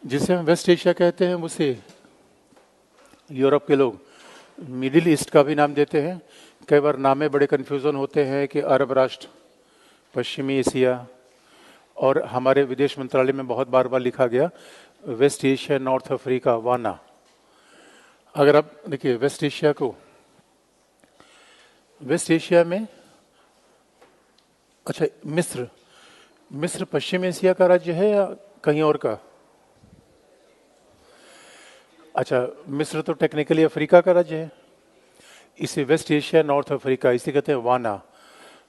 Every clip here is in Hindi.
जिसे हम वेस्ट एशिया कहते हैं उसे यूरोप के लोग मिडिल ईस्ट का भी नाम देते हैं। कई बार नाम में बड़े कन्फ्यूज़न होते हैं कि अरब राष्ट्र, पश्चिमी एशिया, और हमारे विदेश मंत्रालय में बहुत बार बार लिखा गया वेस्ट एशिया, नॉर्थ अफ्रीका, वाना। अगर आप देखिए वेस्ट एशिया को, वेस्ट एशिया में अच्छा मिस्र, मिस्र पश्चिम एशिया का राज्य है या कहीं और का? अच्छा, मिस्र तो टेक्निकली अफ्रीका का राज्य है। इसे वेस्ट एशिया, नॉर्थ अफ्रीका इसे कहते हैं वाना।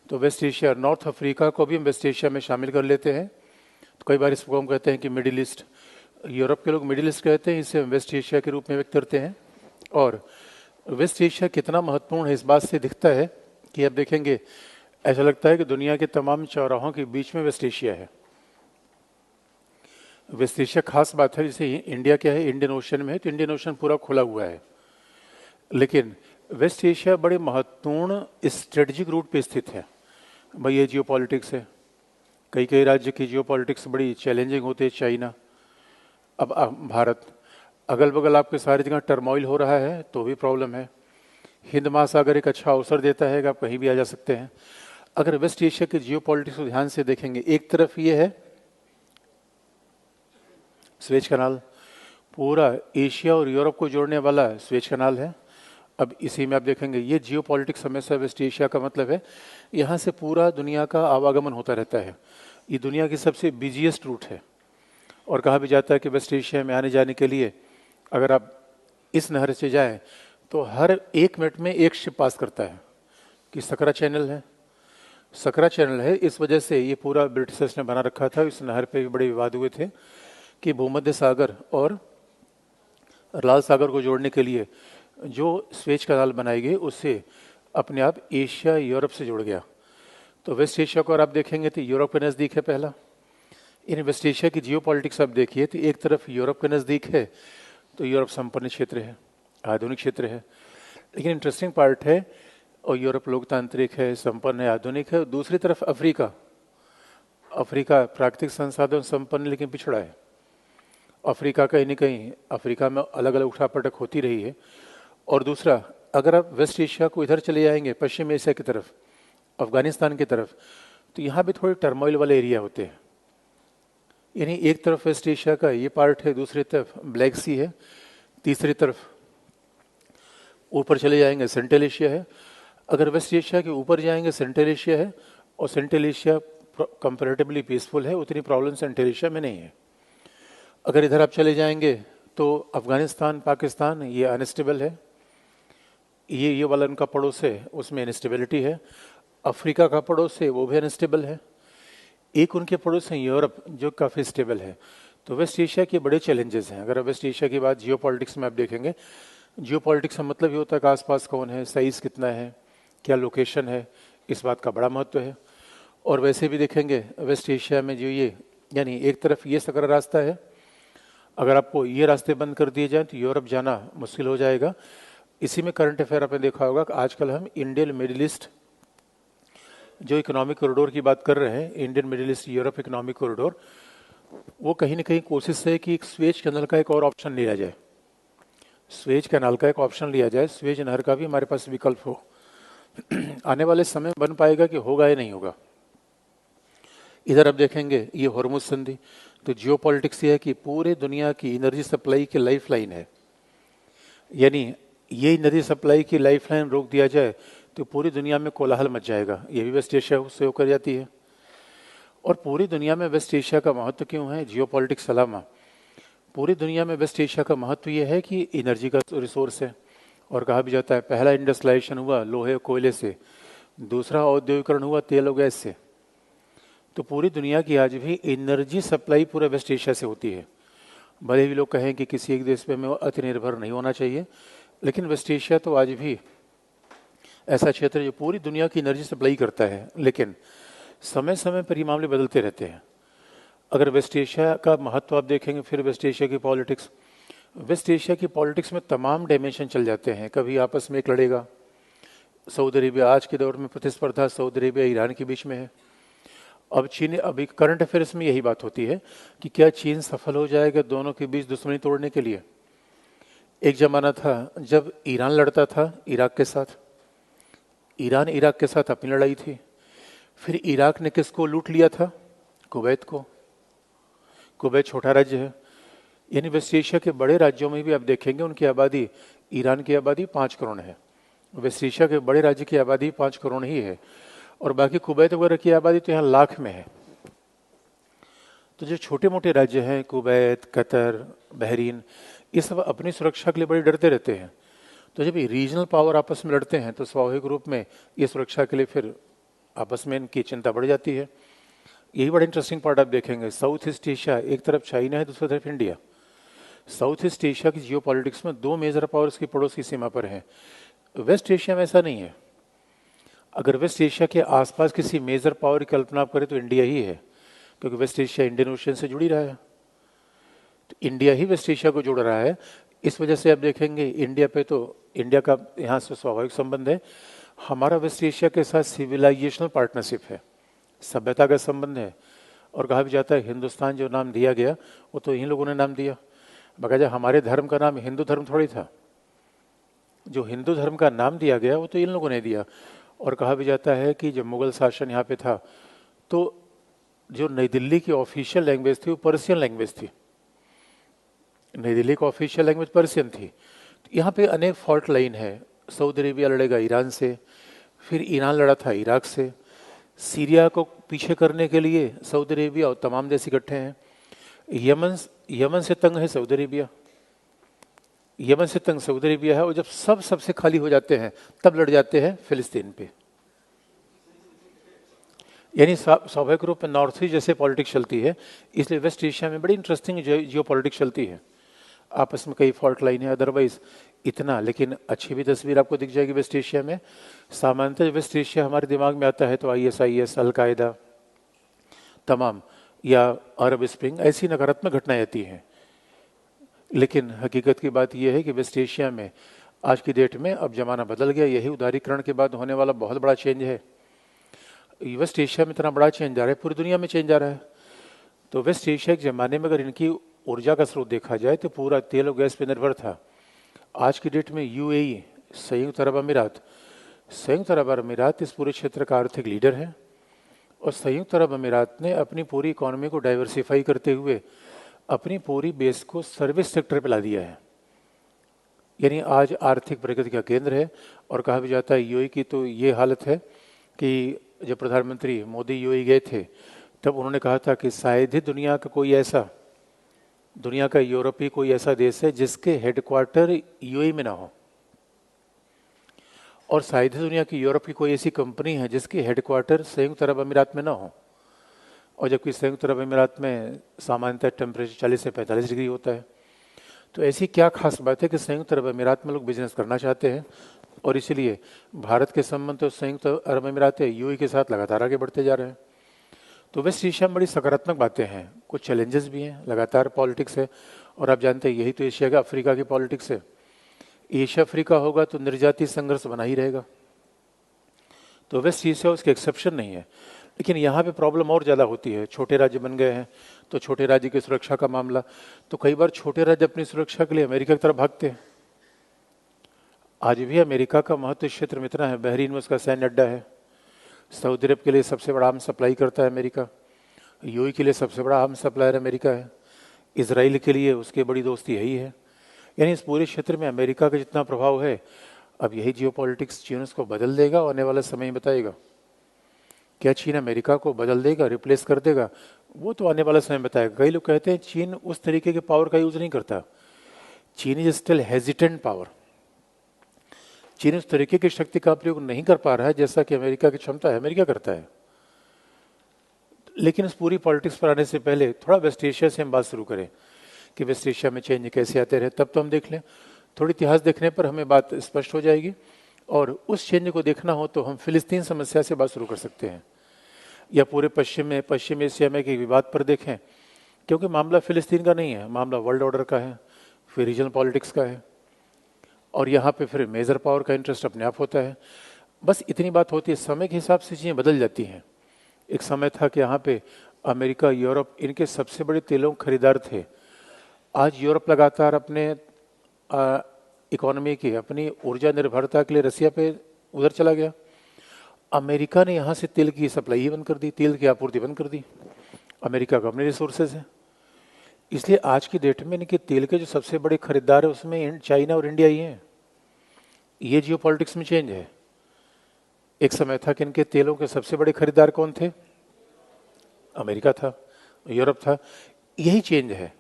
तो वेस्ट एशिया, नॉर्थ अफ्रीका को भी हम वेस्ट एशिया में शामिल कर लेते हैं। तो कई बार इसको हम कहते हैं कि मिडिल ईस्ट, यूरोप के लोग मिडिल ईस्ट कहते हैं, इसे हम वेस्ट एशिया के रूप में व्यक्त करते हैं। और वेस्ट एशिया कितना महत्वपूर्ण है इस बात से दिखता है कि अब देखेंगे ऐसा लगता है कि दुनिया के तमाम चौराहों के बीच में वेस्ट एशिया है। वेस्ट एशिया खास बात है, जैसे इंडिया क्या है, इंडियन ओशन में है, तो इंडियन ओशन पूरा खुला हुआ है। लेकिन वेस्ट एशिया बड़े महत्वपूर्ण स्ट्रेटजिक रूट पे स्थित है। भाई ये जियो पॉलिटिक्स है, कई कई राज्य की जियो पॉलिटिक्स बड़ी चैलेंजिंग होती है। चाइना, अब भारत, अगल बगल आपके सारी जगह टर्मोइल हो रहा है तो भी प्रॉब्लम है। हिंद महासागर एक अच्छा अवसर देता है कि आप कहीं भी आ जा सकते हैं। अगर वेस्ट एशिया के जियो पॉलिटिक्स को ध्यान से देखेंगे, एक तरफ ये है स्वेज कनाल, पूरा एशिया और यूरोप को जोड़ने वाला स्वेज कनाल है। अब इसी में आप देखेंगे ये जियो पॉलिटिक्स हमेशा वेस्ट एशिया का मतलब है यहाँ से पूरा दुनिया का आवागमन होता रहता है। ये दुनिया की सबसे बिजिएस्ट रूट है। और कहा भी जाता है कि वेस्ट एशिया में आने जाने के लिए अगर आप इस नहर से जाएं तो हर 1 मिनट में एक शिप पास करता है। कि सकरा चैनल है, सकरा चैनल है, इस वजह से ये पूरा ब्रिटिशर्स ने बना रखा था। इस नहर पे भी बड़े विवाद हुए थे कि भूमध्य सागर और लाल सागर को जोड़ने के लिए जो स्वेज कनाल बनाई गई उससे अपने आप एशिया यूरोप से जुड़ गया। तो वेस्ट एशिया को अगर आप देखेंगे तो यूरोप के नज़दीक है पहला। इन वेस्ट एशिया की जियो पॉलिटिक्स आप देखिए तो एक तरफ यूरोप के नज़दीक है, तो यूरोप संपन्न क्षेत्र है, आधुनिक क्षेत्र है। लेकिन इंटरेस्टिंग पार्ट है, और यूरोप लोकतांत्रिक है, संपन्न है, आधुनिक है। दूसरी तरफ अफ्रीका, अफ्रीका प्राकृतिक संसाधन संपन्न लेकिन पिछड़ा है। अफ्रीका कहीं न कहीं, अफ्रीका में अलग अलग उठापटक होती रही है। और दूसरा, अगर आप वेस्ट एशिया को इधर चले जाएंगे पश्चिम एशिया की तरफ, अफगानिस्तान की तरफ, तो यहाँ भी थोड़े टर्मोइल वाले एरिया होते हैं। यानी एक तरफ वेस्ट एशिया का ये पार्ट है, दूसरी तरफ ब्लैक सी है, तीसरी तरफ ऊपर चले जाएंगे सेंट्रल एशिया है। अगर वेस्ट एशिया के ऊपर जाएंगे सेंट्रल एशिया है, और सेंट्रल एशिया कंपैरेटिवली पीसफुल है, उतनी प्रॉब्लम सेंट्रल एशिया में नहीं है। अगर इधर आप चले जाएंगे तो अफगानिस्तान, पाकिस्तान, ये अनस्टेबल है। ये वाला उनका पड़ोस है, उसमें अनस्टेबिलिटी है। अफ्रीका का पड़ोस है, वो भी अनस्टेबल है। एक उनके पड़ोस है यूरोप, जो काफ़ी स्टेबल है। तो वेस्ट एशिया के बड़े चैलेंजेस हैं। अगर वेस्ट एशिया की बात जियो पॉलिटिक्स में आप देखेंगे, जियो पॉलिटिक्स का मतलब ये होता है कि आसपास कौन है, साइज़ कितना है, क्या लोकेशन है, इस बात का बड़ा महत्व है। और वैसे भी देखेंगे वेस्ट एशिया में जो ये, यानी एक तरफ ये सकरा रास्ता है, अगर आपको ये रास्ते बंद कर दिए जाएं तो यूरोप जाना मुश्किल हो जाएगा। इसी में करंट अफेयर आपने देखा होगा कि आजकल हम इंडियन मिडिल ईस्ट जो इकोनॉमिक कॉरिडोर की बात कर रहे हैं, Indian middle east Europe economic corridor, वो कहीं ना कहीं कोशिश है कि स्वेज कैनाल का एक और ऑप्शन लिया जाए, स्वेज कैनाल का एक ऑप्शन लिया जाए, स्वेज नहर का भी हमारे पास विकल्प हो। आने वाले समय बन पाएगा कि होगा या नहीं होगा। इधर अब देखेंगे ये हॉर्मुज संधि, तो जियो पॉलिटिक्स ये है कि पूरे दुनिया की एनर्जी सप्लाई की लाइफ लाइन है। यानी ये एनर्जी सप्लाई की लाइफ लाइन रोक दिया जाए तो पूरी दुनिया में कोलाहल मच जाएगा। ये भी वेस्ट एशिया से होकर जाती है। और पूरी दुनिया में वेस्ट एशिया का महत्व क्यों है, जियो पॉलिटिक्स सलामा, पूरी दुनिया में वेस्ट एशिया का महत्व ये है कि एनर्जी का रिसोर्स है। और कहा भी जाता है पहला इंडस्ट्रियलाइजेशन हुआ लोहे कोयले से, दूसरा औद्योगिकरण हुआ तेल और गैस से। तो पूरी दुनिया की आज भी एनर्जी सप्लाई पूरे वेस्ट एशिया से होती है। भले ही लोग कहें कि किसी एक देश पे में अति निर्भर नहीं होना चाहिए, लेकिन वेस्ट एशिया तो आज भी ऐसा क्षेत्र है जो पूरी दुनिया की एनर्जी सप्लाई करता है। लेकिन समय समय पर ये मामले बदलते रहते हैं। अगर वेस्ट एशिया का महत्व आप देखेंगे, फिर वेस्ट एशिया की पॉलिटिक्स, वेस्ट एशिया की पॉलिटिक्स में तमाम डायमेंशन चल जाते हैं। कभी आपस में एक लड़ेगा, सऊदी अरेबिया, आज के दौर में प्रतिस्पर्धा सऊदी अरेबिया ईरान के बीच में है। अब चीन, अभी करंट अफेयर्स में यही बात होती है कि क्या चीन सफल हो जाएगा दोनों के बीच दुश्मनी तोड़ने के लिए। एक जमाना था जब ईरान लड़ता था इराक के साथ, ईरान इराक के साथ अपनी लड़ाई थी। फिर इराक ने किसको लूट लिया था? कुवैत को। कुवैत छोटा राज्य है, यानी वेस्ट एशिया के बड़े राज्यों में भी आप देखेंगे उनकी आबादी, ईरान की आबादी 5 करोड़ है, वेस्ट एशिया के बड़े राज्य की आबादी 5 करोड़ ही है, और बाकी कुवैत वगैरह की आबादी तो यहाँ लाख में है। तो जो छोटे मोटे राज्य हैं, कुवैत, कतर, बहरीन, ये सब अपनी सुरक्षा के लिए बड़े डरते रहते हैं। तो जब ये रीजनल पावर आपस में लड़ते हैं तो स्वाभाविक रूप में ये सुरक्षा के लिए फिर आपस में इनकी चिंता बढ़ जाती है। यही बड़ा इंटरेस्टिंग पार्ट आप देखेंगे। साउथ ईस्ट एशिया, एक तरफ चाइना है, दूसरी तरफ इंडिया। साउथ ईस्ट एशिया की जियो पॉलिटिक्स में 2 मेजर पावर्स की पड़ोस की सीमा पर हैं। वेस्ट एशिया में ऐसा नहीं है। अगर वेस्ट एशिया के आसपास किसी मेजर पावर की कल्पना आप करें तो इंडिया ही है, क्योंकि वेस्ट एशिया इंडियन ओशन से जुड़ी रहा है, तो इंडिया ही वेस्ट एशिया को जोड़ रहा है। इस वजह से आप देखेंगे इंडिया पे तो इंडिया का यहाँ से स्वाभाविक संबंध है। हमारा वेस्ट एशिया के साथ सिविलाइजेशनल पार्टनरशिप है, सभ्यता का संबंध है। और कहा भी जाता है हिंदुस्तान जो नाम दिया गया वो तो इन लोगों ने नाम दिया, बकायदा हमारे धर्म का नाम हिंदू धर्म थोड़ी था। जो हिंदू धर्म का नाम दिया गया वो तो इन लोगों ने दिया। और कहा भी जाता है कि जब मुगल शासन यहाँ पे था तो जो नई दिल्ली की ऑफिशियल लैंग्वेज थी वो पर्शियन लैंग्वेज थी। नई दिल्ली की ऑफिशियल लैंग्वेज पर्शियन थी। तो यहाँ पे अनेक फॉल्ट लाइन है। सऊदी अरेबिया लड़ेगा ईरान से, फिर ईरान लड़ा था इराक से, सीरिया को पीछे करने के लिए सऊदी अरेबिया और तमाम देश इकट्ठे हैं। यमन से तंग है सऊदी अरेबिया, यमन से तंग सऊदी अरेबिया है, और जब सब सबसे खाली हो जाते हैं तब लड़ जाते हैं फिलिस्तीन पे। यानी स्वाभाविक रूप में नॉर्थ ईस्ट जैसे पॉलिटिक्स चलती है, इसलिए वेस्ट एशिया में बड़ी इंटरेस्टिंग जियो पॉलिटिक्स चलती है। आपस में कई फॉल्ट लाइन है, अदरवाइज इतना, लेकिन अच्छी भी तस्वीर आपको दिख जाएगी वेस्ट एशिया में। सामान्यतः वेस्ट एशिया हमारे दिमाग में आता है तो ISIS, अलकायदा तमाम, या अरब स्प्रिंग, ऐसी नकारात्मक घटनाएं आती हैं। लेकिन हकीकत की बात यह है कि वेस्ट एशिया में आज की डेट में अब जमाना बदल गया। यही उदारीकरण के बाद होने वाला बहुत बड़ा चेंज है। वेस्ट एशिया में इतना बड़ा चेंज आ रहा है, पूरी दुनिया में चेंज आ रहा है। तो वेस्ट एशिया के ज़माने में अगर इनकी ऊर्जा का स्रोत देखा जाए तो पूरा तेल और गैस पर निर्भर था। आज की डेट में UAE, संयुक्त अरब अमीरात इस पूरे क्षेत्र का आर्थिक लीडर है। और संयुक्त अरब अमीरात ने अपनी पूरी इकोनॉमी को डाइवर्सिफाई करते हुए अपनी पूरी बेस को सर्विस सेक्टर पे ला दिया है। यानी आज आर्थिक प्रगति का केंद्र है। और कहा भी जाता है UAE की तो ये हालत है कि जब प्रधानमंत्री मोदी UAE गए थे तब उन्होंने कहा था कि शायद ही दुनिया का यूरोपीय कोई ऐसा देश है जिसके हेडक्वार्टर UAE में ना हो, और शायद ही दुनिया की यूरोप की कोई ऐसी कंपनी है जिसकी हेडक्वार्टर संयुक्त अरब अमीरात में ना हो। और जबकि संयुक्त अरब अमीरात में सामान्यतः टेम्परेचर 40 से 45 डिग्री होता है। तो ऐसी क्या खास बात है कि संयुक्त अरब अमीरात में लोग बिजनेस करना चाहते हैं, और इसीलिए भारत के संबंध तो संयुक्त अरब अमीरात UAE के साथ लगातार आगे बढ़ते जा रहे हैं। तो वेस्ट एशिया में बड़ी सकारात्मक बातें हैं, कुछ चैलेंजेस भी हैं, लगातार पॉलिटिक्स है। और आप जानते हैं यही तो एशिया का, अफ्रीका की पॉलिटिक्स है। एशिया अफ्रीका होगा तो निर्जातीय संघर्ष बना ही रहेगा। तो वेस्ट एशिया उसके एक्सेप्शन नहीं है। लेकिन यहाँ पे प्रॉब्लम और ज़्यादा होती है। छोटे राज्य बन गए हैं तो छोटे राज्य की सुरक्षा का मामला, तो कई बार छोटे राज्य अपनी सुरक्षा के लिए अमेरिका की तरफ भागते हैं। आज भी अमेरिका का महत्व क्षेत्र में इतना है, बहरीन में उसका सैन्य अड्डा है। सऊदी अरब के लिए सबसे बड़ा आर्म सप्लाई करता है अमेरिका। UAE के लिए सबसे बड़ा आर्म सप्लायर अमेरिका है। इसराइल के लिए उसकी बड़ी दोस्ती यही है। यानी इस पूरे क्षेत्र में अमेरिका का जितना प्रभाव है, अब यही जियो पॉलिटिक्स चीन उसको बदल देगा। आने वाला समय बताएगा क्या चीन अमेरिका को बदल देगा, रिप्लेस कर देगा, वो तो आने वाला समय बताएगा। कई लोग कहते हैं चीन उस तरीके के पावर का यूज नहीं करता। चीन इज स्टिल हेजिटेंट पावर। चीन उस तरीके की शक्ति का प्रयोग नहीं कर पा रहा है जैसा कि अमेरिका की क्षमता है, अमेरिका करता है। लेकिन इस पूरी पॉलिटिक्स पर आने से पहले थोड़ा वेस्ट एशिया से हम बात शुरू करें कि वेस्ट एशिया में चेंज कैसे आते रहे, तब तो हम देख लें। थोड़ी इतिहास देखने पर हमें बात स्पष्ट हो जाएगी। और उस चेंज को देखना हो तो हम फिलिस्तीन समस्या से बात शुरू कर सकते हैं, या पूरे पश्चिम एशिया में एक विवाद पर देखें, क्योंकि मामला फिलिस्तीन का नहीं है, मामला वर्ल्ड ऑर्डर का है, फिर रीजनल पॉलिटिक्स का है। और यहाँ पे फिर मेजर पावर का इंटरेस्ट अपने आप होता है। बस इतनी बात होती है, समय के हिसाब से चीज़ें बदल जाती हैं। एक समय था कि यहाँ पे अमेरिका, यूरोप इनके सबसे बड़े तेलों के खरीदार थे। आज यूरोप लगातार अपने इकोनॉमी की, अपनी ऊर्जा निर्भरता के लिए रसिया पे उधर चला गया। अमेरिका ने यहाँ से तेल की सप्लाई ही बंद कर दी, तेल की आपूर्ति बंद कर दी। अमेरिका का अपने रिसोर्सेज है। इसलिए आज की डेट में इनके तेल के जो सबसे बड़े खरीदार है उसमें चाइना और इंडिया ही हैं। ये जियो पॉलिटिक्स में चेंज है। एक समय था कि इनके तेलों के सबसे बड़े खरीदार कौन थे? अमेरिका था, यूरोप था। यही चेंज है।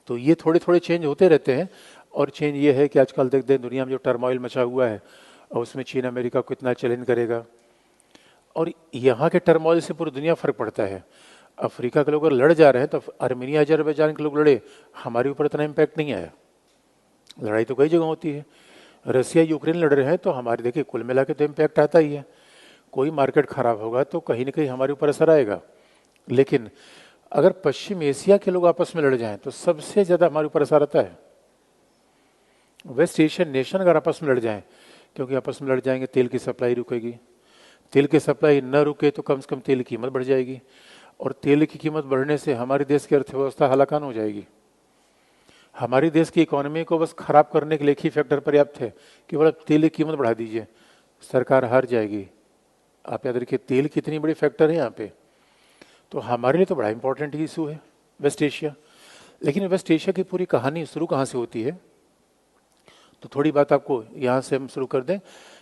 तो ये थोड़े थोड़े चेंज होते रहते हैं। और चेंज ये है कि आजकल देखते हैं दुनिया में जो टर्मोइल मचा हुआ है और उसमें चीन अमेरिका को इतना चैलेंज करेगा, और यहाँ के टर्मोइल से पूरी दुनिया फर्क पड़ता है। अफ्रीका के लोग अगर लड़ जा रहे हैं तो आर्मेनिया, अजरबैजान के लोग लड़े, हमारे ऊपर इतना इम्पैक्ट नहीं आया। लड़ाई तो कई जगह होती है। रसिया यूक्रेन लड़ रहे हैं तो हमारे देखिए कुल मिला के तो इम्पैक्ट आता ही है। कोई मार्केट खराब होगा तो कहीं ना कहीं हमारे ऊपर असर आएगा। लेकिन अगर पश्चिम एशिया के लोग आपस में लड़ जाएं तो सबसे ज़्यादा हमारे ऊपर असर आता है। वेस्ट एशियन नेशन अगर आपस में लड़ जाएं, क्योंकि आपस में लड़ जाएंगे तेल की सप्लाई रुकेगी। तेल की सप्लाई न रुके तो कम से कम तेल की कीमत बढ़ जाएगी, और तेल की कीमत बढ़ने से हमारे देश की अर्थव्यवस्था हलाकान हो जाएगी। हमारे देश की इकोनॉमी को बस खराब करने के लिए एक ही फैक्टर पर्याप्त है कि बोला तेल की कीमत बढ़ा दीजिए, सरकार हार जाएगी। आप याद रखिए तेल कितनी बड़ी फैक्टर है यहाँ पे। तो हमारे लिए तो बड़ा इंपॉर्टेंट इशू है वेस्ट एशिया। लेकिन वेस्ट एशिया की पूरी कहानी शुरू कहाँ से होती है? तो थोड़ी बात आपको यहाँ से हम शुरू कर दें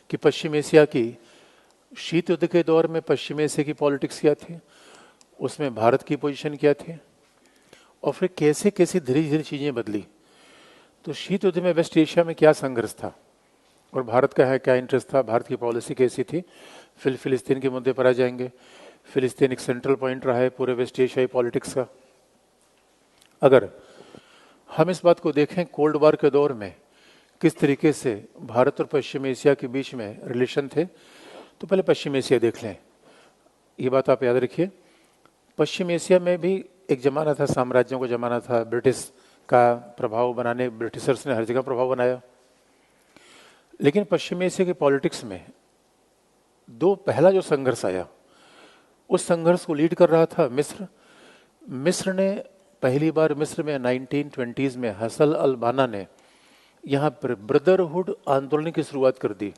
कि पश्चिम एशिया की शीत युद्ध के दौर में पश्चिम एशिया की पॉलिटिक्स क्या थी, उसमें भारत की पोजीशन क्या थी, और फिर कैसे कैसे धीरे धीरे चीज़ें बदली। तो शीत युद्ध में वेस्ट एशिया में क्या संघर्ष था और भारत का है क्या इंटरेस्ट था, भारत की पॉलिसी कैसी थी। फिर फिलिस्तीन के मुद्दे पर आ जाएंगे। फिलिस्तीन एक सेंट्रल पॉइंट रहा है पूरे वेस्ट एशियाई पॉलिटिक्स का। अगर हम इस बात को देखें कोल्ड वॉर के दौर में किस तरीके से भारत और पश्चिम एशिया के बीच में रिलेशन थे, तो पहले पश्चिम एशिया देख लें। ये बात आप याद रखिए, पश्चिम एशिया में भी एक ज़माना था, साम्राज्यों का ज़माना था। ब्रिटिश का प्रभाव बनाने, ब्रिटिशर्स ने हर जगह प्रभाव बनाया। लेकिन पश्चिम एशिया की पॉलिटिक्स में पहला जो संघर्ष आया, उस संघर्ष को लीड कर रहा था मिस्र। मिस्र ने पहली बार मिस्र में 1920s में हसन अल बन्ना ने यहाँ पर ब्रदरहुड आंदोलन की शुरुआत कर दी।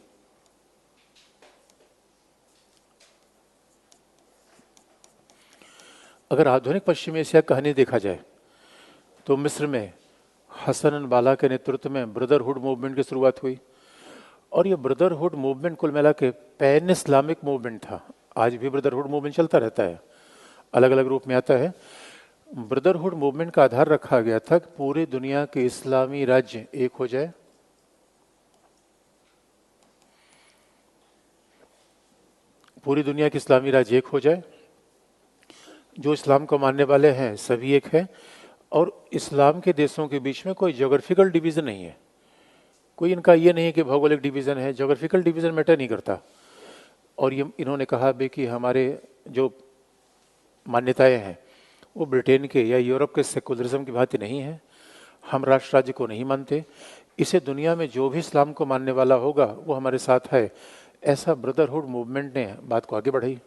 अगर आधुनिक पश्चिम एशिया कहानी देखा जाए तो मिस्र में हसन अल बन्ना के नेतृत्व में ब्रदरहुड मूवमेंट की शुरुआत हुई, और ये ब्रदरहुड मूवमेंट कुल मिला के पैन इस्लामिक मूवमेंट था। आज भी ब्रदरहुड मूवमेंट चलता रहता है, अलग अलग रूप में आता है। ब्रदरहुड मूवमेंट का आधार रखा गया था कि पूरी दुनिया के इस्लामी राज्य एक हो जाए, पूरी दुनिया के इस्लामी राज्य एक हो जाए, जो इस्लाम को मानने वाले हैं सभी एक हैं, और इस्लाम के देशों के बीच में कोई जोग्राफिकल डिवीज़न नहीं है। कोई इनका ये नहीं है कि भौगोलिक डिवीज़न है, जोग्राफिकल डिवीज़न मैटर नहीं करता। और ये इन्होंने कहा भी कि हमारे जो मान्यताएं हैं वो ब्रिटेन के या यूरोप के सेकुलरिज्म की भांति नहीं है। हम राष्ट्र राज्य को नहीं मानते, इसे दुनिया में जो भी इस्लाम को मानने वाला होगा वो हमारे साथ है। ऐसा ब्रदरहुड मूवमेंट ने बात को आगे बढ़ाई।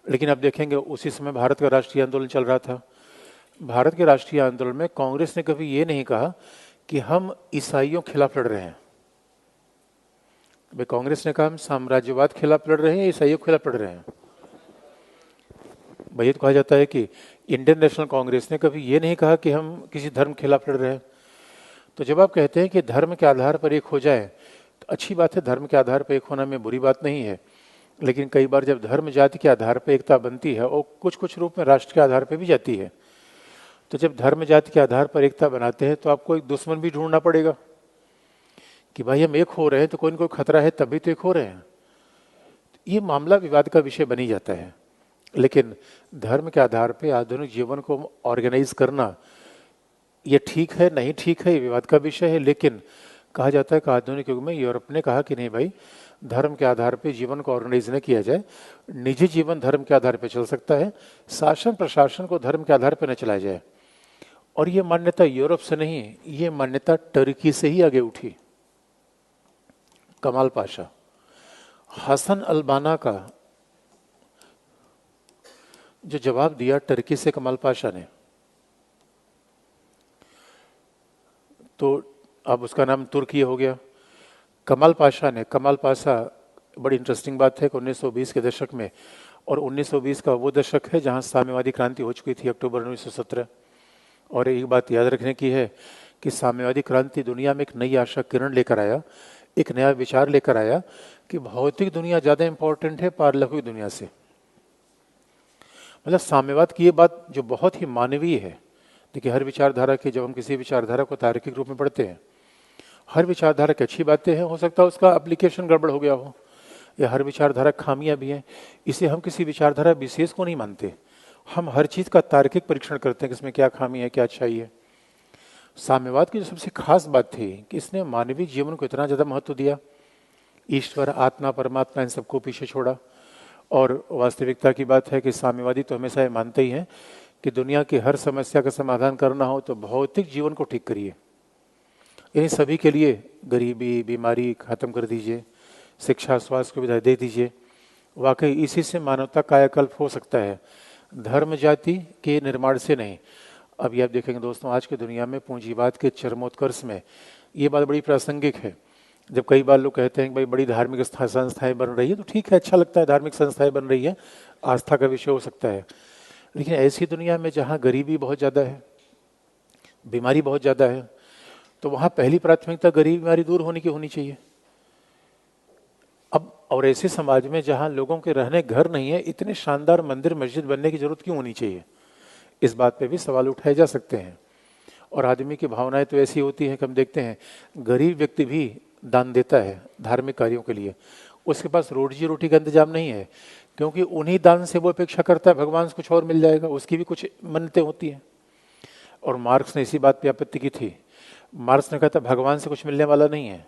लेकिन अब देखेंगे उसी समय भारत का राष्ट्रीय आंदोलन चल रहा था। भारत के राष्ट्रीय आंदोलन में कांग्रेस ने कभी ये नहीं कहा कि हम ईसाइयों के खिलाफ लड़ रहे हैं। भाई कांग्रेस ने कहा हम साम्राज्यवाद के खिलाफ लड़ रहे हैं, ईसाइयों के खिलाफ लड़ रहे हैं। भाई ये तो कहा जाता है कि इंडियन नेशनल कांग्रेस ने कभी ये नहीं कहा कि हम किसी धर्म के खिलाफ लड़ रहे हैं। तो जब आप कहते हैं कि धर्म के आधार पर एक हो जाए तो अच्छी बात है, धर्म के आधार पर एक होना में बुरी बात नहीं है। लेकिन कई बार जब धर्म जाति के आधार पर एकता बनती है और कुछ कुछ रूप में राष्ट्र के आधार पर भी जाती है, तो जब धर्म जाति के आधार पर एकता बनाते हैं तो आपको एक दुश्मन भी ढूंढना पड़ेगा कि भाई हम एक हो रहे हैं तो कोई न कोई खतरा है तभी तो एक हो रहे हैं। ये मामला विवाद का विषय बनी जाता है। लेकिन धर्म के आधार पर आधुनिक जीवन को ऑर्गेनाइज करना ये ठीक है नहीं ठीक है, ये विवाद का विषय है। लेकिन कहा जाता है कि आधुनिक युग में यूरोप ने कहा कि नहीं भाई, धर्म के आधार पर जीवन को ऑर्गेनाइज न किया जाए। निजी जीवन धर्म के आधार पर चल सकता है, शासन प्रशासन को धर्म के आधार पर न चलाया जाए। और ये मान्यता यूरोप से नहीं, ये मान्यता टर्की से ही आगे उठी। कमाल पाशा, हसन अल बन्ना का जो जवाब दिया टर्की से कमाल पाशा ने, तो अब उसका नाम तुर्की हो गया। कमाल पाशा, बड़ी इंटरेस्टिंग बात है कि 1920 के दशक में, और 1920 का वो दशक है जहां साम्यवादी क्रांति हो चुकी थी अक्टूबर 1917। और एक बात याद रखने की है कि साम्यवादी क्रांति दुनिया में एक नई आशा किरण लेकर आया, एक नया विचार लेकर आया कि भौतिक दुनिया ज़्यादा इंपॉर्टेंट है पारलौकिक दुनिया से। मतलब साम्यवाद की ये बात जो बहुत ही मानवीय है। देखिए, हर विचारधारा की, जब हम किसी विचारधारा को तार्किक रूप में पढ़ते हैं, हर विचारधारा की अच्छी बातें हैं, हो सकता है उसका एप्लीकेशन गड़बड़ हो गया हो, या हर विचारधारा खामियां भी हैं। इसे हम किसी विचारधारा विशेष को नहीं मानते, हम हर चीज़ का तार्किक परीक्षण करते हैं कि इसमें क्या खामी है, क्या अच्छाई है। साम्यवाद की जो सबसे खास बात थी कि इसने मानवीय जीवन को इतना ज़्यादा महत्व दिया, ईश्वर, आत्मा, परमात्मा, इन सबको पीछे छोड़ा। और वास्तविकता की बात है कि साम्यवादी तो हमेशा ये मानते ही हैं कि दुनिया की हर समस्या का समाधान करना हो तो भौतिक जीवन को ठीक करिए, यानी सभी के लिए गरीबी, बीमारी खत्म कर दीजिए, शिक्षा, स्वास्थ्य सुविधा दे दीजिए। वाकई इसी से मानवता कायाकल्प हो सकता है, धर्म जाति के निर्माण से नहीं। अभी आप देखेंगे दोस्तों, आज की दुनिया में पूंजीवाद के चरमोत्कर्ष में ये बात बड़ी प्रासंगिक है। जब कई बार लोग कहते हैं कि भाई बड़ी धार्मिक संस्थाएं बन रही है, तो ठीक है, अच्छा लगता है, धार्मिक संस्थाएं बन रही है, आस्था का विषय हो सकता है। लेकिन ऐसी दुनिया में जहाँ गरीबी बहुत ज़्यादा है, बीमारी बहुत ज़्यादा है, तो वहाँ पहली प्राथमिकता गरीबी बीमारी दूर होने की होनी चाहिए। अब और ऐसे समाज में जहाँ लोगों के रहने घर नहीं है, इतने शानदार मंदिर मस्जिद बनने की जरूरत क्यों होनी चाहिए? इस बात पे भी सवाल उठाए जा सकते हैं। और आदमी की भावनाएं तो ऐसी होती हैं कि हम देखते हैं, गरीब व्यक्ति भी दान देता है धार्मिक कार्यों के लिए, उसके पास रोजी रोटी का इंतजाम नहीं है, क्योंकि उन्हीं दान से वो अपेक्षा करता है भगवान से कुछ और मिल जाएगा, उसकी भी कुछ मन्नतें होती हैं। और मार्क्स ने इसी बात पे आपत्ति की थी। मार्क्स ने कहा था भगवान से कुछ मिलने वाला नहीं है,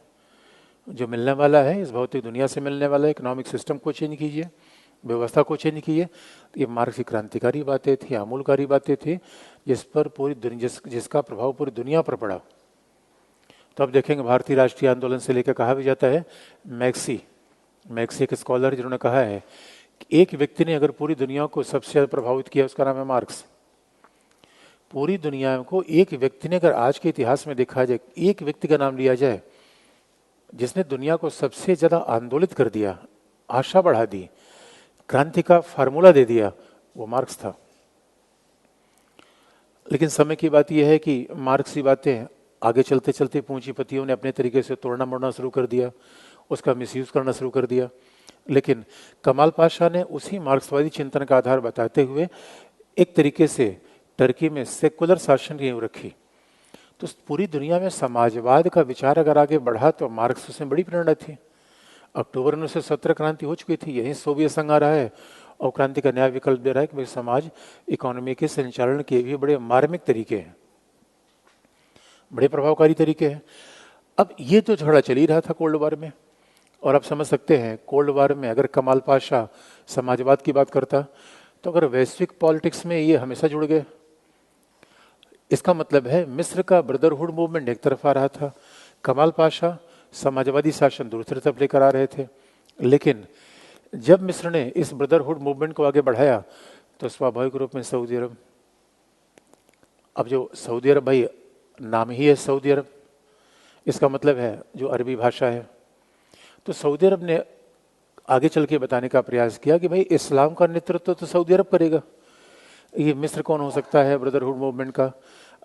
जो मिलने वाला है इस भौतिक दुनिया से मिलने वाला है। इकोनॉमिक सिस्टम को चेंज कीजिए, व्यवस्था को चेंज कीजिए। तो ये मार्क्स की क्रांतिकारी बातें थी, आमूलकारी बातें थी, जिस पर पूरी दुनिया, जिसका प्रभाव पूरी दुनिया पर पड़ा। तो अब देखेंगे, भारतीय राष्ट्रीय आंदोलन से लेकर कहा भी जाता है, मैक्सी एक स्कॉलर जिन्होंने कहा है कि एक व्यक्ति ने अगर पूरी दुनिया को सबसे ज़्यादा प्रभावित किया, उसका नाम है मार्क्स। पूरी दुनिया को एक व्यक्ति ने, अगर आज के इतिहास में देखा जाए, एक व्यक्ति का नाम लिया जाए जिसने दुनिया को सबसे ज़्यादा आंदोलित कर दिया, आशा बढ़ा दी, क्रांति का फार्मूला दे दिया, वो मार्क्स था। लेकिन समय की बात यह है कि मार्क्स की बातें आगे चलते चलते पूंजीपतियों ने अपने तरीके से तोड़ना मोड़ना शुरू कर दिया, उसका मिसयूज करना शुरू कर दिया। लेकिन कमाल पाशा ने उसी मार्क्सवादी चिंतन का आधार बताते हुए एक तरीके से टर्की में सेकुलर शासन की नींव रखी। तो पूरी दुनिया में समाजवाद का विचार अगर आगे बढ़ा तो मार्क्स उसमें बड़ी प्रेरणा थी। अक्टूबर 1917 क्रांति हो चुकी थी, यही सोवियत संघ आ रहा है और क्रांति का नया विकल्प दे रहा है कि भाई समाज इकोनॉमी के संचालन के भी बड़े मार्मिक तरीके हैं, बड़े प्रभावकारी तरीके हैं। अब ये तो झगड़ा चल ही रहा था कोल्ड वार में, और आप समझ सकते हैं कोल्ड वार में अगर कमाल पाशा समाजवाद की बात करता तो अगर वैश्विक पॉलिटिक्स में ये हमेशा जुड़ गए। इसका मतलब है मिस्र का ब्रदरहुड मूवमेंट एक तरफ आ रहा था, कमाल पाशा समाजवादी शासन दूसरी तरफ लेकर आ रहे थे। लेकिन जब मिस्र ने इस ब्रदरहुड मूवमेंट को आगे बढ़ाया तो स्वाभाविक रूप में सऊदी अरब, अब जो सऊदी अरब, भाई नाम ही है सऊदी अरब, इसका मतलब है जो अरबी भाषा है, तो सऊदी अरब ने आगे चल के बताने का प्रयास किया कि भाई इस्लाम का नेतृत्व तो सऊदी अरब करेगा, ये मिस्र कौन हो सकता है ब्रदरहुड मूवमेंट का?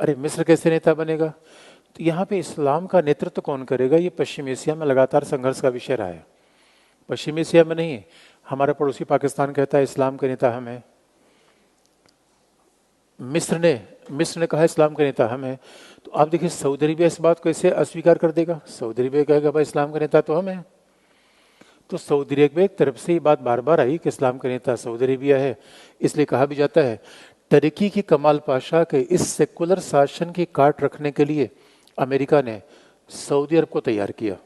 अरे मिस्र कैसे नेता बनेगा? तो यहाँ पे इस्लाम का नेतृत्व कौन करेगा? ये पश्चिम एशिया में लगातार संघर्ष का विषय रहा है। पश्चिम एशिया में नहीं, हमारा पड़ोसी पाकिस्तान कहता है इस्लाम का नेता हम है, मिस्र ने कहा इस्लाम का नेता हम है। तो आप देखिए सऊदी अरबिया इस बात को कैसे अस्वीकार कर देगा? सऊदी अरबिया कहेगा भाई इस्लाम का नेता तो हम है। तो सऊदी अरबिया की तरफ से ये बात बार बार आई कि इस्लाम का नेता सऊदी अरबिया है। इसलिए कहा भी जाता है टर्की की कमाल पाशा के इस सेकुलर शासन की काट रखने के लिए अमेरिका ने सऊदी अरब को तैयार किया,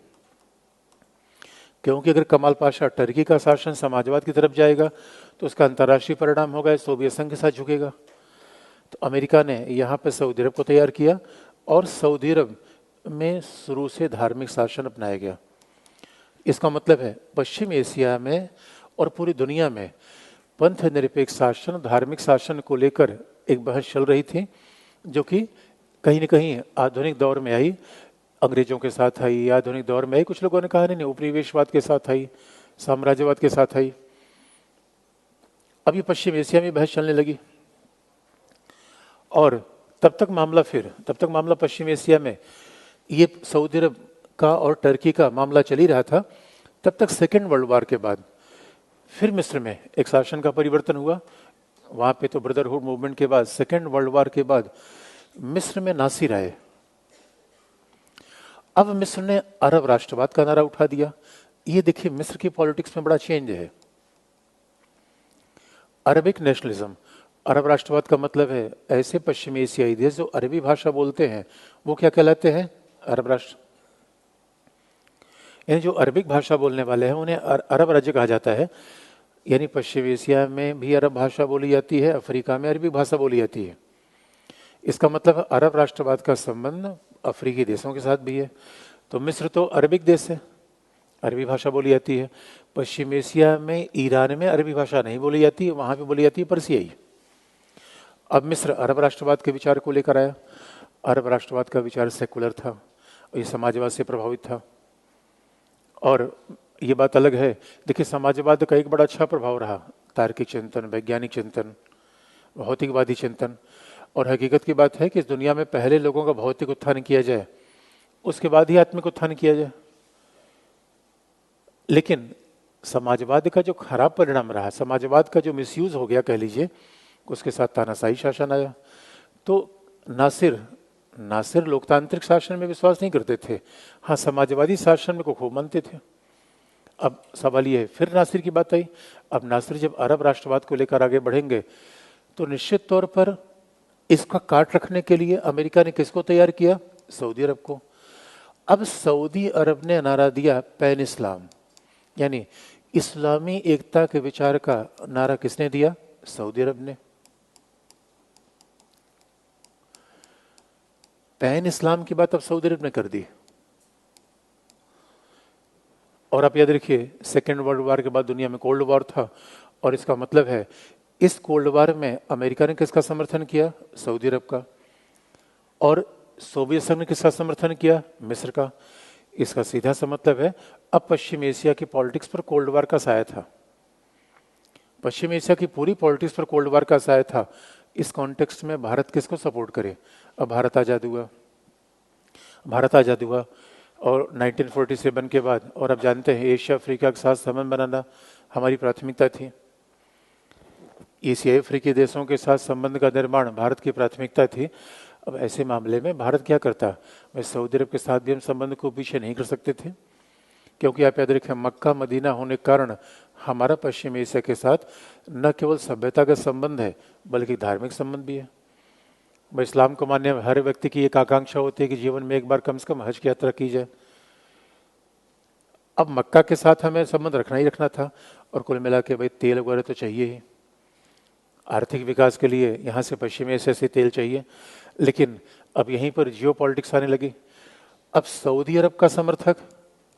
क्योंकि अगर कमाल पाशा टर्की का शासन समाजवाद की तरफ जाएगा तो उसका अंतर्राष्ट्रीय परिणाम होगा, सोवियत संघ के साथ झुकेगा। तो अमेरिका ने यहाँ पर सऊदी अरब को तैयार किया और सऊदी अरब में शुरू से धार्मिक शासन अपनाया गया। इसका मतलब है पश्चिम एशिया में और पूरी दुनिया में पंथ निरपेक्ष शासन, धार्मिक शासन को लेकर एक बहस चल रही थी, जो कि कहीं न कहीं आधुनिक दौर में आई, अंग्रेजों के साथ आई, आधुनिक दौर में आई। कुछ लोगों ने कहा नहीं, उपनिवेशवाद के साथ आई, साम्राज्यवाद के साथ आई। अब ये पश्चिम एशिया में बहस चलने लगी, और तब तक मामला पश्चिम एशिया में ये सऊदी अरब का और टर्की का मामला चल ही रहा था। तब तक सेकेंड वर्ल्ड वॉर के बाद फिर मिस्र में एक शासन का परिवर्तन हुआ। वहाँ पे तो ब्रदरहुड मूवमेंट के बाद, सेकेंड वर्ल्ड वॉर के बाद मिस्र में नासिर आए। अब मिस्र ने अरब राष्ट्रवाद का नारा उठा दिया। ये देखिए, मिस्र की पॉलिटिक्स में बड़ा चेंज है। अरबिक नेशनलिज्म, अरब राष्ट्रवाद का मतलब है ऐसे पश्चिमी एशियाई देश जो अरबी भाषा बोलते हैं, वो क्या कहलाते हैं? अरब राष्ट्र। यानी जो अरबिक भाषा बोलने वाले हैं उन्हें अरब राज्य कहा जाता है। यानी पश्चिम एशिया में भी अरब भाषा बोली जाती है, अफ्रीका में अरबी भाषा बोली जाती है। इसका मतलब अरब राष्ट्रवाद का संबंध अफ्रीकी देशों के साथ भी है। तो मिस्र तो अरबिक देश है, अरबी भाषा बोली जाती है। पश्चिम एशिया में, ईरान में अरबी भाषा नहीं बोली जाती है, वहाँ पे बोली जाती है पर्सियाई। अब मिस्र अरब राष्ट्रवाद के विचार को लेकर आया। अरब राष्ट्रवाद का विचार सेकुलर था, ये समाजवाद से प्रभावित था। और ये बात अलग है, देखिए समाजवाद का एक बड़ा अच्छा प्रभाव रहा, तार्किक चिंतन, वैज्ञानिक चिंतन, भौतिकवादी चिंतन। और हकीकत की बात है कि इस दुनिया में पहले लोगों का भौतिक उत्थान किया जाए, उसके बाद ही आत्मिक उत्थान किया जाए। लेकिन समाजवाद का जो खराब परिणाम रहा, समाजवाद का जो मिसयूज हो गया कह लीजिए, उसके साथ तानाशाही शासन आया। तो नासिर लोकतांत्रिक शासन में विश्वास नहीं करते थे, हाँ समाजवादी शासन में को खूब मानते थे। अब सवाल ये है, फिर नासिर की बात आई। अब नासिर जब अरब राष्ट्रवाद को लेकर आगे बढ़ेंगे तो निश्चित तौर पर इसका काट रखने के लिए अमेरिका ने किसको तैयार किया? सऊदी अरब को। अब सऊदी अरब ने नारा दिया पैन इस्लाम, यानी इस्लामी एकता के विचार का नारा किसने दिया? सऊदी अरब ने। पैन इस्लाम की बात अब सऊदी अरब ने कर दी। और आप याद रखिए, सेकेंड वर्ल्ड वॉर के बाद दुनिया में कोल्ड वॉर था, और इसका मतलब है इस कोल्ड वॉर में अमेरिका ने किसका समर्थन किया? सऊदी अरब का। और सोवियत संघ ने किसका समर्थन किया? मिस्र का। इसका सीधा सा मतलब है अब पश्चिम एशिया की पॉलिटिक्स पर कोल्ड वॉर का साया था, पश्चिम एशिया की पूरी पॉलिटिक्स पर कोल्ड वॉर का साया था। इस कॉन्टेक्स्ट में भारत किसको सपोर्ट करे? अब भारत आज़ाद हुआ और 1947 के बाद, और अब जानते हैं एशिया अफ्रीका के साथ संबंध बनाना हमारी प्राथमिकता थी। एशियाई अफ्रीकी देशों के साथ संबंध का निर्माण भारत की प्राथमिकता थी। अब ऐसे मामले में भारत क्या करता? भाई सऊदी अरब के साथ भी हम संबंध को पीछे नहीं कर सकते थे, क्योंकि आप याद रखें मक्का मदीना होने के कारण हमारा पश्चिम एशिया के साथ न केवल सभ्यता का संबंध है बल्कि धार्मिक संबंध भी है। भाई इस्लाम को मानने वाले हर व्यक्ति की एक आकांक्षा होती है कि जीवन में एक बार कम से कम हज की यात्रा की जाए। अब मक्का के साथ हमें संबंध रखना ही रखना था, और कुल मिला के भाई तेल वगैरह तो चाहिए ही, आर्थिक विकास के लिए यहाँ से पश्चिम एशिया से तेल चाहिए। लेकिन अब यहीं पर जियो पॉलिटिक्स आने लगी। अब सऊदी अरब का समर्थक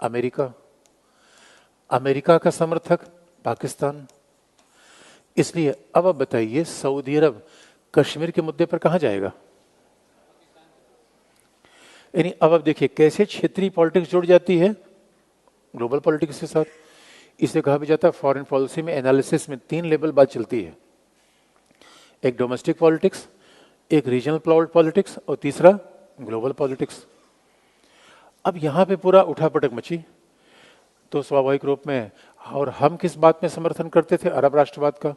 अमेरिका, अमेरिका का समर्थक पाकिस्तान। इसलिए अब आप बताइए सऊदी अरब कश्मीर के मुद्दे पर कहां जाएगा? यानी अब आप देखिए कैसे क्षेत्रीय पॉलिटिक्स जुड़ जाती है ग्लोबल पॉलिटिक्स के साथ। इसे कहा भी जाता है फॉरेन पॉलिसी में एनालिसिस में 3 लेवल बात चलती है, एक डोमेस्टिक पॉलिटिक्स, एक रीजनल पॉलिटिक्स और तीसरा ग्लोबल पॉलिटिक्स। अब यहाँ पे पूरा उठापटक मची, तो स्वाभाविक रूप में, और हम किस बात में समर्थन करते थे? अरब राष्ट्रवाद का।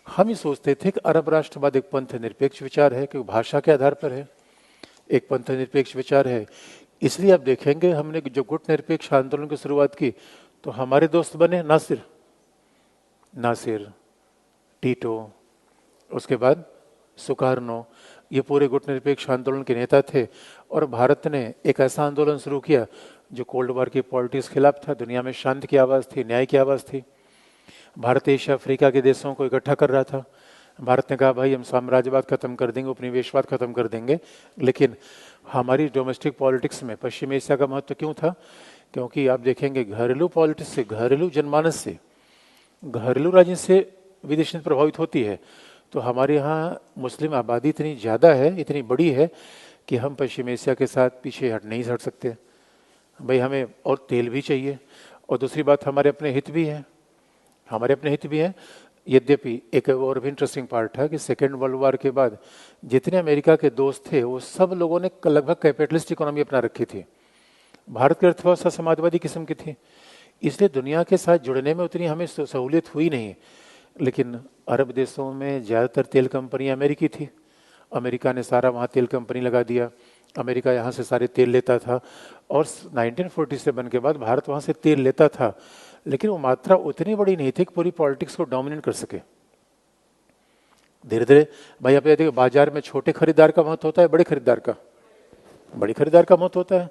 हम ही सोचते थे कि अरब राष्ट्रवाद एक पंथ निरपेक्ष विचार है, क्योंकि भाषा के आधार पर है, एक पंथ निरपेक्ष विचार है। इसलिए आप देखेंगे हमने जो गुट निरपेक्ष आंदोलन की शुरुआत की तो हमारे दोस्त बने नासिर, टीटो, उसके बाद सुकार्नो, ये पूरे गुट निरपेक्ष आंदोलन के नेता थे। और भारत ने एक ऐसा आंदोलन शुरू किया जो कोल्ड वॉर की पॉलिटिक्स के खिलाफ था। दुनिया में शांति की आवाज़ थी, न्याय की आवाज़ थी। भारत एशिया अफ्रीका के देशों को इकट्ठा कर रहा था। भारत ने कहा भाई हम साम्राज्यवाद खत्म कर देंगे, उपनिवेशवाद खत्म कर देंगे। लेकिन हमारी डोमेस्टिक पॉलिटिक्स में पश्चिम एशिया का महत्व क्यों था? क्योंकि आप देखेंगे घरेलू पॉलिटिक्स से, घरेलू जनमानस से, घरेलू राज्य से विदेशी नीति प्रभावित होती है, तो हमारे यहाँ मुस्लिम आबादी इतनी ज़्यादा है, इतनी बड़ी है कि हम पश्चिम एशिया के साथ पीछे हट नहीं हट सकते भाई। हमें और तेल भी चाहिए, और दूसरी बात हमारे अपने हित भी हैं, हमारे अपने हित भी हैं। यद्यपि एक और भी इंटरेस्टिंग पार्ट है कि सेकेंड वर्ल्ड वॉर के बाद जितने अमेरिका के दोस्त थे वो सब लोगों ने लगभग कैपिटलिस्ट इकोनॉमी अपना रखी थी। भारत की अर्थव्यवस्था समाजवादी किस्म की थी, इसलिए दुनिया के साथ जुड़ने में उतनी हमें सहूलियत हुई नहीं। लेकिन अरब देशों में ज़्यादातर तेल कंपनियां अमेरिकी थी, अमेरिका ने सारा वहाँ तेल कंपनी लगा दिया, अमेरिका यहाँ से सारे तेल लेता था, और 1947 के बाद भारत वहाँ से तेल लेता था, लेकिन वो मात्रा उतनी बड़ी नहीं थी कि पूरी पॉलिटिक्स को डोमिनेट कर सके। धीरे धीरे भाई आप देखिए, बाजार में छोटे खरीदार का महत्व होता है, बड़े खरीदार का, बड़े खरीदार का महत्व होता है।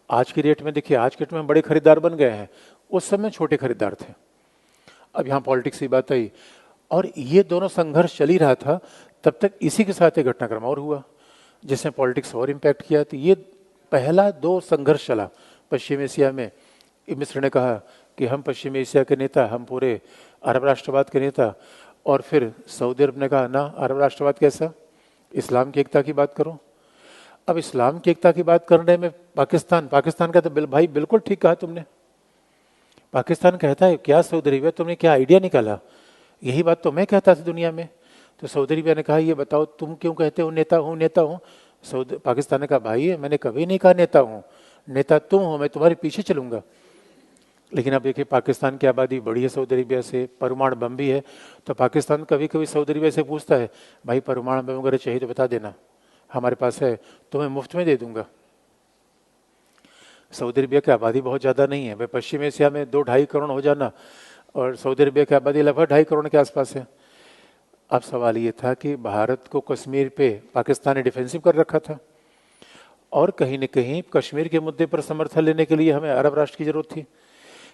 आज की डेट में देखिए, आज के डेट में बड़े खरीदार बन गए हैं, उस समय छोटे खरीदार थे। अब यहाँ पॉलिटिक्स की बात आई, और ये दोनों संघर्ष चल ही रहा था, तब तक इसी के साथ एक घटनाक्रम और हुआ जिसने पॉलिटिक्स और इम्पैक्ट किया। तो ये पहला दो संघर्ष चला पश्चिम एशिया में। मिस्र ने कहा कि हम पश्चिम एशिया के नेता, हम पूरे अरब राष्ट्रवाद के नेता, और फिर सऊदी अरब ने कहा ना, अरब राष्ट्रवाद कैसा, इस्लाम की एकता की बात करो। अब इस्लाम की एकता की बात करने में पाकिस्तान का तो भाई बिल्कुल ठीक कहा तुमने। पाकिस्तान कहता है क्या सऊदी अरबिया, तुमने क्या आइडिया निकाला, यही बात तो मैं कहता था दुनिया में। तो सऊदी अरबिया ने कहा ये बताओ तुम क्यों कहते हो नेता हूँ नेता हूँ। पाकिस्तान ने कहा भाई मैंने कभी नहीं कहा नेता हूँ, नेता तुम हो, मैं तुम्हारे पीछे चलूंगा। लेकिन अब देखिए, पाकिस्तान की आबादी बड़ी है सऊदी अरबिया से, परमाणु बम भी है, तो पाकिस्तान कभी कभी सऊदी अरबिया से पूछता है भाई परमाणु बम वगैरह चाहिए तो बता देना, हमारे पास है, तुम्हें मुफ्त में दे दूंगा। सऊदी अरबिया की आबादी बहुत ज़्यादा नहीं है भाई, पश्चिम एशिया में 2-2.5 करोड़ हो जाना, और सऊदी अरबिया की आबादी लगभग 2.5 करोड़ के आसपास है। अब सवाल ये था कि भारत को कश्मीर पे पाकिस्तान ने डिफेंसिव कर रखा था, और कहीं न कहीं कश्मीर के मुद्दे पर समर्थन लेने के लिए हमें अरब राष्ट्र की जरूरत थी,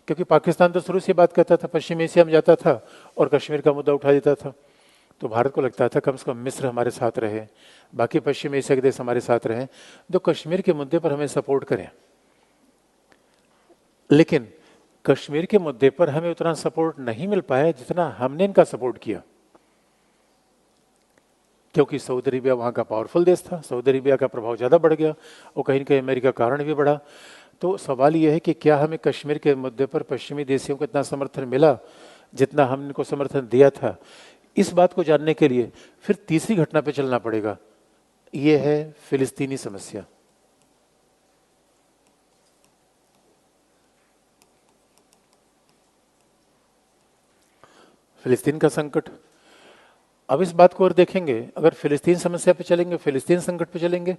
क्योंकि पाकिस्तान तो शुरू से बात करता था, पश्चिम एशिया में जाता था और कश्मीर का मुद्दा उठा देता था। तो भारत को लगता था कम से कम मिस्र हमारे साथ रहे, बाकी पश्चिम एशिया के देश हमारे साथ रहें, तो कश्मीर के मुद्दे पर हमें सपोर्ट करें। लेकिन कश्मीर के मुद्दे पर हमें उतना सपोर्ट नहीं मिल पाया जितना हमने इनका सपोर्ट किया, क्योंकि सऊदी अरबिया वहाँ का पावरफुल देश था, सऊदी अरबिया का प्रभाव ज़्यादा बढ़ गया, और कहीं न कहीं अमेरिका का कारण भी बढ़ा। तो सवाल यह है कि क्या हमें कश्मीर के मुद्दे पर पश्चिमी देशों को इतना समर्थन मिला जितना हमने को समर्थन दिया था। इस बात को जानने के लिए फिर तीसरी घटना पे चलना पड़ेगा, ये है फिलिस्तीनी समस्या। फिलिस्तीन का संकट। अब इस बात को और देखेंगे, अगर फिलिस्तीन समस्या पे चलेंगे, फिलिस्तीन संकट पे चलेंगे,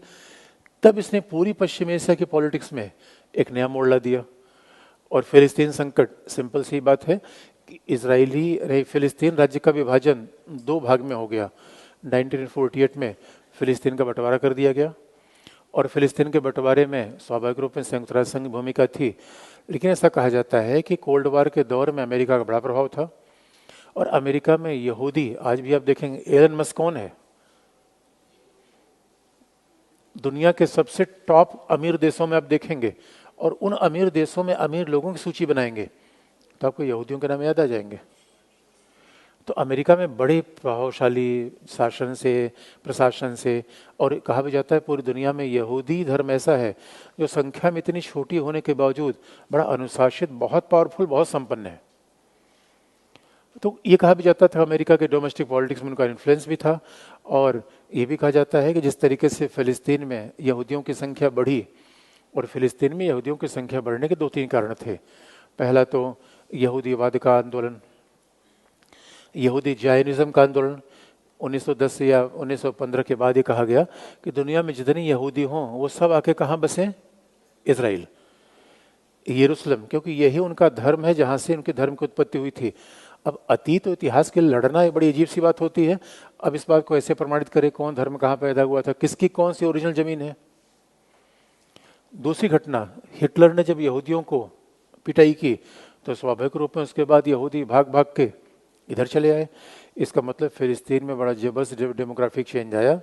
तब इसने पूरी पश्चिम एशिया की पॉलिटिक्स में एक नया मोड़ ला दिया। और फिलिस्तीन संकट सिंपल सी बात है कि इजरायली फिलिस्तीन राज्य का विभाजन 2 भाग में हो गया। 1948 में फिलिस्तीन का बंटवारा कर दिया गया, और फिलिस्तीन के बंटवारे में स्वाभाविक रूप में संयुक्त राष्ट्र संघ की भूमिका थी। लेकिन ऐसा कहा जाता है कि कोल्ड वार के दौर में अमेरिका का बड़ा प्रभाव था, और अमेरिका में यहूदी, आज भी आप देखेंगे एलन मस्क कौन है, दुनिया के सबसे टॉप अमीर देशों में आप देखेंगे, और उन अमीर देशों में अमीर लोगों की सूची बनाएंगे तो आपको यहूदियों के नाम याद आ जाएंगे। तो अमेरिका में बड़े प्रभावशाली शासन से, प्रशासन से, और कहा भी जाता है पूरी दुनिया में यहूदी धर्म ऐसा है जो संख्या में इतनी छोटी होने के बावजूद बड़ा अनुशासित, बहुत पावरफुल, बहुत संपन्न है। तो ये कहा भी जाता था अमेरिका के डोमेस्टिक पॉलिटिक्स में उनका इन्फ्लुएंस भी था, और ये भी कहा जाता है कि जिस तरीके से फिलिस्तीन में यहूदियों की संख्या बढ़ी, और फिलिस्तीन में यहूदियों की संख्या बढ़ने के 2-3 कारण थे। पहला तो यहूदीवाद का आंदोलन, यहूदी जायनिज्म का आंदोलन। 1910 या 1915 के बाद ये कहा गया कि दुनिया में जितने यहूदी हों वो सब आके कहाँ बसे, इजराइल, यरूशलेम, क्योंकि यही उनका धर्म है जहाँ से उनके धर्म की उत्पत्ति हुई थी। अब अतीत और इतिहास के लड़ना एक बड़ी अजीब सी बात होती है। अब इस बात को ऐसे प्रमाणित करें कौन धर्म कहाँ पैदा हुआ था, किसकी कौन सी ओरिजिनल जमीन है। दूसरी घटना, हिटलर ने जब यहूदियों को पिटाई की तो स्वाभाविक रूप में उसके बाद यहूदी भाग भाग के इधर चले आए। इसका मतलब फिलिस्तीन में बड़ा जबरदस्त डेमोग्राफिक चेंज आया,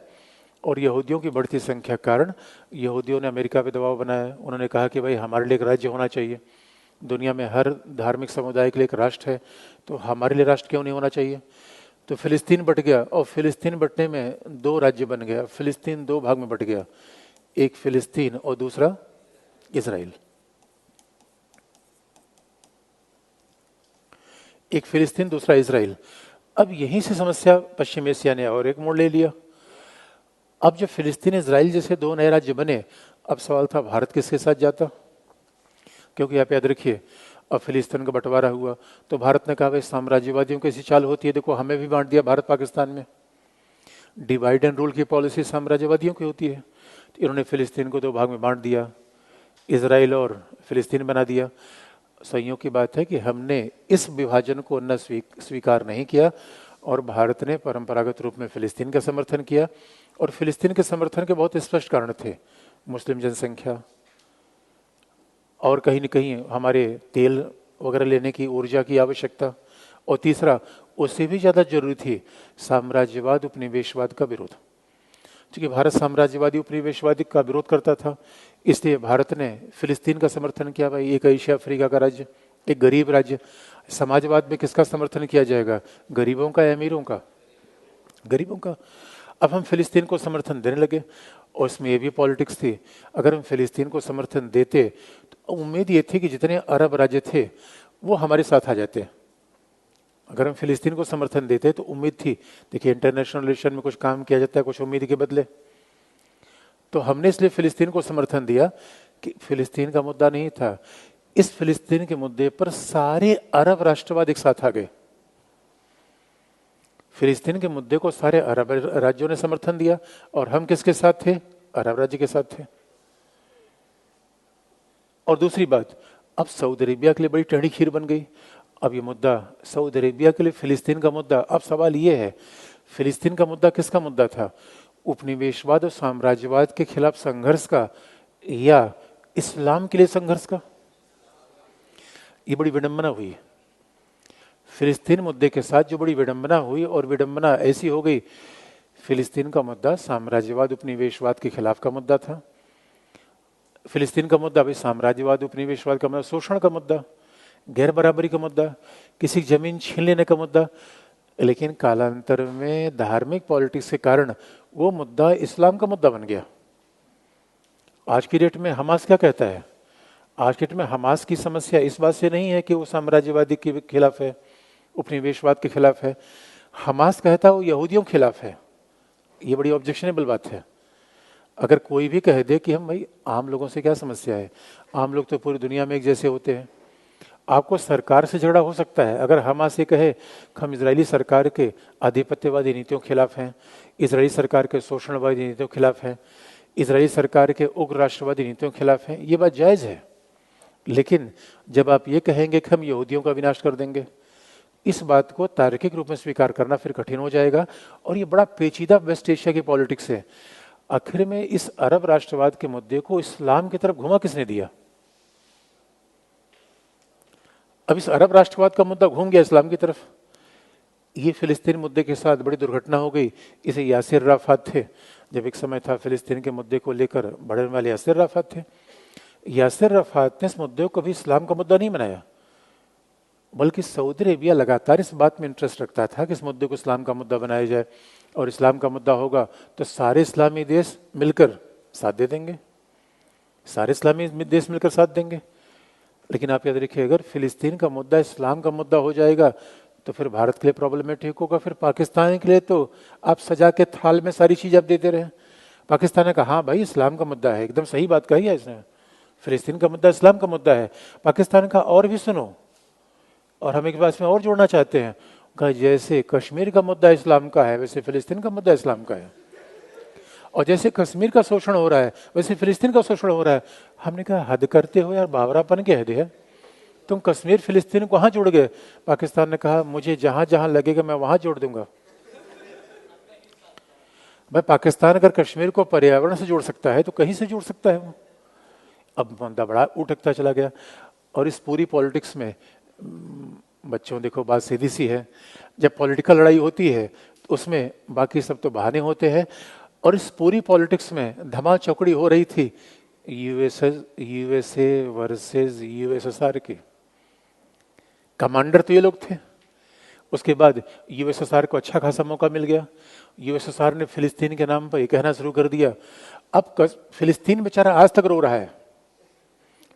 और यहूदियों की बढ़ती संख्या के कारण यहूदियों ने अमेरिका पे दबाव बनाया। उन्होंने कहा कि भाई हमारे लिए एक राज्य होना चाहिए। दुनिया में हर धार्मिक समुदाय के लिए एक राष्ट्र है, तो हमारे लिए राष्ट्र क्यों नहीं होना चाहिए? तो फिलिस्तीन बट गया, और फिलिस्तीन बटने में दो राज्य बन गया। फिलिस्तीन दो भाग में बट गया, एक फिलिस्तीन और दूसरा इजराइल। एक फिलिस्तीन, दूसरा इजराइल। अब यहीं से समस्या पश्चिम एशिया ने और एक मोड़ ले लिया। अब जब फिलिस्तीन इजराइल जैसे दो नए राज्य बने, अब सवाल था भारत किसके साथ जाता? क्योंकि आप याद रखिए, अब फिलिस्तीन का बंटवारा हुआ तो भारत ने कहा भाई साम्राज्यवादियों की ऐसी चाल होती है, देखो हमें भी बांट दिया भारत पाकिस्तान में। डिवाइड एंड रूल की पॉलिसी साम्राज्यवादियों की होती है। तो इन्होंने फिलिस्तीन को दो भाग में बांट दिया, इजराइल और फिलिस्तीन बना दिया। संयोग की बात है कि हमने इस विभाजन को न स्वीकार नहीं किया, और भारत ने परंपरागत रूप में फिलिस्तीन का समर्थन किया। और फिलिस्तीन के समर्थन के बहुत स्पष्ट कारण थे, मुस्लिम जनसंख्या, और कहीं न कहीं हमारे तेल वगैरह लेने की ऊर्जा की आवश्यकता, और तीसरा उससे भी ज़्यादा जरूरी थी साम्राज्यवाद उपनिवेशवाद का विरोध। क्योंकि भारत साम्राज्यवादी उपनिवेशवादी का विरोध करता था, इसलिए भारत ने फिलिस्तीन का समर्थन किया। भाई एक एशिया अफ्रीका का राज्य, एक गरीब राज्य। समाजवाद में किसका समर्थन किया जाएगा, गरीबों का या अमीरों का? गरीबों का। अब हम फिलिस्तीन को समर्थन देने लगे, और इसमें ये भी पॉलिटिक्स थी, अगर हम फिलिस्तीन को समर्थन देते तो उम्मीद ये थी कि जितने अरब राज्य थे वो हमारे साथ आ जाते। अगर हम फिलिस्तीन को समर्थन देते तो उम्मीद थी, देखिए इंटरनेशनल रिलेशन में कुछ काम किया जाता है कुछ उम्मीद के बदले। तो हमने इसलिए फिलिस्तीन को समर्थन दिया कि फिलिस्तीन का मुद्दा नहीं था, इस फिलिस्तीन के मुद्दे पर सारे अरब राष्ट्रवाद एक साथ आ गए। फिलिस्तीन के मुद्दे को सारे अरब राज्यों ने समर्थन दिया, और हम किसके साथ थे? अरब राज्य के साथ थे। और दूसरी बात, अब सऊदी अरेबिया के लिए बड़ी टेढ़ी खीर बन गई। अब ये मुद्दा सऊदी अरेबिया के लिए फिलिस्तीन का मुद्दा। अब सवाल ये है, फिलिस्तीन का मुद्दा किसका मुद्दा था? उपनिवेशवाद और साम्राज्यवाद के खिलाफ संघर्ष का, या इस्लाम के लिए संघर्ष का? ये बड़ी विडंबना हुई फिलिस्तीन मुद्दे के साथ, जो बड़ी विडंबना हुई। और विडंबना ऐसी हो गई, फिलिस्तीन का मुद्दा साम्राज्यवाद उपनिवेशवाद के खिलाफ का मुद्दा था। फिलिस्तीन का मुद्दा भाई साम्राज्यवाद उपनिवेशवाद का मुद्दा, शोषण का मुद्दा, गैर बराबरी का मुद्दा, किसी की जमीन छीन लेने का मुद्दा। लेकिन कालांतर में धार्मिक पॉलिटिक्स के कारण वो मुद्दा इस्लाम का मुद्दा बन गया। आज की डेट में हमास क्या कहता है? आज की डेट में हमास की समस्या इस बात से नहीं है कि वो साम्राज्यवादी के खिलाफ है, उपनिवेशवाद के खिलाफ है। हमास कहता है वो यहूदियों के खिलाफ है। ये बड़ी ऑब्जेक्शनेबल बात है। अगर कोई भी कह दे कि हम भाई आम लोगों से क्या समस्या है, आम लोग तो पूरी दुनिया में एक जैसे होते हैं। आपको सरकार से झगड़ा हो सकता है, अगर हमास ये कहे हम इजरायली सरकार के आधिपत्यवादी नीतियों के खिलाफ हैं, इजरायली सरकार के शोषणवादी नीतियों के खिलाफ हैं, इजरायली सरकार के उग्र राष्ट्रवादी नीतियों के खिलाफ हैं, ये बात जायज़ है। लेकिन जब आप ये कहेंगे कि हम यहूदियों का विनाश कर देंगे, इस बात को तार्किक रूप में स्वीकार करना फिर कठिन हो जाएगा। और ये बड़ा पेचीदा वेस्ट एशिया की पॉलिटिक्स है। आखिर में इस अरब राष्ट्रवाद के मुद्दे को इस्लाम की तरफ घुमा किसने दिया? अब इस अरब राष्ट्रवाद का मुद्दा घूम गया इस्लाम की तरफ। ये फिलिस्तीन मुद्दे के साथ बड़ी दुर्घटना हो गई। इसे यासिर अराफात थे, जब एक समय था फिलिस्तीन के मुद्दे को लेकर बढ़ने वाले यासिर अराफात थे। यासिर अराफात ने इस मुद्दे को कभी इस्लाम का मुद्दा नहीं बनाया, बल्कि सऊदी अरेबिया लगातार इस बात में इंटरेस्ट रखता था कि इस मुद्दे को इस्लाम का मुद्दा बनाया जाए, और इस्लाम का मुद्दा होगा तो सारे इस्लामी देश मिलकर साथ दे देंगे, सारे इस्लामी देश मिलकर साथ देंगे। लेकिन आप याद रखिए, अगर फिलिस्तीन का मुद्दा इस्लाम का मुद्दा हो जाएगा तो फिर भारत के लिए प्रॉब्लमेटिक होगा, फिर पाकिस्तान के लिए तो आप सजा के थाल में सारी चीज़ आप देते रहे। पाकिस्तान ने कहा हाँ भाई इस्लाम का मुद्दा है, एकदम सही बात कही है इसने, फिलिस्तीन का मुद्दा इस्लाम का मुद्दा है। पाकिस्तान का और भी सुनो, और हम एक बात में और जोड़ना चाहते हैं, कहा जैसे कश्मीर का मुद्दा इस्लाम का है वैसे फिलिस्तीन का मुद्दा इस्लाम का है, और जैसे कश्मीर का शोषण हो रहा है वैसे फिलिस्तीन का शोषण हो रहा है। हमने कहा हद करते हो यार, बावरापन के हद है, तुम कश्मीर फिलिस्तीन को कहाँ जोड़ गए? पाकिस्तान ने कहा मुझे जहां जहां लगेगा मैं वहां जोड़ दूंगा। भाई पाकिस्तान अगर कश्मीर को पर्यावरण से जोड़ सकता है तो कहीं से जोड़ सकता है वो। अब बंदा बड़ा उठकता चला गया। और इस पूरी पॉलिटिक्स में बच्चों देखो बात सीधी सी है, जब पॉलिटिकल लड़ाई होती है तो उसमें बाकी सब तो बहाने होते हैं। और इस पूरी पॉलिटिक्स में धमा चौकड़ी हो रही थी यूएसए वर्सेस यूएसएसआर की। कमांडर तो ये लोग थे। उसके बाद यूएसएसआर को अच्छा खासा मौका मिल गया। यूएसएसआर ने फिलिस्तीन के नाम पर ये कहना शुरू कर दिया। अब फिलिस्तीन बेचारा आज तक रो रहा है,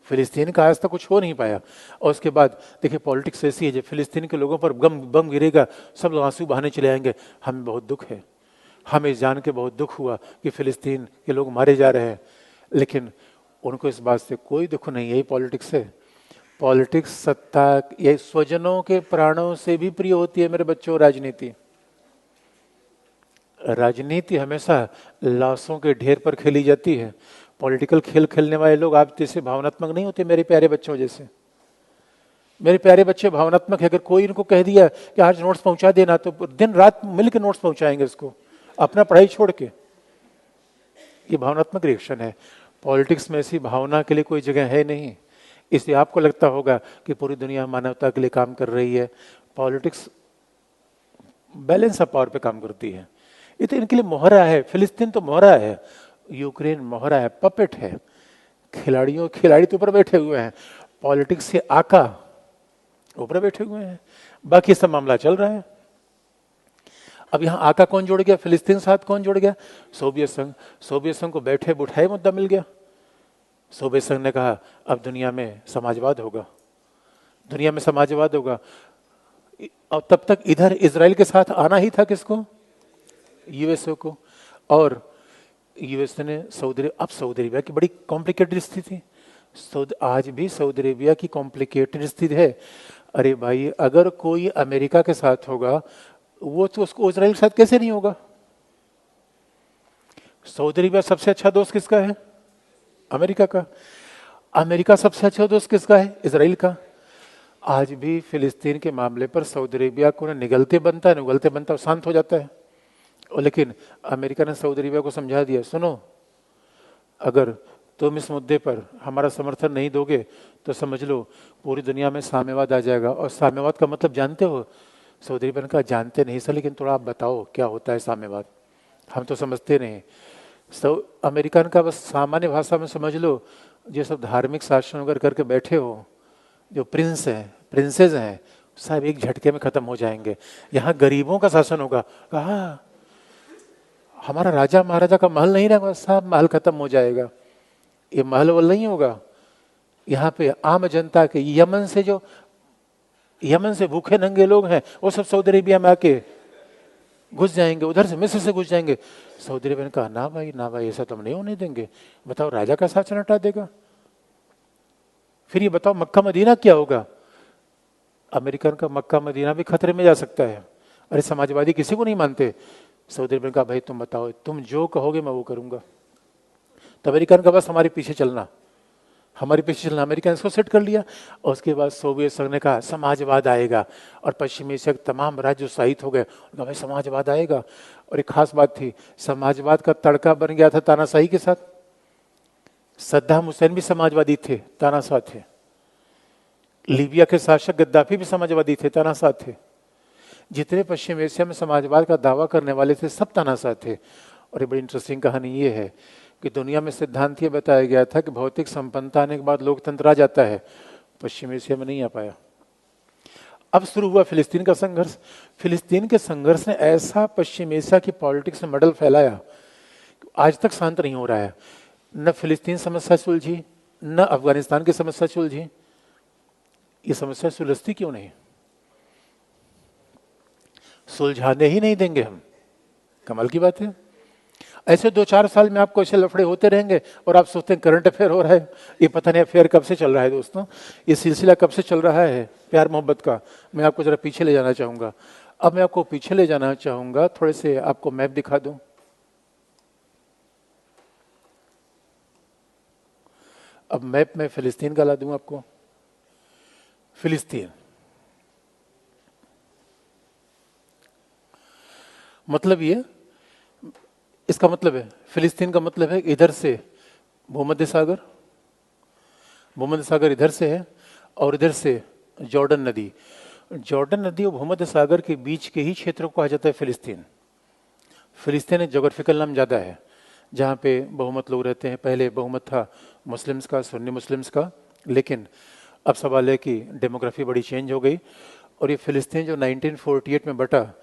फिलिस्तीन का आज तक कुछ हो नहीं पाया। और उसके बाद देखिए पॉलिटिक्स ऐसी है, जब फिलिस्तीन के लोगों पर बम बम गिरेगा सब लोग आंसू बहाने चले आएंगे। हमें बहुत दुख है, हमें जान के बहुत दुख हुआ कि फिलिस्तीन के लोग मारे जा रहे हैं, लेकिन उनको इस बात से कोई दुख नहीं। यही पॉलिटिक्स है। पॉलिटिक्स सत्ता, ये स्वजनों के प्राणों से भी प्रिय होती है मेरे बच्चों। राजनीति, राजनीति हमेशा लाशों के ढेर पर खेली जाती है। पॉलिटिकल खेल खेलने वाले लोग आप जैसे भावनात्मक नहीं होते, मेरे प्यारे बच्चों जैसे। मेरे प्यारे बच्चे भावनात्मक है। अगर कोई इनको कह दिया कि आज नोट्स पहुंचा देना, तो दिन रात मिलकर नोट्स पहुंचाएंगे इसको, अपना पढ़ाई छोड़ के। ये भावनात्मक रिएक्शन है। पॉलिटिक्स में ऐसी भावना के लिए कोई जगह है नहीं। इसलिए आपको लगता होगा कि पूरी दुनिया मानवता के लिए काम कर रही है। पॉलिटिक्स बैलेंस ऑफ पावर पे काम करती है। ये तो इनके लिए मोहरा है। फिलिस्तीन तो मोहरा है, यूक्रेन मोहरा है, पपेट है। खिलाड़ी तो ऊपर बैठे हुए हैं, पॉलिटिक्स के आका ऊपर बैठे हुए हैं, बाकी सब मामला चल रहा है। अब यहाँ आका कौन जोड़ गया, फिलिस्तीन साथ कौन जोड़ गया? सोवियत संघ। सोवियत संघ को बैठे बुठाए मुद्दा मिल गया। सोवियत संघ ने कहा अब दुनिया में समाजवाद होगा, दुनिया में समाजवाद होगा। और तब तक इधर इजराइल के साथ आना ही था किसको? यूएसए को। और यूएसए ने सऊदी अरेबिया की बड़ी कॉम्प्लिकेटेड स्थिति थी। आज भी सऊदी अरेबिया की कॉम्प्लिकेटेड स्थिति है। अरे भाई, अगर कोई अमेरिका के साथ होगा वो तो उसको इजराइल के साथ कैसे नहीं होगा? सऊदी अरेबिया सबसे अच्छा दोस्त किसका है? अमेरिका का। अमेरिका सबसे अच्छा दोस्त किसका है? इजराइल का। आज भी फिलिस्तीन के मामले पर सऊदी अरेबिया को निगलते बनता है, शांत हो जाता है। और लेकिन अमेरिका ने सऊदी अरेबिया को समझा दिया, सुनो, अगर तुम इस मुद्दे पर हमारा समर्थन नहीं दोगे तो समझ लो पूरी दुनिया में साम्यवाद आ जाएगा। और साम्यवाद का मतलब जानते हो? सऊदी अरेबिया ने कहा जानते नहीं सर, लेकिन थोड़ा आप बताओ क्या होता है साम्यवाद, हम तो समझते नहीं। अमेरिका ने कहा बस सामान्य भाषा में समझ लो, जो सब धार्मिक शासन वगैरह करके बैठे हो, जो प्रिंस हैं प्रिंसेस हैं, सब एक झटके में खत्म हो जाएंगे। यहाँ गरीबों का शासन होगा। कहा हमारा राजा महाराजा का महल नहीं रहेगा, सब महल खत्म हो जाएगा। ये महल वल नहीं होगा। यहाँ पे आम जनता के यमन से भूखे नंगे लोग हैं, वो सब सऊदी अरेबिया में आके घुस जाएंगे, उधर से मिस्र से घुस जाएंगे। सऊदी अरेबिया ने कहा ना भाई ऐसा तो हम नहीं होने देंगे। बताओ राजा का शासन हटा देगा? फिर ये बताओ मक्का मदीना क्या होगा? अमेरिकन का मक्का मदीना भी खतरे में जा सकता है। अरे समाजवादी किसी को नहीं मानते। सऊदी अरेबिया ने कहा भाई तुम बताओ, तुम जो कहोगे मैं वो करूंगा। तो अमेरिकन का बस हमारे पीछे चलना। अमेरिका ने इसको सेट कर लिया। और उसके बाद सोवियत संघ ने कहा समाजवाद आएगा, और पश्चिमी एशिया के तमाम राज्य उत्साहित हो गए। उन्होंने कहा भाई समाजवाद आएगा। और एक खास बात थी, समाजवाद का तड़का बन गया था तानाशाही के साथ। सद्दाम हुसैन भी समाजवादी थे, तानाशाह थे। लीबिया के शासक गद्दाफी भी समाजवादी थे, तानाशाह थे। जितने पश्चिम एशिया में समाजवाद का दावा करने वाले थे सब तानाशाह थे। और एक बड़ी इंटरेस्टिंग कहानी ये है कि दुनिया में सिद्धांत ये बताया गया था कि भौतिक संपन्नता आने के बाद लोकतंत्र आ जाता है, पश्चिम एशिया में नहीं आ पाया। अब शुरू हुआ फिलिस्तीन का संघर्ष। फिलिस्तीन के संघर्ष ने ऐसा पश्चिम एशिया की पॉलिटिक्स में मडल फैलाया, आज तक शांत नहीं हो रहा है। न फिलिस्तीन समस्या सुलझी, न अफगानिस्तान की समस्या सुलझी। ये समस्या सुलझती क्यों नहीं? सुलझाने ही नहीं देंगे हम। कमाल की बात है। ऐसे 2-4 साल में आपको ऐसे लफड़े होते रहेंगे और आप सोचते हैं करंट अफेयर हो रहा है। ये पता नहीं अफेयर कब से चल रहा है दोस्तों, ये सिलसिला कब से चल रहा है प्यार मोहब्बत का। मैं आपको जरा पीछे ले जाना चाहूंगा। अब मैं आपको पीछे ले जाना चाहूंगा, थोड़े से आपको मैप दिखा दूं। अब मैप में फिलिस्तीन का ला दूं आपको। फिलिस्तीन मतलब ये, इसका मतलब है फिलिस्तीन का मतलब है इधर से भूमध्य सागर इधर से है, और इधर से जॉर्डन नदी और भूमध्य सागर के बीच के ही क्षेत्र को कहा जाता है फिलिस्तीन। फिलिस्तीन एक जोग्राफिकल नाम ज़्यादा है, जहाँ पे बहुमत लोग रहते हैं। पहले बहुमत था मुस्लिम्स का, सुन्नी मुस्लिम्स का, लेकिन अब सवाल है कि डेमोग्राफी बड़ी चेंज हो गई और ये फिलिस्तीन जो 1948 में बटा,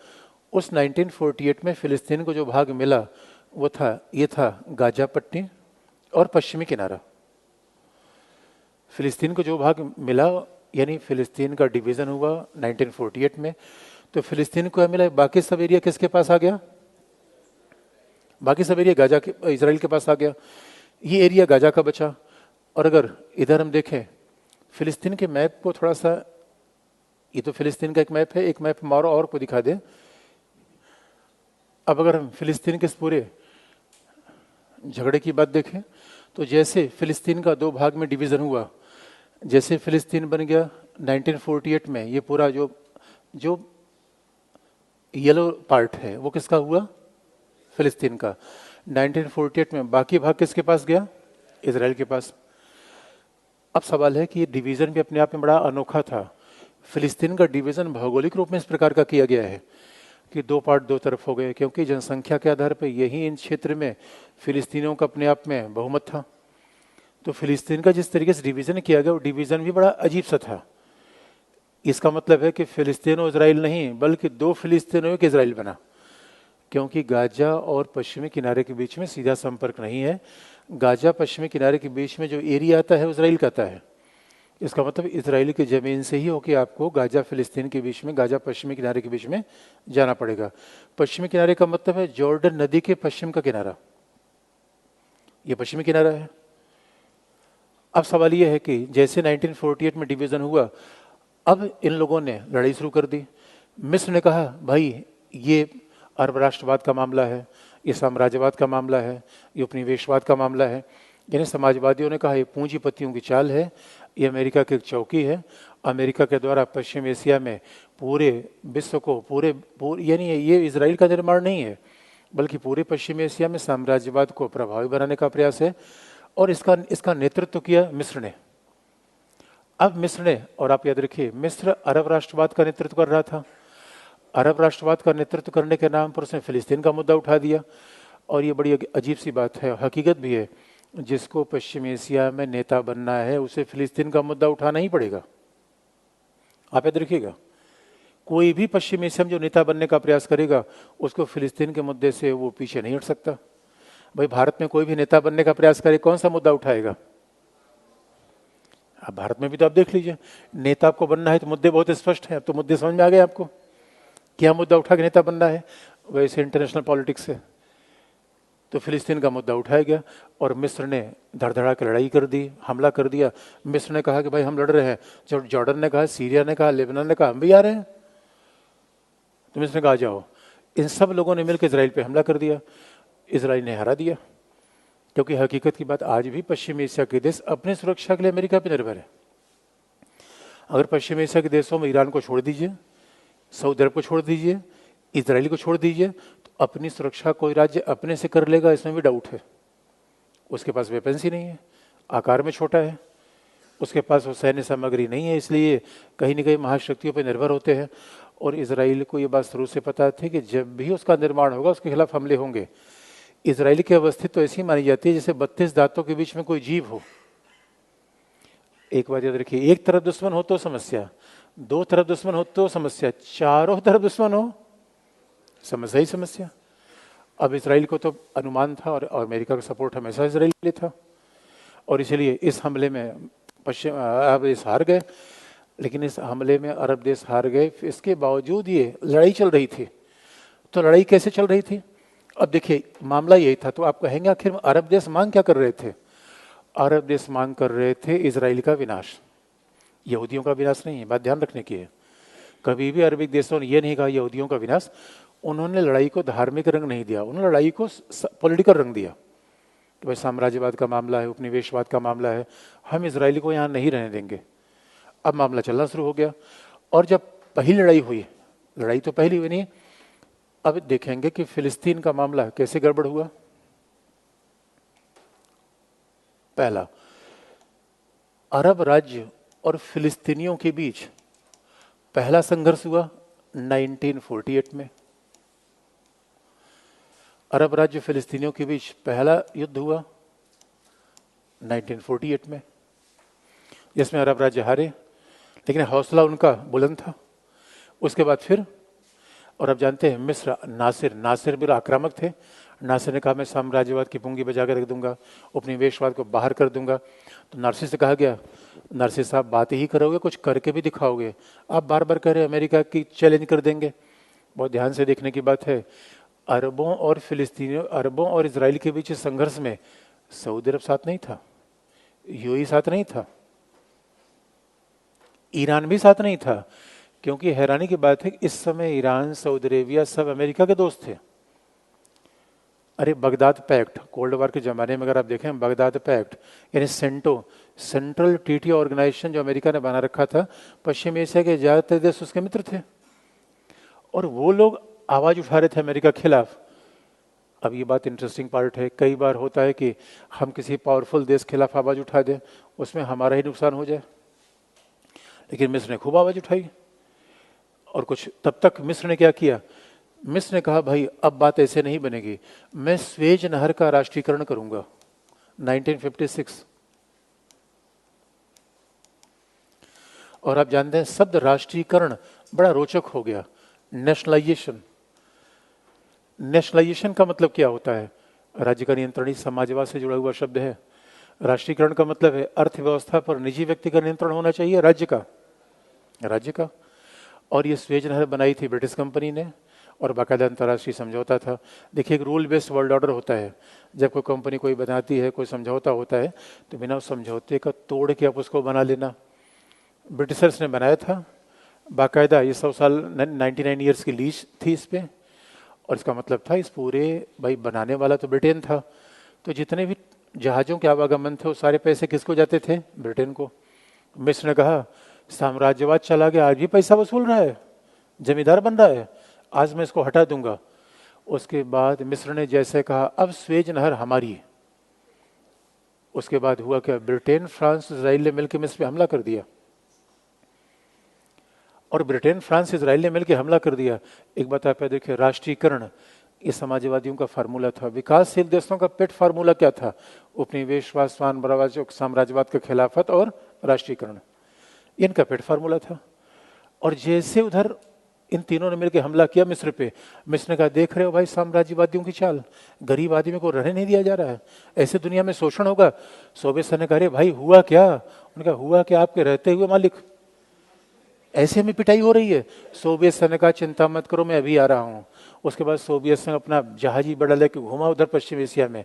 उस 1948 में फिलिस्तीन को जो भाग मिला वो था, ये था गाजा पट्टी और पश्चिमी किनारा। फिलिस्तीन को जो भाग मिला यानी फिलिस्तीन का डिवीज़न हुआ 1948 में, तो फिलिस्तीन को मिला, बाकी सब एरिया किसके पास आ गया? बाकी सब एरिया गाजा के, इजराइल के पास आ गया। ये एरिया गाजा का बचा। और अगर इधर हम देखें फिलिस्तीन के मैप को थोड़ा सा, ये तो फिलिस्तीन का एक मैप है, एक मैप मारो और को दिखा दे। अब अगर हम फिलिस्तीन के इस पूरे झगड़े की बात देखें तो जैसे फिलिस्तीन का दो भाग में डिवीज़न हुआ, जैसे फिलिस्तीन बन गया 1948 में, ये पूरा जो जो येलो पार्ट है वो किसका हुआ? फिलिस्तीन का। 1948 में बाकी भाग किसके पास गया? इजराइल के पास। अब सवाल है कि ये डिवीज़न भी अपने आप में बड़ा अनोखा था। फिलिस्तीन का डिवीज़न भौगोलिक रूप में इस प्रकार का किया गया है कि दो पार्ट दो तरफ हो गए, क्योंकि जनसंख्या के आधार पर यही इन क्षेत्र में फिलिस्तीनियों का अपने आप में बहुमत था। तो फिलिस्तीन का जिस तरीके से डिवीज़न किया गया वो डिवीज़न भी बड़ा अजीब सा था। इसका मतलब है कि फिलिस्तीन और इजराइल नहीं, बल्कि दो फिलिस्तीन एक इजराइल बना, क्योंकि गाजा और पश्चिमी किनारे के बीच में सीधा संपर्क नहीं है। गाजा पश्चिमी किनारे के बीच में जो एरिया आता है वो इजराइल का आता है। इसका मतलब इजराइल की ज़मीन से ही होकर आपको गाजा फिलिस्तीन के बीच में, गाजा पश्चिमी किनारे के बीच में जाना पड़ेगा। पश्चिमी किनारे का मतलब है जॉर्डन नदी के पश्चिम का किनारा, ये पश्चिमी किनारा है। अब सवाल ये है कि जैसे 1948 में डिवीज़न हुआ, अब इन लोगों ने लड़ाई शुरू कर दी। मिस्र ने कहा भाई ये अरब राष्ट्रवाद का मामला है, ये साम्राज्यवाद का मामला है, ये उपनिवेशवाद का मामला है। यानी समाजवादियों ने कहा ये पूंजीपतियों की चाल है, ये अमेरिका की एक चौकी है। अमेरिका के द्वारा पश्चिम एशिया में पूरे विश्व को यानी ये इजराइल का निर्माण नहीं है, बल्कि पूरे पश्चिम एशिया में साम्राज्यवाद को प्रभावी बनाने का प्रयास है। और इसका नेतृत्व किया मिस्र ने। अब मिस्र ने, और आप याद रखिए, मिस्र अरब राष्ट्रवाद का नेतृत्व कर रहा था। अरब राष्ट्रवाद का नेतृत्व करने के नाम पर उसने फिलिस्तीन का मुद्दा उठा दिया। और ये बड़ी अजीब सी बात है, हकीकत भी है, जिसको पश्चिम एशिया में नेता बनना है उसे फिलिस्तीन का मुद्दा उठाना ही पड़ेगा। आप याद रखिएगा, कोई भी पश्चिम एशिया में जो नेता बनने का प्रयास करेगा उसको फिलिस्तीन के मुद्दे से वो पीछे नहीं हट सकता। भाई भारत में कोई भी नेता बनने का प्रयास करे, कौन सा मुद्दा उठाएगा? अब भारत में भी तो आप देख लीजिए, नेता आपको बनना है तो मुद्दे बहुत स्पष्ट हैं। अब तो मुद्दे समझ में आ गए आपको, क्या मुद्दा उठा के नेता बनना है। वैसे इंटरनेशनल पॉलिटिक्स से तो फिलिस्तीन का मुद्दा उठाया गया और मिस्र ने धड़धड़ा के लड़ाई कर दी, हमला कर दिया। मिस्र ने कहा कि भाई हम लड़ रहे हैं, जब जॉर्डन ने कहा, सीरिया ने कहा, लेबनान ने कहा हम भी आ रहे हैं, तो मिस्र ने कहा जाओ। इन सब लोगों ने मिलकर इजराइल पे हमला कर दिया। इजराइल ने हरा दिया, क्योंकि हकीकत की बात आज भी पश्चिम एशिया के देश अपनी सुरक्षा के लिए अमेरिका पर निर्भर है। अगर पश्चिम एशिया के देशों में ईरान को छोड़ दीजिए, सऊदी अरब को छोड़ दीजिए, इजराइल को छोड़ दीजिए, तो अपनी सुरक्षा कोई राज्य अपने से कर लेगा इसमें भी डाउट है। उसके पास वेपन्स ही नहीं है, आकार में छोटा है, उसके पास वो सैन्य सामग्री नहीं है, इसलिए कहीं न कहीं महाशक्तियों पर निर्भर होते हैं। और इजराइल को ये बात शुरू से पता थी कि जब भी उसका निर्माण होगा उसके खिलाफ हमले होंगे। इजराइल की अवस्थित तो ऐसी मानी जाती है जैसे 32 दांतों के बीच में कोई जीव हो। एक बात याद रखिए, एक तरफ दुश्मन हो तो समस्या, दो तरफ दुश्मन हो तो समस्या, चारों तरफ दुश्मन हो समस्या ही समस्या। अब इजराइल को तो अनुमान था और अमेरिका का सपोर्ट हमेशा इजराइल के लिए था, और इसलिए इस हमले में पश्चिम अरब देश हार गए। लेकिन इस हमले में अरब देश हार गए, इसके बावजूद ये लड़ाई चल रही थी। तो लड़ाई कैसे चल रही थी? अब देखिए मामला यही था। तो आप कहेंगे आखिर अरब देश मांग क्या कर रहे थे? अरब देश मांग कर रहे थे इजराइल का विनाश, यहूदियों का विनाश नहीं है, बात ध्यान रखने की है। कभी भी अरबिक देशों ने यह नहीं कहा यहूदियों का विनाश। उन्होंने लड़ाई को धार्मिक रंग नहीं दिया, उन्होंने लड़ाई को पॉलिटिकल रंग दिया कि भाई साम्राज्यवाद का मामला है, उपनिवेशवाद का मामला है, हम इजराइल को यहाँ नहीं रहने देंगे। अब मामला चलना शुरू हो गया। और जब पहली लड़ाई हुई, लड़ाई तो पहली हुई नहीं, अब देखेंगे कि फिलिस्तीन का मामला कैसे गड़बड़ हुआ। पहला, अरब राज्य और फिलिस्तीनियों के बीच पहला संघर्ष हुआ 1948 में। अरब राज्य फिलिस्तीनियों के बीच पहला युद्ध हुआ 1948 में। जिसमें अरब राज्य हारे, लेकिन हौसला उनका बुलंद था। उसके बाद फिर, और अब जानते हैं मिस्र, नासिर भी आक्रामक थे। नासिर ने कहा मैं साम्राज्यवाद की पुंगी बजा कर रख दूंगा, उपनिवेशवाद को बाहर कर दूंगा। तो नासिर से कहा गया, नासिर साहब बात ही करोगे, कुछ करके भी दिखाओगे? आप बार बार कह रहे अमेरिका की चैलेंज कर देंगे। बहुत ध्यान से देखने की बात है, अरबों और फिलिस्तीनियों, अरबों और इजराइल के बीच संघर्ष में सऊदी अरब साथ नहीं था, यूएई साथ नहीं था, ईरान भी साथ नहीं था। क्योंकि हैरानी की बात है कि इस समय ईरान, सऊदी अरेबिया सब अमेरिका के दोस्त थे। अरे बगदाद पैक्ट, कोल्ड वॉर के ज़माने में अगर आप देखें, बगदाद पैक्ट यानी सेंट्रल ट्रीटी ऑर्गेनाइजेशन जो अमेरिका ने बना रखा था, पश्चिम एशिया के ज़्यादातर देश उसके मित्र थे, और वो लोग आवाज़ उठा रहे थे अमेरिका के खिलाफ। अब ये बात इंटरेस्टिंग पार्ट है, कई बार होता है कि हम किसी पावरफुल देश के खिलाफ आवाज़ उठा दें, उसमें हमारा ही नुकसान हो जाए। लेकिन मिस्र ने खूब आवाज़ उठाई, और कुछ तब तक मिस्र ने क्या किया, मिस्र ने कहा भाई अब बात ऐसे नहीं बनेगी, मैं स्वेज नहर का राष्ट्रीयकरण करूंगा 1956। और आप जानते हैं शब्द राष्ट्रीयकरण बड़ा रोचक हो गया। नेशनलाइजेशन का मतलब क्या होता है? राज्य का नियंत्रण ही समाजवाद से जुड़ा हुआ शब्द है। राष्ट्रीयकरण का मतलब है अर्थव्यवस्था पर निजी व्यक्ति का नियंत्रण होना चाहिए, राज्य का। और ये स्वेज नहर बनाई थी ब्रिटिश कंपनी ने, और बाकायदा अंतर्राष्ट्रीय समझौता था। देखिए एक रूल बेस्ड वर्ल्ड ऑर्डर होता है, जब कोई कंपनी कोई बनाती है, कोई समझौता होता है, तो बिना उस समझौते का तोड़ के आप उसको बना लेना। ब्रिटिशर्स ने बनाया था बाकायदा, ये 100 साल 99 ईयर्स की लीज थी इस पर, और इसका मतलब था इस पूरे, भाई बनाने वाला तो ब्रिटेन था, तो जितने भी जहाज़ों के आवागमन थे वो सारे पैसे किसको जाते थे? ब्रिटेन को। मिस्र ने कहा साम्राज्यवाद चला गया, आज भी पैसा वसूल रहा है, जमींदार बन रहा है, आज मैं इसको हटा दूंगा। उसके बाद मिस्र ने जैसे कहा अब स्वेज नहर हमारी है, उसके बाद हुआ क्या, ब्रिटेन, फ्रांस, इजराइल ने मिलकर मिस्र पे हमला कर दिया। और ब्रिटेन, फ्रांस, इजराइल ने मिलकर हमला कर दिया। एक बात आप देखिए, राष्ट्रीयकरण ये समाजवादियों का फार्मूला था। विकासशील देशों का पेट फार्मूला क्या था? उपनिवेशवाद, साम्राज्यवाद का खिलाफत और राष्ट्रीयकरण, इनका पेट फार्मूला था। और जैसे उधर इन तीनों ने मिलकर हमला किया मिस्र पे, मिस्र ने कहा देख रहे हो भाई साम्राज्यवादियों की चाल, गरीब आदमी को रहने नहीं दिया जा रहा है, ऐसे दुनिया में शोषण होगा। सोवियत संघ ने कहा भाई हुआ क्या? उन्होंने कहा हुआ क्या, आपके रहते हुए मालिक, ऐसे में पिटाई हो रही है। सोवियत संघ ने कहा चिंता मत करो मैं अभी आ रहा हूँ। उसके बाद सोवियत संघ अपना जहाजी बड़ा लेके घूमा उधर पश्चिम एशिया में।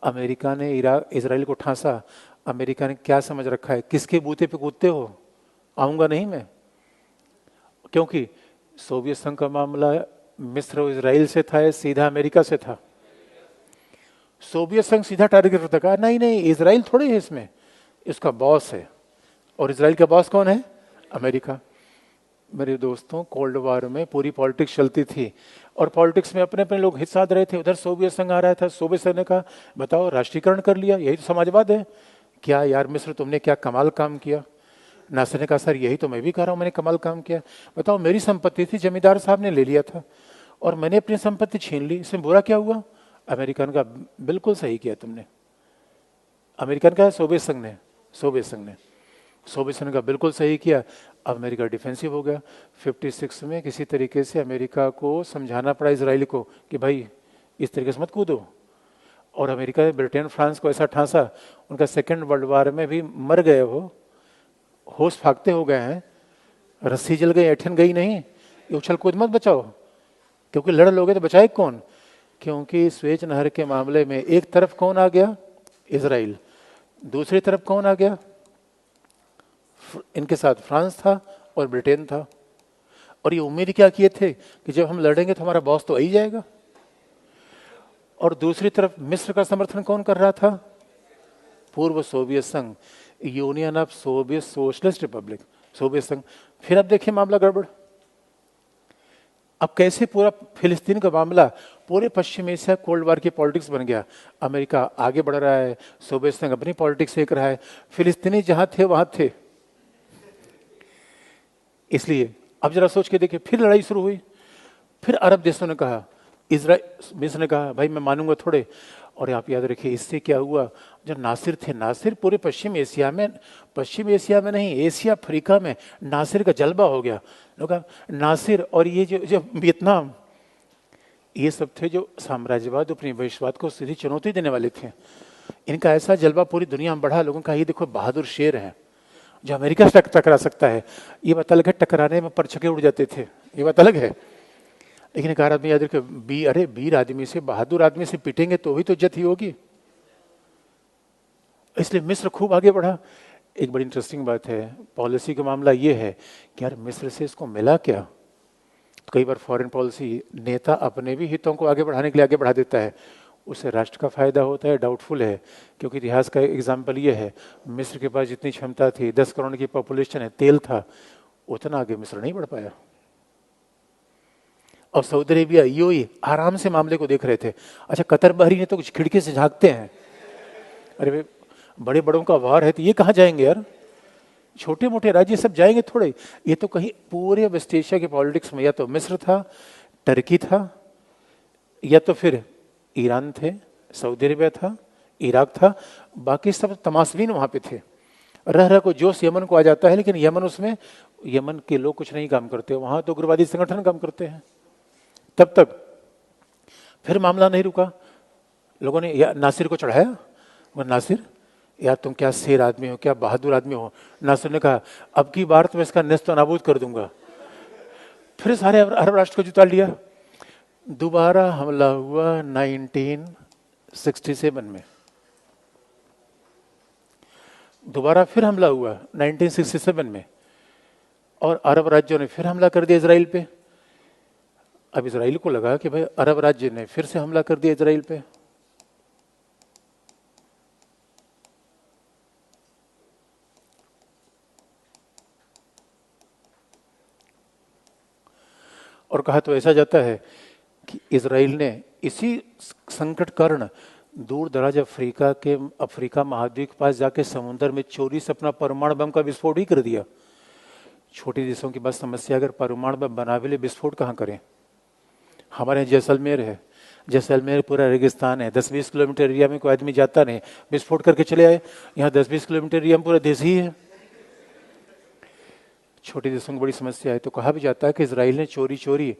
अमेरिका ने इसराइल को ठांसा। अमेरिका ने क्या समझ रखा है, किसके बूते पे कूदते हो, आऊंगा नहीं मैं। क्योंकि सोवियत संघ का मामला मिस्र और इजराइल से था या सीधा अमेरिका से था? सोवियत संघ सीधा टारगेट करता, कहा नहीं नहीं इजराइल थोड़े है इसमें, इसका बॉस है। और इजराइल का बॉस कौन है? अमेरिका। मेरे दोस्तों कोल्ड वॉर में पूरी पॉलिटिक्स चलती थी, और पॉलिटिक्स में अपने अपने लोग हिस्सा दे रहे थे। उधर सोवियत संघ आ रहा था, सोवियत संघ ने कहा बताओ राष्ट्रीयकरण कर लिया, यही तो समाजवाद है। क्या यार मिस्र तुमने क्या कमाल काम किया। नासिर ने कहा सर यही तो मैं भी कह रहा हूँ, मैंने कमाल काम किया। बताओ मेरी संपत्ति थी, जमींदार साहब ने ले लिया था और मैंने अपनी संपत्ति छीन ली, इसमें बुरा क्या हुआ? अमेरिकन का बिल्कुल सही किया तुमने। अमेरिकन का सोवियत संघ का बिल्कुल सही किया। अब अमेरिका डिफेंसिव हो गया। 56 में किसी तरीके से अमेरिका को समझाना पड़ा इजराइल को कि भाई इस तरीके से मत कूदो। और अमेरिका ने ब्रिटेन, फ्रांस को ऐसा ठांसा, उनका सेकेंड वर्ल्ड वार में भी मर गए हो, होश फाकते हो गए हैं, रस्सी जल गई ऐठन गई नहीं, ये उछल कूद मत बचाओ, क्योंकि लड़ लोगे तो बचाए कौन? क्योंकि स्वेज नहर के मामले में एक तरफ कौन आ गया? इजराइल। दूसरी तरफ कौन आ गया? इनके साथ फ्रांस था और ब्रिटेन था। और ये उम्मीद क्या किए थे कि जब हम लड़ेंगे तो हमारा बॉस तो आ ही जाएगा। और दूसरी तरफ मिस्र का समर्थन कौन कर रहा था? पूर्व सोवियत संघ, union of Soviet socialist Republic, Soviet संघ। फिर अब देखिए मामला गड़बड़। अब कैसे पूरा फिलिस्तीन का मामला पूरे पश्चिम एशिया कोल्ड वार की पॉलिटिक्स बन गया। अमेरिका आगे बढ़ रहा है, सोवियत संघ अपनी पॉलिटिक्स सेक रहा है, फिलिस्तीनी जहां थे वहां थे। इसलिए अब जरा सोच के देखिए, फिर लड़ाई शुरू हुई। फिर अरब देशों ने कहा, मिस्र ने कहा भाई मैं मानूंगा थोड़े। और आप याद रखिए इससे क्या हुआ, जो नासिर थे, नासिर पूरे पश्चिम एशिया में नहीं, एशिया अफ्रीका में नासिर का जलवा हो गया। लोग कहा, नासिर और ये जो वियतनाम, ये सब थे जो साम्राज्यवाद उपनिवेशवाद को सीधी चुनौती देने वाले थे। इनका ऐसा जलवा पूरी दुनिया में बढ़ा। लोगों का ये देखो बहादुर शेर है जो अमेरिका से टकरा सकता है। ये बात अलग है, टकराने में परछके उड़ जाते थे, ये बात अलग है। लेकिन एक आदमी याद रखे, वीर आदमी से, बहादुर आदमी से पिटेंगे तो ही तो इज्जत ही होगी। इसलिए मिस्र खूब आगे बढ़ा। एक बड़ी इंटरेस्टिंग बात है, पॉलिसी का मामला ये है कि यार मिस्र से इसको मिला क्या। तो कई बार फॉरेन पॉलिसी नेता अपने भी हितों को आगे बढ़ाने के लिए आगे बढ़ा देता है, उससे राष्ट्र का फायदा होता है, डाउटफुल है। क्योंकि इतिहास का एग्जाम्पल ये है, मिस्र के पास जितनी क्षमता थी, 10 करोड़ की पॉपुलेशन है, तेल था, उतना आगे मिस्र नहीं बढ़ पाया। और सऊदी अरेबिया, यूएई आराम से मामले को देख रहे थे। अच्छा, कतर बहरीन ने तो कुछ खिड़की से झांकते हैं, अरे भाई बड़े बड़ों का वार है तो ये कहाँ जाएंगे यार, छोटे मोटे राज्य सब जाएंगे थोड़े। ये तो कहीं पूरे वेस्ट एशिया के पॉलिटिक्स में या तो मिस्र था, टर्की था, या तो फिर ईरान थे, सऊदी अरेबिया था, इराक था, बाकी सब तमाशबीन वहाँ पे थे। रह को जोश यमन को आ जाता है, लेकिन यमन के लोग कुछ नहीं काम करते, वहाँ तो उग्रवादी संगठन काम करते हैं। तब तक फिर मामला नहीं रुका, लोगों ने नासिर को चढ़ाया। वो नासिर, यार तुम क्या शेर आदमी हो, क्या बहादुर आदमी हो। नासिर ने कहा अब की बार तो मैं इसका नेस्त नाबूद कर दूंगा। फिर सारे अरब राष्ट्र को जुटा लिया। दोबारा हमला हुआ 1967 में, दोबारा फिर हमला हुआ 1967 में, और अरब राज्यों ने फिर हमला कर दिया इजराइल पे। अब इजराइल को लगा कि भाई अरब राज्य ने फिर से हमला कर दिया इजराइल पे। और कहा तो ऐसा जाता है कि इजराइल ने इसी संकट कारण दूर दराज अफ्रीका महाद्वीप के पास जाके समुद्र में चोरी से अपना परमाणु बम का विस्फोट ही कर दिया। छोटे देशों की बस समस्या, अगर परमाणु बम बनावे ले विस्फोट कहाँ करें। हमारे यहाँ जैसलमेर है, जैसलमेर पूरा रेगिस्तान है, 10-20 किलोमीटर एरिया में कोई आदमी जाता नहीं, विस्फोट करके चले आए। यहाँ 10-20 किलोमीटर एरिया में पूरा देश ही है। छोटे देशों की बड़ी समस्या है। तो कहा भी जाता है कि इजराइल ने चोरी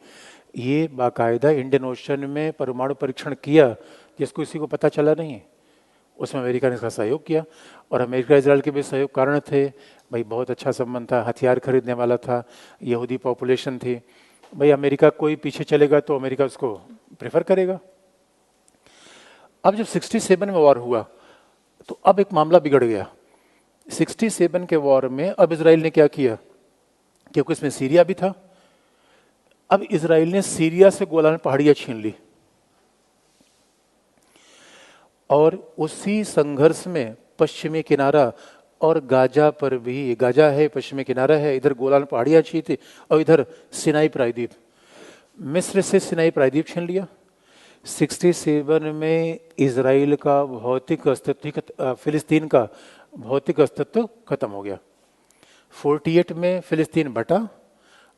ये बाकायदा इंडियन ओशन में परमाणु परीक्षण किया, जिसको किसी को पता चला नहीं। उसमें अमेरिका ने इसका सहयोग किया, और अमेरिका इजराइल के भी सहयोग कारण थे। भाई बहुत अच्छा संबंध था, हथियार खरीदने वाला था, यहूदी पॉपुलेशन थी। भाई अमेरिका कोई पीछे चलेगा तो अमेरिका उसको प्रेफर करेगा। अब जब 67 में वॉर हुआ तो अब एक मामला बिगड़ गया। 67 के वॉर में अब इजराइल ने क्या किया, क्योंकि इसमें सीरिया भी था, अब इजराइल ने सीरिया से गोलान पहाड़ियां छीन ली। और उसी संघर्ष में पश्चिमी किनारा और गाजा पर भी, गाजा है पश्चिमी किनारा है, इधर गोलान पहाड़ियां छीनी थी, और इधर सिनाई प्रायद्वीप, मिस्र से सिनाई प्रायद्वीप छीन लिया। 67 में इजराइल का भौतिक अस्तित्व, फिलिस्तीन का भौतिक अस्तित्व खत्म हो गया। 48 में फिलिस्तीन बटा,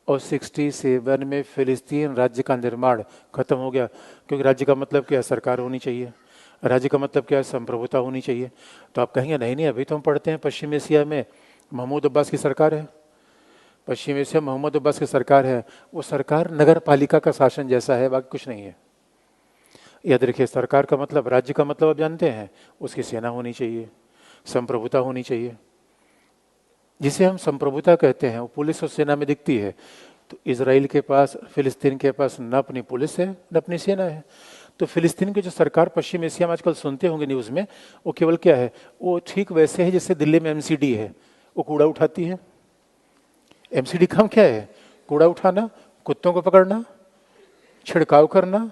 और 67 में फिलिस्तीन राज्य का निर्माण खत्म हो गया। क्योंकि राज्य का मतलब क्या है, सरकार होनी चाहिए। राज्य का मतलब क्या है, संप्रभुता होनी चाहिए। तो आप कहेंगे नहीं, अभी तो हम पढ़ते हैं पश्चिम एशिया में महमूद अब्बास की सरकार है, पश्चिम एशिया महमूद अब्बास की सरकार है। वो सरकार नगर पालिका का शासन जैसा है, बाकी कुछ नहीं है। याद रखिए, सरकार का मतलब, राज्य का मतलब आप जानते हैं, उसकी सेना होनी चाहिए, संप्रभुता होनी चाहिए। जिसे हम संप्रभुता कहते हैं वो पुलिस और सेना में दिखती है। तो इजराइल के पास, फिलिस्तीन के पास न अपनी पुलिस है न अपनी सेना है। तो फिलिस्तीन की जो सरकार पश्चिम एशिया में आजकल सुनते होंगे न्यूज़ में, वो केवल क्या है, वो ठीक वैसे है जैसे दिल्ली में एमसीडी है, वो कूड़ा उठाती है। एमसीडी काम क्या है, कूड़ा उठाना, कुत्तों को पकड़ना, छिड़काव करना,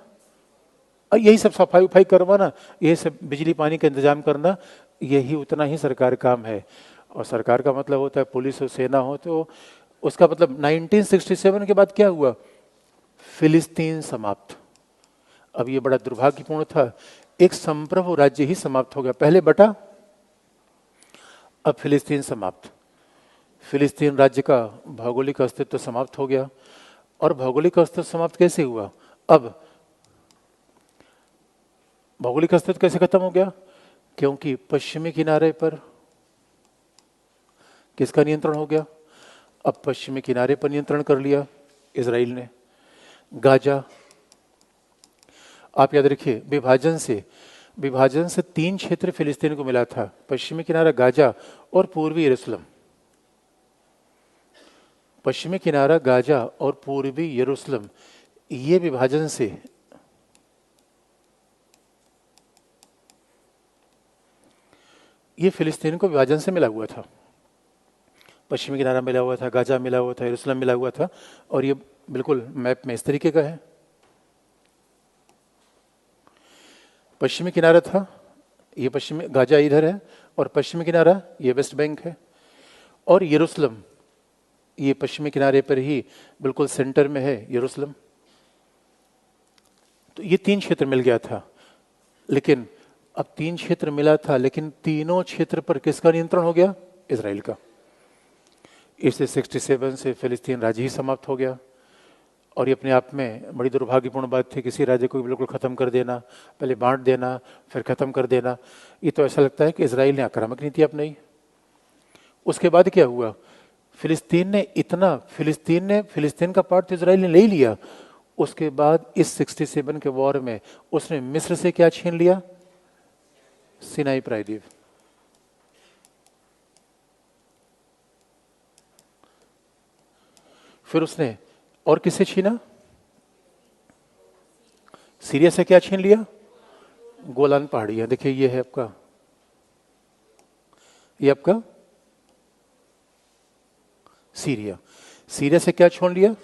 और यही सब सफाई उफाई करवाना, यही सब बिजली पानी का इंतजाम करना, यही उतना ही सरकार काम है। और सरकार का मतलब होता है पुलिस और सेना हो। तो उसका मतलब 1967 के बाद क्या हुआ, फिलिस्तीन समाप्त। अब ये बड़ा दुर्भाग्यपूर्ण था, एक संप्रभु राज्य ही समाप्त हो गया। पहले बटा, अब फिलिस्तीन समाप्त। फिलिस्तीन राज्य का भौगोलिक अस्तित्व समाप्त हो गया। और भौगोलिक अस्तित्व समाप्त कैसे हुआ, अब भौगोलिक अस्तित्व कैसे खत्म हो गया, क्योंकि पश्चिमी किनारे पर किसका नियंत्रण हो गया? अब पश्चिमी किनारे पर नियंत्रण कर लिया इजराइल ने। गाजा, आप याद रखिए, विभाजन से 3 क्षेत्र फिलिस्तीन को मिला था, पश्चिमी किनारा गाजा और पूर्वी यरूशलेम। पश्चिमी किनारा गाजा और पूर्वी यरूशलेम, ये विभाजन से ये फिलिस्तीन को विभाजन से मिला हुआ था। पश्चिमी किनारा मिला हुआ था, गाजा मिला हुआ था, यरूशलेम मिला हुआ था, और ये बिल्कुल मैप में इस तरीके का है। पश्चिमी किनारा था, ये पश्चिमी गाजा इधर है, और पश्चिमी किनारा ये वेस्ट बैंक है, और यरूशलेम ये पश्चिमी किनारे पर ही बिल्कुल सेंटर में है यरूशलेम। तो ये 3 क्षेत्र मिल गया था। लेकिन अब 3 क्षेत्र मिला था, लेकिन तीनों क्षेत्र पर किसका नियंत्रण हो गया? इजराइल का। इससे 67 से फिलिस्तीन राज्य ही समाप्त हो गया। और ये अपने आप में बड़ी दुर्भाग्यपूर्ण बात थी, किसी राज्य को बिल्कुल ख़त्म कर देना, पहले बांट देना फिर ख़त्म कर देना। ये तो ऐसा लगता है कि इजराइल ने आक्रामक नीति अपनाई। उसके बाद क्या हुआ? फिलिस्तीन का पार्ट तो इजराइल ने ले लिया। उसके बाद इस 67 के वॉर में उसने मिस्र से क्या छीन लिया? सिनाई प्रायद्वीप। फिर उसने और किससे छीना? सीरिया से क्या छीन लिया? गोलान पहाड़ियां। देखिए ये है आपका, ये आपका सीरिया से क्या छोड़ लिया?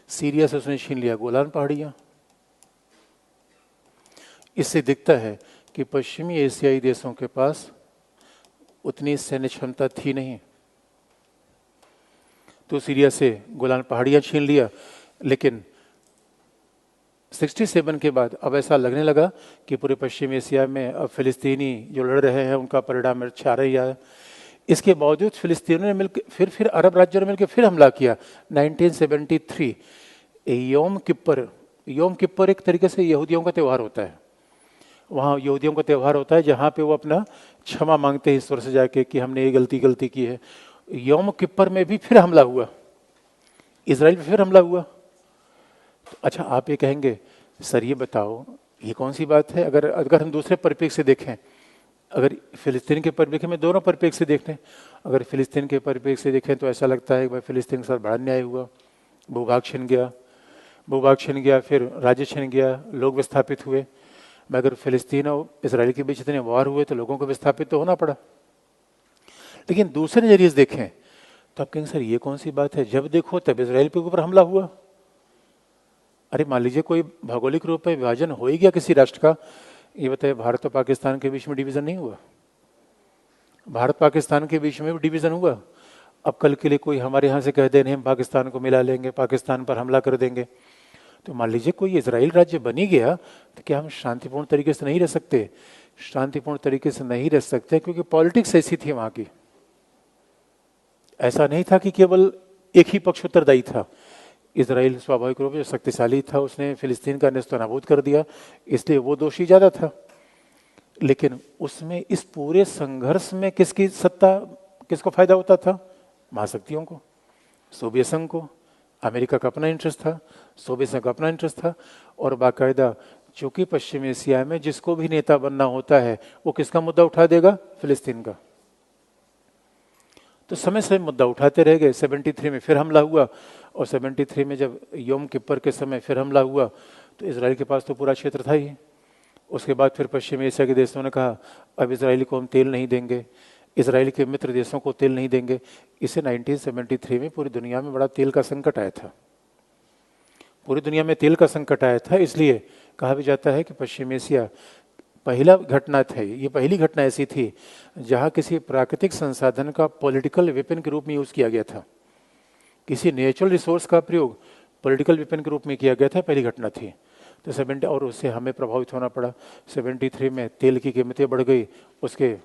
सीरिया से उसने छीन लिया गोलान पहाड़ियां। इससे दिखता है कि पश्चिमी एशियाई देशों के पास उतनी सैन्य क्षमता थी नहीं, तो सीरिया से गोलान पहाड़ियां छीन लिया। लेकिन 67 के बाद अब ऐसा लगने लगा कि पूरे पश्चिम एशिया में अब फिलिस्तीनी जो लड़ रहे हैं उनका परिणाम अच्छा रहा है। इसके बावजूद फिलिस्तीनियों ने मिलकर फिर अरब राज्यों ने मिलकर फिर हमला किया। 1973 योम किप्पर एक तरीके से यहूदियों का त्यौहार होता है। वहाँ यहूदियों का त्यौहार होता है जहाँ पे वो अपना क्षमा मांगते हैं ईश्वर से जाके कि हमने ये गलती की है। योम किप्पर में भी फिर हमला हुआ, इजराइल पे फिर हमला हुआ। तो अच्छा, आप ये कहेंगे सर ये बताओ ये कौन सी बात है? अगर हम दूसरे परिप्रेक्ष्य से देखें, अगर फिलिस्तीन के परिप्रेक्ष्य में, दोनों परिप्रेक्ष्य से देखते हैं, अगर फिलिस्तीन के परिप्रेक्ष्य से देखें तो ऐसा लगता है कि भाई फिलिस्तीन के साथ बड़ा अन्याय हुआ, भूभाग छिन गया, फिर राज्य छिन गया, लोग विस्थापित हुए। मगर फिलिस्तीन और इसराइल के बीच इतने वार हुए तो लोगों को विस्थापित तो होना पड़ा। लेकिन दूसरे नजरिए से देखें तो आप कहेंगे सर ये कौन सी बात है? जब देखो तब इसराइल के ऊपर हमला हुआ। अरे मान लीजिए कोई भौगोलिक रूप में विभाजन हो ही गया किसी राष्ट्र का, ये बताइए भारत और पाकिस्तान के बीच में डिवीजन नहीं हुआ? भारत पाकिस्तान के बीच में भी डिवीजन हुआ। अब कल के लिए कोई हमारे यहाँ से कह दे नहीं हम पाकिस्तान को मिला लेंगे, पाकिस्तान पर हमला कर देंगे, तो मान लीजिए कोई इजराइल राज्य बनी गया, तो क्या हम शांतिपूर्ण तरीके से नहीं रह सकते? शांतिपूर्ण तरीके से नहीं रह सकते क्योंकि पॉलिटिक्स ऐसी थी वहां की। ऐसा नहीं था कि केवल एक ही पक्ष उत्तरदायी था। इजराइल स्वाभाविक रूप से शक्तिशाली था, उसने फिलिस्तीन का नेस्तनाबूद कर दिया, इसलिए वो दोषी ज्यादा था। लेकिन उसमें इस पूरे संघर्ष में किसकी सत्ता, किसको फायदा होता था? महाशक्तियों को, सोवियत संघ को। अमेरिका का अपना इंटरेस्ट था, सोवियत संघ का अपना इंटरेस्ट था। और बाकायदा चूंकि पश्चिम एशिया में जिसको भी नेता बनना होता है वो किसका मुद्दा उठा देगा? फिलिस्तीन का। तो समय से मुद्दा उठाते रह गए। 73 में फिर हमला हुआ, और 73 में जब योम किप्पर के समय फिर हमला हुआ तो इजराइल के पास तो पूरा क्षेत्र था ही। उसके बाद फिर पश्चिम एशिया के देशों ने कहा अब इजराइल को हम तेल नहीं देंगे, इजराइल के मित्र देशों को तेल नहीं देंगे। इसे 1973 में पूरी दुनिया में बड़ा तेल का संकट आया था। पूरी दुनिया में तेल का संकट आया था, इसलिए कहा भी जाता है कि पश्चिम एशिया पहला घटना था, ये पहली घटना ऐसी थी जहां किसी प्राकृतिक संसाधन का पॉलिटिकल वेपन के रूप में यूज किया गया था। किसी नेचुरल रिसोर्स का प्रयोग पॉलिटिकल वेपन के रूप में किया गया था, पहली घटना थी। तो 70 और उससे हमें प्रभावित होना पड़ा। 73 में तेल की कीमतें बढ़ गई, उसके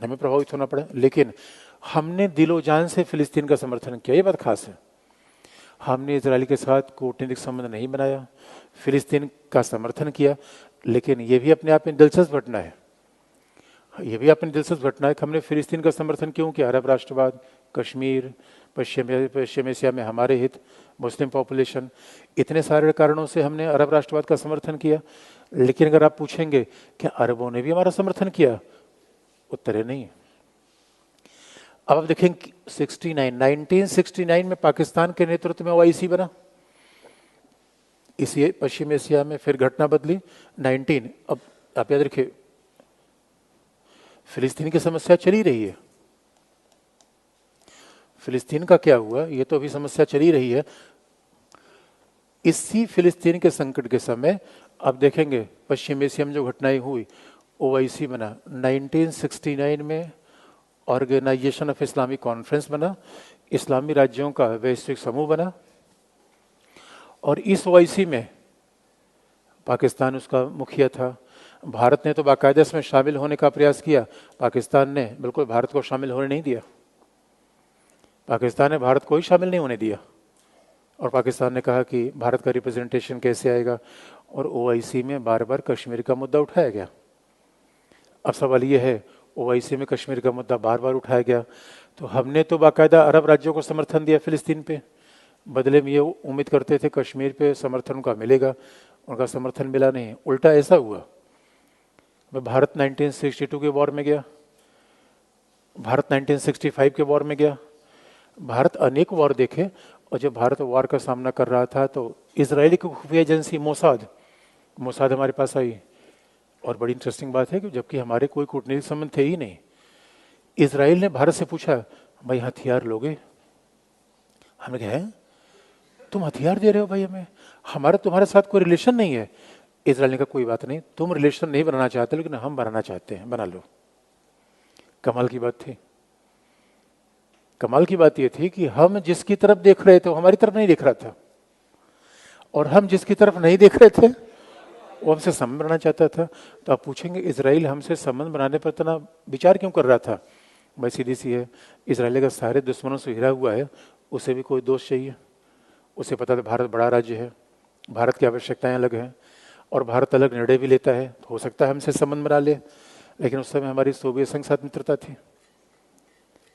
हमें प्रभावित होना पड़ा। लेकिन हमने दिलो जान से फिलिस्तीन का समर्थन किया, ये बात खास है। हमने इजराइल के साथ कूटनीतिक संबंध नहीं बनाया, फिलिस्तीन का समर्थन किया। लेकिन ये भी अपने आप में दिलचस्प घटना है ये भी अपनी दिलचस्प घटना है कि हमने फिलिस्तीन का समर्थन क्यों किया। अरब राष्ट्रवाद, कश्मीर, पश्चिम एशिया में हमारे हित, मुस्लिम पॉपुलेशन, इतने सारे कारणों से हमने अरब राष्ट्रवाद का समर्थन किया। लेकिन अगर आप पूछेंगे क्या अरबों ने भी हमारा समर्थन किया, उत्तर है नहीं। अब आप देखेंगे 1969 में पाकिस्तान के नेतृत्व में ओआईसी बना, इसी पश्चिम एशिया में। फिर घटना बदली 19, अब आप याद रखिए फिलिस्तीन की समस्या चली रही है। फिलिस्तीन का क्या हुआ, ये तो अभी समस्या चली रही है। इसी फिलिस्तीन के संकट के समय आप देखेंगे पश्चिम एशिया में जो घटनाएं हुई, ओआईसी बना 1969 में, ऑर्गेनाइजेशन ऑफ इस्लामिक कॉन्फ्रेंस बना, इस्लामी राज्यों का वैश्विक समूह बना। और इस ओआईसी में पाकिस्तान उसका मुखिया था। भारत ने तो बाकायदा इसमें शामिल होने का प्रयास किया, पाकिस्तान ने बिल्कुल भारत को शामिल होने नहीं दिया। पाकिस्तान ने भारत को ही शामिल नहीं होने दिया और पाकिस्तान ने कहा कि भारत का रिप्रेजेंटेशन कैसे आएगा। और ओआईसी में बार बार कश्मीर का मुद्दा उठाया गया। अब सवाल ये है, ओआईसी में कश्मीर का मुद्दा बार बार उठाया गया, तो हमने तो बाकायदा अरब राज्यों को समर्थन दिया फिलिस्तीन पे, बदले में ये उम्मीद करते थे कश्मीर पे समर्थन उनका मिलेगा। उनका समर्थन मिला नहीं, उल्टा ऐसा हुआ। भारत 1962 के वॉर में गया, भारत 1965 के वॉर में गया, भारत अनेक वॉर देखे। और जब भारत वॉर का सामना कर रहा था तो इजरायली की खुफिया एजेंसी मोसाद हमारे पास आई। और बड़ी इंटरेस्टिंग बात है कि जबकि हमारे कोई कूटनीतिक संबंध थे ही नहीं, इजराइल ने भारत से पूछा भाई हथियार लोगे? हमने कहा तुम हथियार दे रहे हो भाई हमें, हमारा तुम्हारे साथ कोई रिलेशन नहीं है। इजराइल ने कहा कोई बात नहीं, तुम रिलेशन नहीं बनाना चाहते लेकिन हम बनाना चाहते हैं, बना लो। कमाल की बात थी। कमाल की बात यह थी कि हम जिसकी तरफ देख रहे थे वो हमारी तरफ नहीं देख रहा था, और हम जिसकी तरफ नहीं देख रहे थे वो हमसे संबंध बनाना चाहता था। तो आप पूछेंगे इजराइल हमसे संबंध बनाने पर इतना विचार क्यों कर रहा था? भाई सीधी सी है, इजराइल का सारे दुश्मनों से घिरा हुआ है, उसे भी कोई दोस्त चाहिए। उसे पता था भारत बड़ा राज्य है, भारत की आवश्यकताएं अलग हैं और भारत अलग निर्णय भी लेता है, तो हो सकता है हमसे संबंध बना ले। लेकिन उस समय हमारी सोवियत संघ साथ मित्रता थी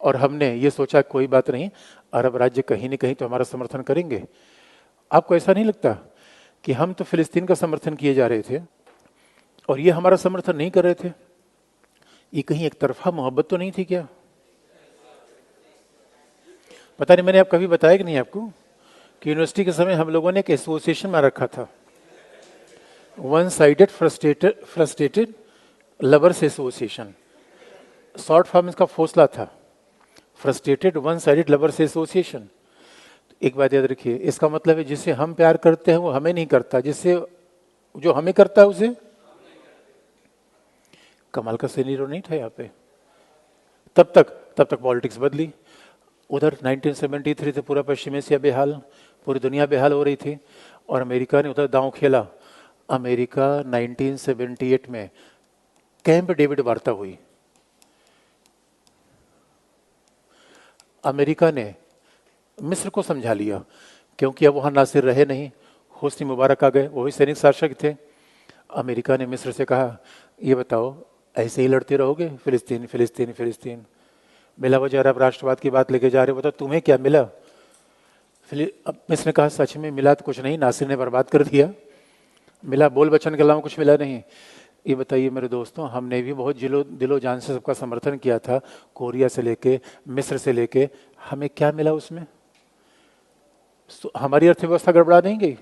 और हमने ये सोचा कोई बात नहीं, अरब राज्य कहीं न कहीं तो हमारा समर्थन करेंगे। आपको ऐसा नहीं लगता कि हम तो फिलिस्तीन का समर्थन किए जा रहे थे और ये हमारा समर्थन नहीं कर रहे थे? ये कहीं एक तरफा मोहब्बत तो नहीं थी क्या? पता नहीं मैंने आप कभी बताया कि नहीं आपको कि यूनिवर्सिटी के समय हम लोगों ने एक एसोसिएशन में रखा था, one sided frustrated lovers association. Short form इसका फोसला था, frustrated one sided lovers association. एक बात याद रखिए, इसका मतलब है जिसे हम प्यार करते हैं वो हमें नहीं करता, जिससे जो हमें करता है उसे। कमाल का सिनेरियो नहीं था यहाँ पे। तब तक पॉलिटिक्स बदली। उधर 1973 से पूरा पश्चिम एशिया बेहाल, पूरी दुनिया बेहाल हो रही थी और अमेरिका ने उधर दांव खेला। अमेरिका 1978 में कैंप डेविड वार्ता हुई। अमेरिका ने मिस्र को समझा लिया क्योंकि अब वहां नासिर रहे नहीं, होस्नी मुबारक आ गए, वो भी सैनिक शासक थे। अमेरिका ने मिस्र से कहा ये बताओ ऐसे ही लड़ते रहोगे, फिलिस्तीन फिलिस्तीन फिलिस्तीन, मिला वजह अरब राष्ट्रवाद की बात लेके जा रहे हो, बताओ तुम्हें क्या मिला? मिस्र ने कहा सच में मिला तो कुछ नहीं, नासिर ने बर्बाद कर दिया, मिला बोल बचन के अलावा कुछ मिला नहीं। ये बताइए मेरे दोस्तों, हमने भी बहुत दिलो जान से सबका समर्थन किया था, कोरिया से लेके मिस्र से लेके, हमें क्या मिला उसमें? हमारी अर्थव्यवस्था गड़बड़ा नहीं गई?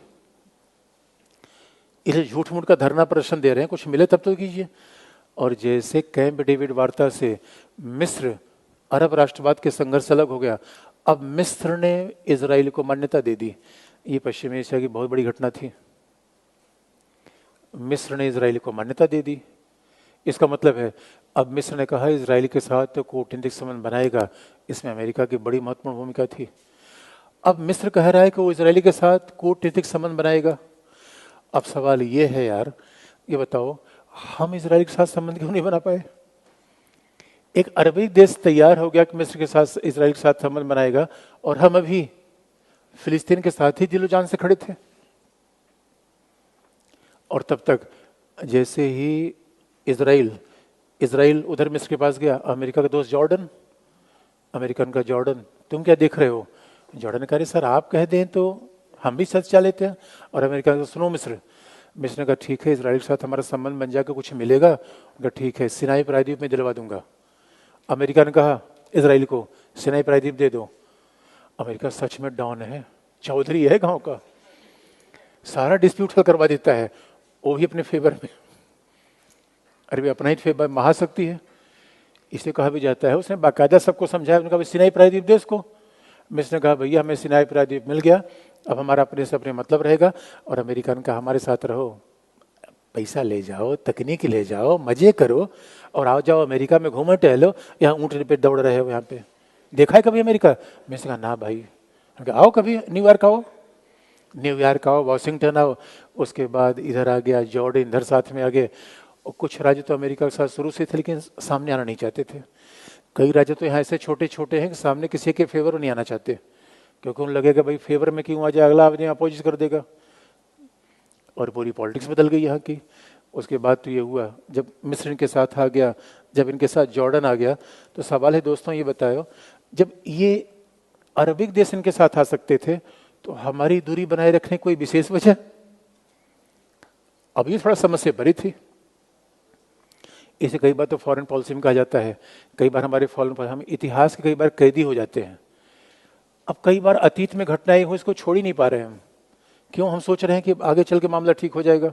इसे झूठ मूठ का धरना प्रदर्शन दे रहे हैं, कुछ मिले तब तो कीजिए। और जैसे कैंप डेविड वार्ता से मिस्र अरब राष्ट्रवाद के संघर्ष अलग हो गया, अब मिस्र ने इजराइल को मान्यता दे दी। ये पश्चिम एशिया की बहुत बड़ी घटना थी। मिस्र ने इजराइल को मान्यता दे दी। इसका मतलब है अब मिस्र ने कहा इजराइल के साथ तो कूटनीतिक संबंध बनाएगा, इसमें अमेरिका की बड़ी महत्वपूर्ण भूमिका थी। अब मिस्र कह रहा है कि वो इजराइल के साथ कूटनीतिक संबंध बनाएगा। अब सवाल ये है यार, ये बताओ हम इजराइल के साथ संबंध क्यों नहीं बना पाए? एक अरबी देश तैयार हो गया कि मिस्र के साथ इजराइल के साथ संबंध बनाएगा और हम अभी फिलिस्तीन के साथ ही दिलो जान से खड़े थे। और तब तक जैसे ही इजराइल इसराइल उधर मिस्र के पास गया, अमेरिका का दोस्त जॉर्डन, अमेरिकन का जॉर्डन, तुम क्या देख रहे हो? जॉर्डन ने कहा अरे सर आप कह दें तो हम भी सच चल लेते हैं। और अमेरिका का सुनो मिस्र, मिस्र ने कहा ठीक है इसराइल के साथ हमारा संबंध बन जाकर कुछ मिलेगा? उनका ठीक है, सिनाई प्रायद्वीप में दिलवा दूंगा। अमेरिका ने कहा इसराइल को सिनाई प्रायद्वीप दे दो। अमेरिका सच में डॉन है, चौधरी है गांव का, सारा डिस्प्यूट हल करवा देता है, वो भी अपने फेवर में। अरे भी अपना ही फेवर, महाशक्ति है, इसे कहा भी जाता है। उसने बाकायदा सबको समझाया, उनका भी सिनाई प्रायद्वीप दे उसको। मिस्र ने कहा भैया हमें सिनाई प्रायद्वीप मिल गया, अब हमारा अपने से अपने मतलब रहेगा। और अमेरिका ने कहा हमारे साथ रहो, पैसा ले जाओ, तकनीक ले जाओ, मजे करो और आओ जाओ अमेरिका में घूमो टहलो, यहाँ ऊँट पे दौड़ रहे हो यहाँ पे, देखा है कभी अमेरिका? मिस्र कहा ना भाई। आओ कभी न्यूयॉर्क आओ, न्यूयॉर्क आओ, वाशिंगटन आओ। उसके बाद इधर आ गया जॉर्डन, इधर साथ में आ गए। और कुछ राज्य तो अमेरिका के साथ शुरू से थे लेकिन सामने आना नहीं चाहते थे। कई राज्य तो यहाँ ऐसे छोटे छोटे हैं कि सामने किसी के फेवर में नहीं आना चाहते, क्योंकि उन्हें लगेगा भाई फेवर में क्यों आ जाए, अगला आदमी अपोजिट कर देगा। और पूरी पॉलिटिक्स बदल गई यहाँ की। उसके बाद तो ये हुआ जब मिस्र इनके साथ आ गया, जब इनके साथ जॉर्डन आ गया, तो सवाल है दोस्तों ये बताओ, जब ये अरबिक देश इनके साथ आ सकते थे तो हमारी दूरी बनाए रखने कोई विशेष वजह? अब ये थोड़ा समस्या भरी थी। इसे कई बार तो फॉरेन पॉलिसी में कहा जाता है, कई बार हमारे फॉरेन हम इतिहास के कई बार कैदी हो जाते हैं। अब कई बार अतीत में घटनाएं हो, इसको छोड़ ही नहीं पा रहे हैं हम। क्यों? हम सोच रहे हैं कि आगे चल के मामला ठीक हो जाएगा।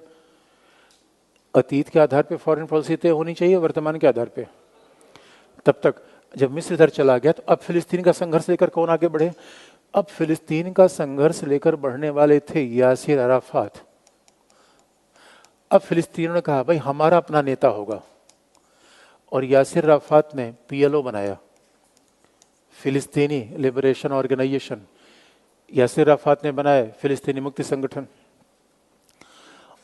अतीत के आधार पे फॉरेन पॉलिसी तय होनी चाहिए, वर्तमान के आधार पे। तब तक जब मिस्र इधर चला गया तो अब फिलिस्तीन का संघर्ष लेकर कौन आगे बढ़े? अब फिलिस्तीन का संघर्ष लेकर बढ़ने वाले थे यासिर अराफात। अब फिलिस्तीनियों ने कहा भाई हमारा अपना नेता होगा, और यासिर अराफात ने पीएलओ बनाया, फिलिस्तीनी लिबरेशन ऑर्गेनाइजेशन। यासिर अराफात ने बनाया फिलिस्तीनी मुक्ति संगठन।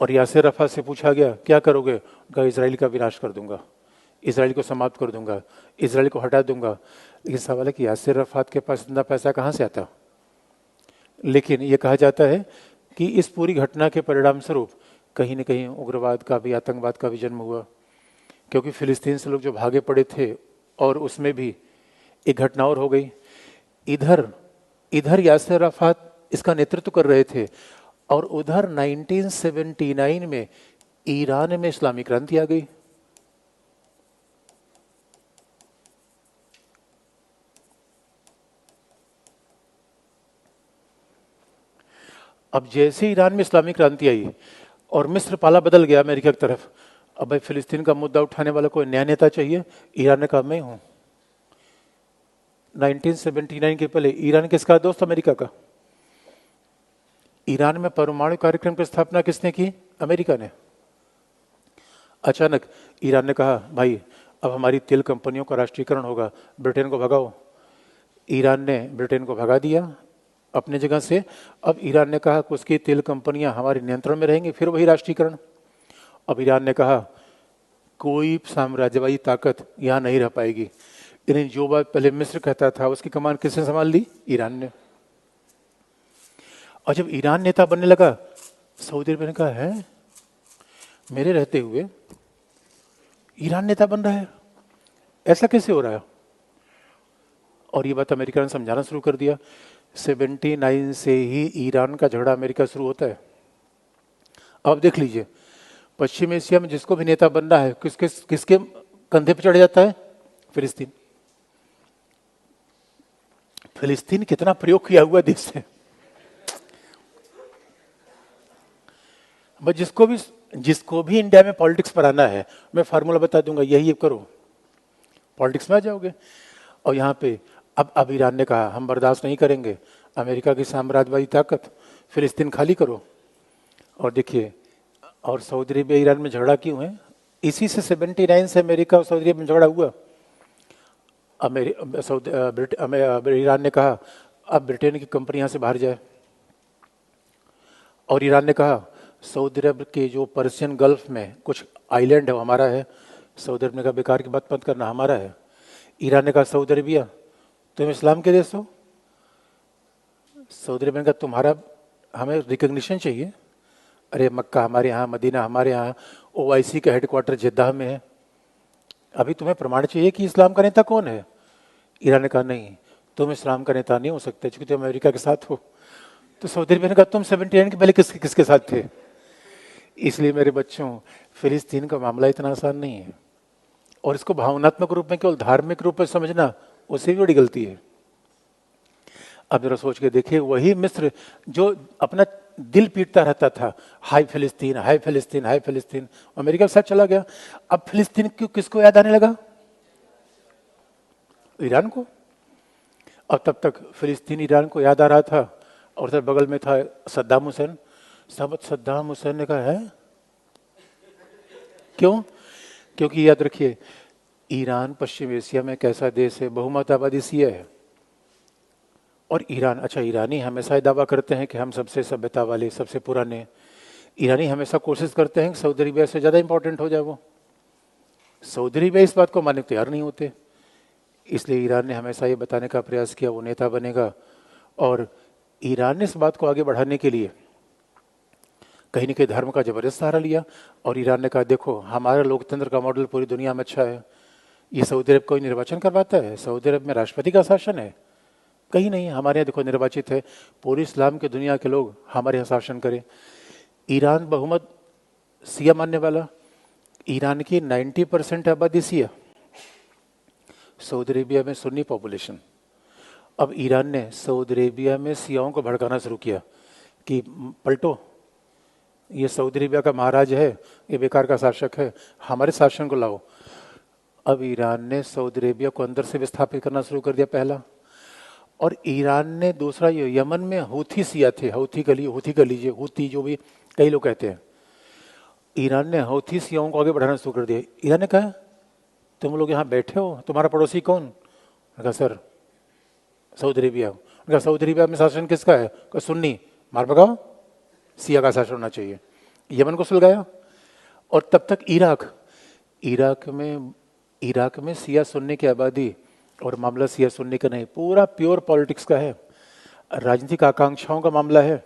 और यासिर अराफात से पूछा गया क्या करोगे? कहा इजराइल का विनाश कर दूंगा, इजराइल को समाप्त कर दूंगा, इजराइल को हटा दूंगा। लेकिन सवाल है कि यासिर अराफात के पास इतना पैसा कहाँ से आता? लेकिन ये कहा जाता है कि इस पूरी घटना के परिणाम स्वरूप कहीं न कहीं उग्रवाद का भी, आतंकवाद का भी जन्म हुआ, क्योंकि फिलिस्तीन से लोग जो भागे पड़े थे, और उसमें भी एक घटना और हो गई। इधर इधर यासिर अराफात इसका नेतृत्व कर रहे थे, और उधर 1979 में ईरान में इस्लामी क्रांति आ गई। अब जैसे ईरान में इस्लामी क्रांति आई और मिस्र पाला बदल गया अमेरिका की तरफ, अब भाई फिलिस्तीन का मुद्दा उठाने वाला कोई नया नेता चाहिए। ईरान ने कहा मैं हूं। 1979 के पहले ईरान किसका दोस्त? अमेरिका का। ईरान में परमाणु कार्यक्रम की स्थापना किसने की? अमेरिका ने। अचानक ईरान ने कहा भाई अब हमारी तेल कंपनियों का राष्ट्रीयकरण होगा, ब्रिटेन को भगाओ। ईरान ने ब्रिटेन को भगा दिया अपनी जगह से। अब ईरान ने कहा कि उसकी तेल कंपनियां हमारे नियंत्रण में रहेंगी, फिर वही राष्ट्रीयकरण। अब ईरान ने कहा कोई साम्राज्यवादी ताकत यहाँ नहीं रह पाएगी। यानी जो बात पहले मिस्र कहता था उसकी कमान किसने संभाल ली? ईरान ने। और जब ईरान नेता बनने लगा, सऊदी अरब ने कहा है मेरे रहते हुए ईरान नेता बन रहा है, ऐसा कैसे हो रहा है? और ये बात अमेरिका ने समझाना शुरू कर दिया। 79 से ही ईरान का झगड़ा अमेरिका शुरू होता है। अब देख लीजिए पश्चिम एशिया में जिसको भी नेता बनना है किसके कंधे पर चढ़ जाता है? फिलिस्तीन। फिलिस्तीन कितना प्रयोग किया हुआ देश है। बस जिसको भी इंडिया में पॉलिटिक्स पर आना है, मैं फार्मूला बता दूंगा, यही करो, पॉलिटिक्स में आ जाओगे। और यहाँ पे अब ईरान ने कहा हम बर्दाश्त नहीं करेंगे अमेरिका की साम्राज्यवादी ताकत, फिलिस्तीन खाली करो। और देखिए, और सऊदी अरेबिया ईरान में झगड़ा क्यों है? इसी से 79 से अमेरिका और सऊदी अरेबिया में झगड़ा हुआ। ईरान ने कहा अब ब्रिटेन की कंपनी यहाँ से बाहर जाए, और ईरान ने कहा सऊदी अरब के जो पर्शियन गल्फ में कुछ आइलैंड है वो हमारा है। सऊदी अरब ने कहा बेकार की बात मत करना, हमारा है। ईरान ने कहा सऊदी अरबिया तुम इस्लाम के देश हो। सऊदी अरब ने कहा तुम्हारा हमें रिकग्निशन चाहिए। अरे मक्का हमारे यहाँ, मदीना हमारे यहाँ, OIC का हेडक्वार्टर जिद्दा में है, अभी तुम्हें प्रमाण चाहिए कि इस्लाम का नेता कौन है? ईरान ने कहा नहीं, तुम इस्लाम का नेता नहीं हो सकते क्योंकि तुम अमेरिका के साथ हो। तो सऊदी अरब ने कहा तुम 79 के पहले किसके किसके साथ थे? इसलिए मेरे बच्चों, फिलिस्तीन का मामला इतना आसान नहीं है, और इसको भावनात्मक रूप में केवल धार्मिक रूप में समझना उससे भी बड़ी गलती है। अब जरा सोच के देखिए, वही मिस्र जो अपना दिल पीटता रहता था, हाय फिलिस्तीन हाय फिलिस्तीन हाय फिलिस्तीन, अमेरिका के साथ चला गया। अब फिलिस्तीन क्यों किसको याद आने लगा? ईरान को। अब तब तक फिलिस्तीन ईरान को याद आ रहा था, और उधर बगल में था सद्दाम हुसैन। सद्दाम हुसैन ने कहा है क्यों? क्योंकि याद रखिए, ईरान पश्चिम एशिया में कैसा देश है, बहुमत आबादी शिया है। और ईरान, अच्छा ईरानी हमेशा दावा करते हैं कि हम सबसे सभ्यता वाले, सबसे पुराने। ईरानी हमेशा कोशिश करते हैं कि सऊदी अरबिया से ज़्यादा इंपॉर्टेंट हो जाए वो। सऊदी अरबिया इस बात को मानने को तैयार नहीं होते। इसलिए ईरान ने हमेशा ये बताने का प्रयास किया वो नेता बनेगा, और ईरान ने इस बात को आगे बढ़ाने के लिए कहीं न कहीं धर्म का जबरदस्त सहारा लिया। और ईरान ने कहा देखो, हमारा लोकतंत्र का मॉडल पूरी दुनिया में अच्छा है। ये सऊदी अरब कोई निर्वाचन करवाता है? सऊदी अरब में राष्ट्रपति का शासन है? कहीं नहीं। हमारे यहाँ देखो निर्वाचित है, पूरी इस्लाम की दुनिया के लोग हमारे यहाँ शासन करें। ईरान बहुमत शिया मानने वाला, ईरान की 90% आबादी शिया, सऊदी अरेबिया में सुन्नी पॉपुलेशन। अब ईरान ने सऊदी अरेबिया में शियाओं को भड़काना शुरू किया कि पलटो, ये सऊदी अरेबिया का महाराज है, ये बेकार का शासक है, हमारे शासन को लाओ। अब ईरान ने सऊदी अरेबिया को अंदर से विस्थापित करना शुरू कर दिया, पहला। और ईरान ने दूसरा, ये यमन में हूथी शिया थे, हूथी कह लीजिए, हूथी जो भी कई लोग कहते हैं, ईरान ने हूथी शियाओं को आगे बढ़ाना शुरू कर दिया। ईरान ने कहा तुम लोग यहाँ बैठे हो, तुम्हारा पड़ोसी कौन? कहा सर सऊदी अरेबिया। उनका सऊदी अरेबिया में शासन किसका है? कहा सुन्नी, मार भगाओ, शिया का शासन होना चाहिए। यमन को सुलगाया। और तब तक इराक में शिया सुन्नी की आबादी, और मामला शिया सुन्नी का नहीं, पूरा प्योर पॉलिटिक्स का है, राजनीतिक आकांक्षाओं का मामला है।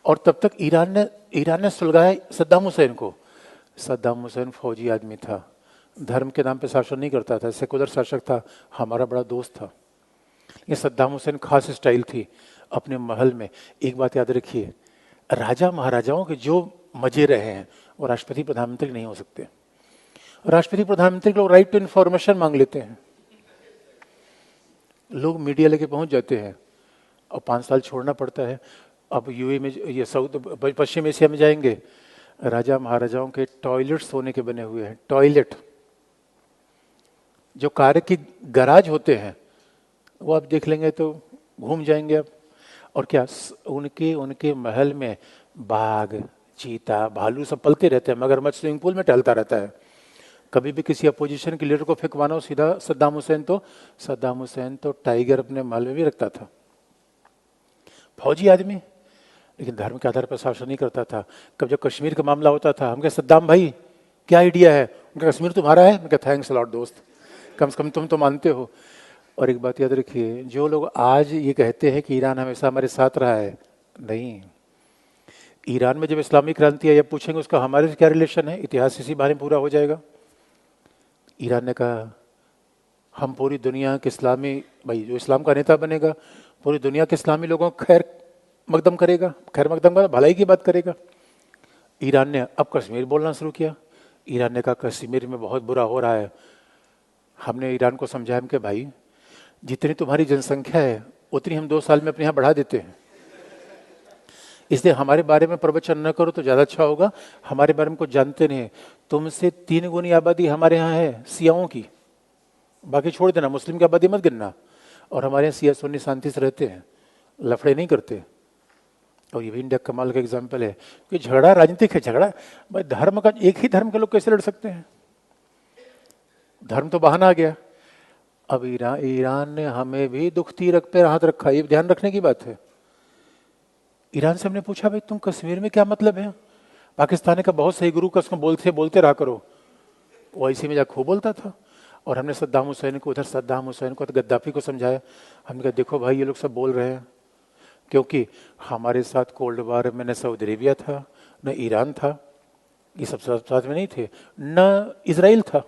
और तब तक ईरान ने सुलगाया सद्दाम हुसैन को। सद्दाम हुसैन फौजी आदमी था, धर्म के नाम पे शासन नहीं करता था, सेकुलर शासक था, हमारा बड़ा दोस्त था। ये सद्दाम हुसैन खास स्टाइल थी अपने महल में। एक बात याद रखिए, राजा महाराजाओं के जो मजे रहे हैं वो राष्ट्रपति प्रधानमंत्री नहीं हो सकते। राष्ट्रपति प्रधानमंत्री लोग राइट टू इन्फॉर्मेशन मांग लेते हैं, लोग मीडिया लेके पहुंच जाते हैं, और 5 साल छोड़ना पड़ता है। अब यूए में, ये पश्चिम एशिया में जाएंगे, राजा महाराजाओं के टॉयलेट सोने के बने हुए हैं। टॉयलेट जो कार्य की गराज होते हैं वो आप देख लेंगे तो घूम जाएंगे आप। और क्या उनके महल में बाघ, चीता, भालू सब पलते रहते हैं, मगरमच्छ स्विमिंग पूल में टहलता रहता है। कभी भी किसी अपोजिशन के लीडर को फेंकवाना हो सीधा सद्दाम हुसैन तो टाइगर अपने महल में भी रखता था। फौजी आदमी, लेकिन धर्म के आधार पर शासन नहीं करता था। कब जब कश्मीर का मामला होता था, हम कहे सद्दाम भाई क्या आइडिया है? उनका कश्मीर तुम्हारा है? मैं कहा थैंक्स लॉट दोस्त, कम से कम तुम तो मानते हो। और एक बात याद रखिए, जो लोग आज ये कहते हैं कि ईरान हमेशा हमारे साथ रहा है, नहीं। ईरान में जब इस्लामिक क्रांति आई, अब पूछेंगे उसका हमारे से क्या रिलेशन है, इतिहास इसी बहाने पूरा हो जाएगा। ईरान ने कहा हम पूरी दुनिया के इस्लामी, भाई जो इस्लाम का नेता बनेगा पूरी दुनिया के इस्लामी लोगों को खैर मकदम का भलाई की बात करेगा। ईरान ने अब कश्मीर बोलना शुरू किया। ईरान ने कहा कश्मीर में बहुत बुरा हो रहा है। हमने ईरान को समझाया कि भाई जितनी तुम्हारी जनसंख्या है उतनी हम 2 साल में अपने यहाँ बढ़ा देते हैं, इसलिए हमारे बारे में प्रवचन न करो तो ज़्यादा अच्छा होगा। हमारे बारे में कुछ जानते नहीं, तुमसे 3 गुनी आबादी हमारे यहाँ है शियाओं की, बाकी छोड़ देना, मुस्लिम की आबादी मत गिनना। और हमारे यहाँ शिया सुन्नी शांति से रहते हैं, लफड़े नहीं करते। और ये भी इंडिया कमाल का एग्जाम्पल है कि झगड़ा राजनीतिक है। झगड़ा भाई धर्म का, एक ही धर्म के लोग कैसे लड़ सकते हैं? धर्म तो बहाना आ गया। अब ईरान ने हमें भी दुखती रख पे हाथ रखा, ये ध्यान रखने की बात है। ईरान से हमने पूछा भाई तुम कश्मीर में क्या मतलब है? पाकिस्तान का बहुत सही गुरु का उसको बोलते रहा करो, वो इसी में जा खूब बोलता था। और हमने सद्दाम हुसैन को तो गद्दाफी को समझाया। हमने कहा देखो भाई ये लोग सब बोल रहे हैं क्योंकि हमारे साथ कोल्ड वार में न सऊदी अरेबिया था न ईरान था, ये सब साथ में नहीं थे, न इजराइल था।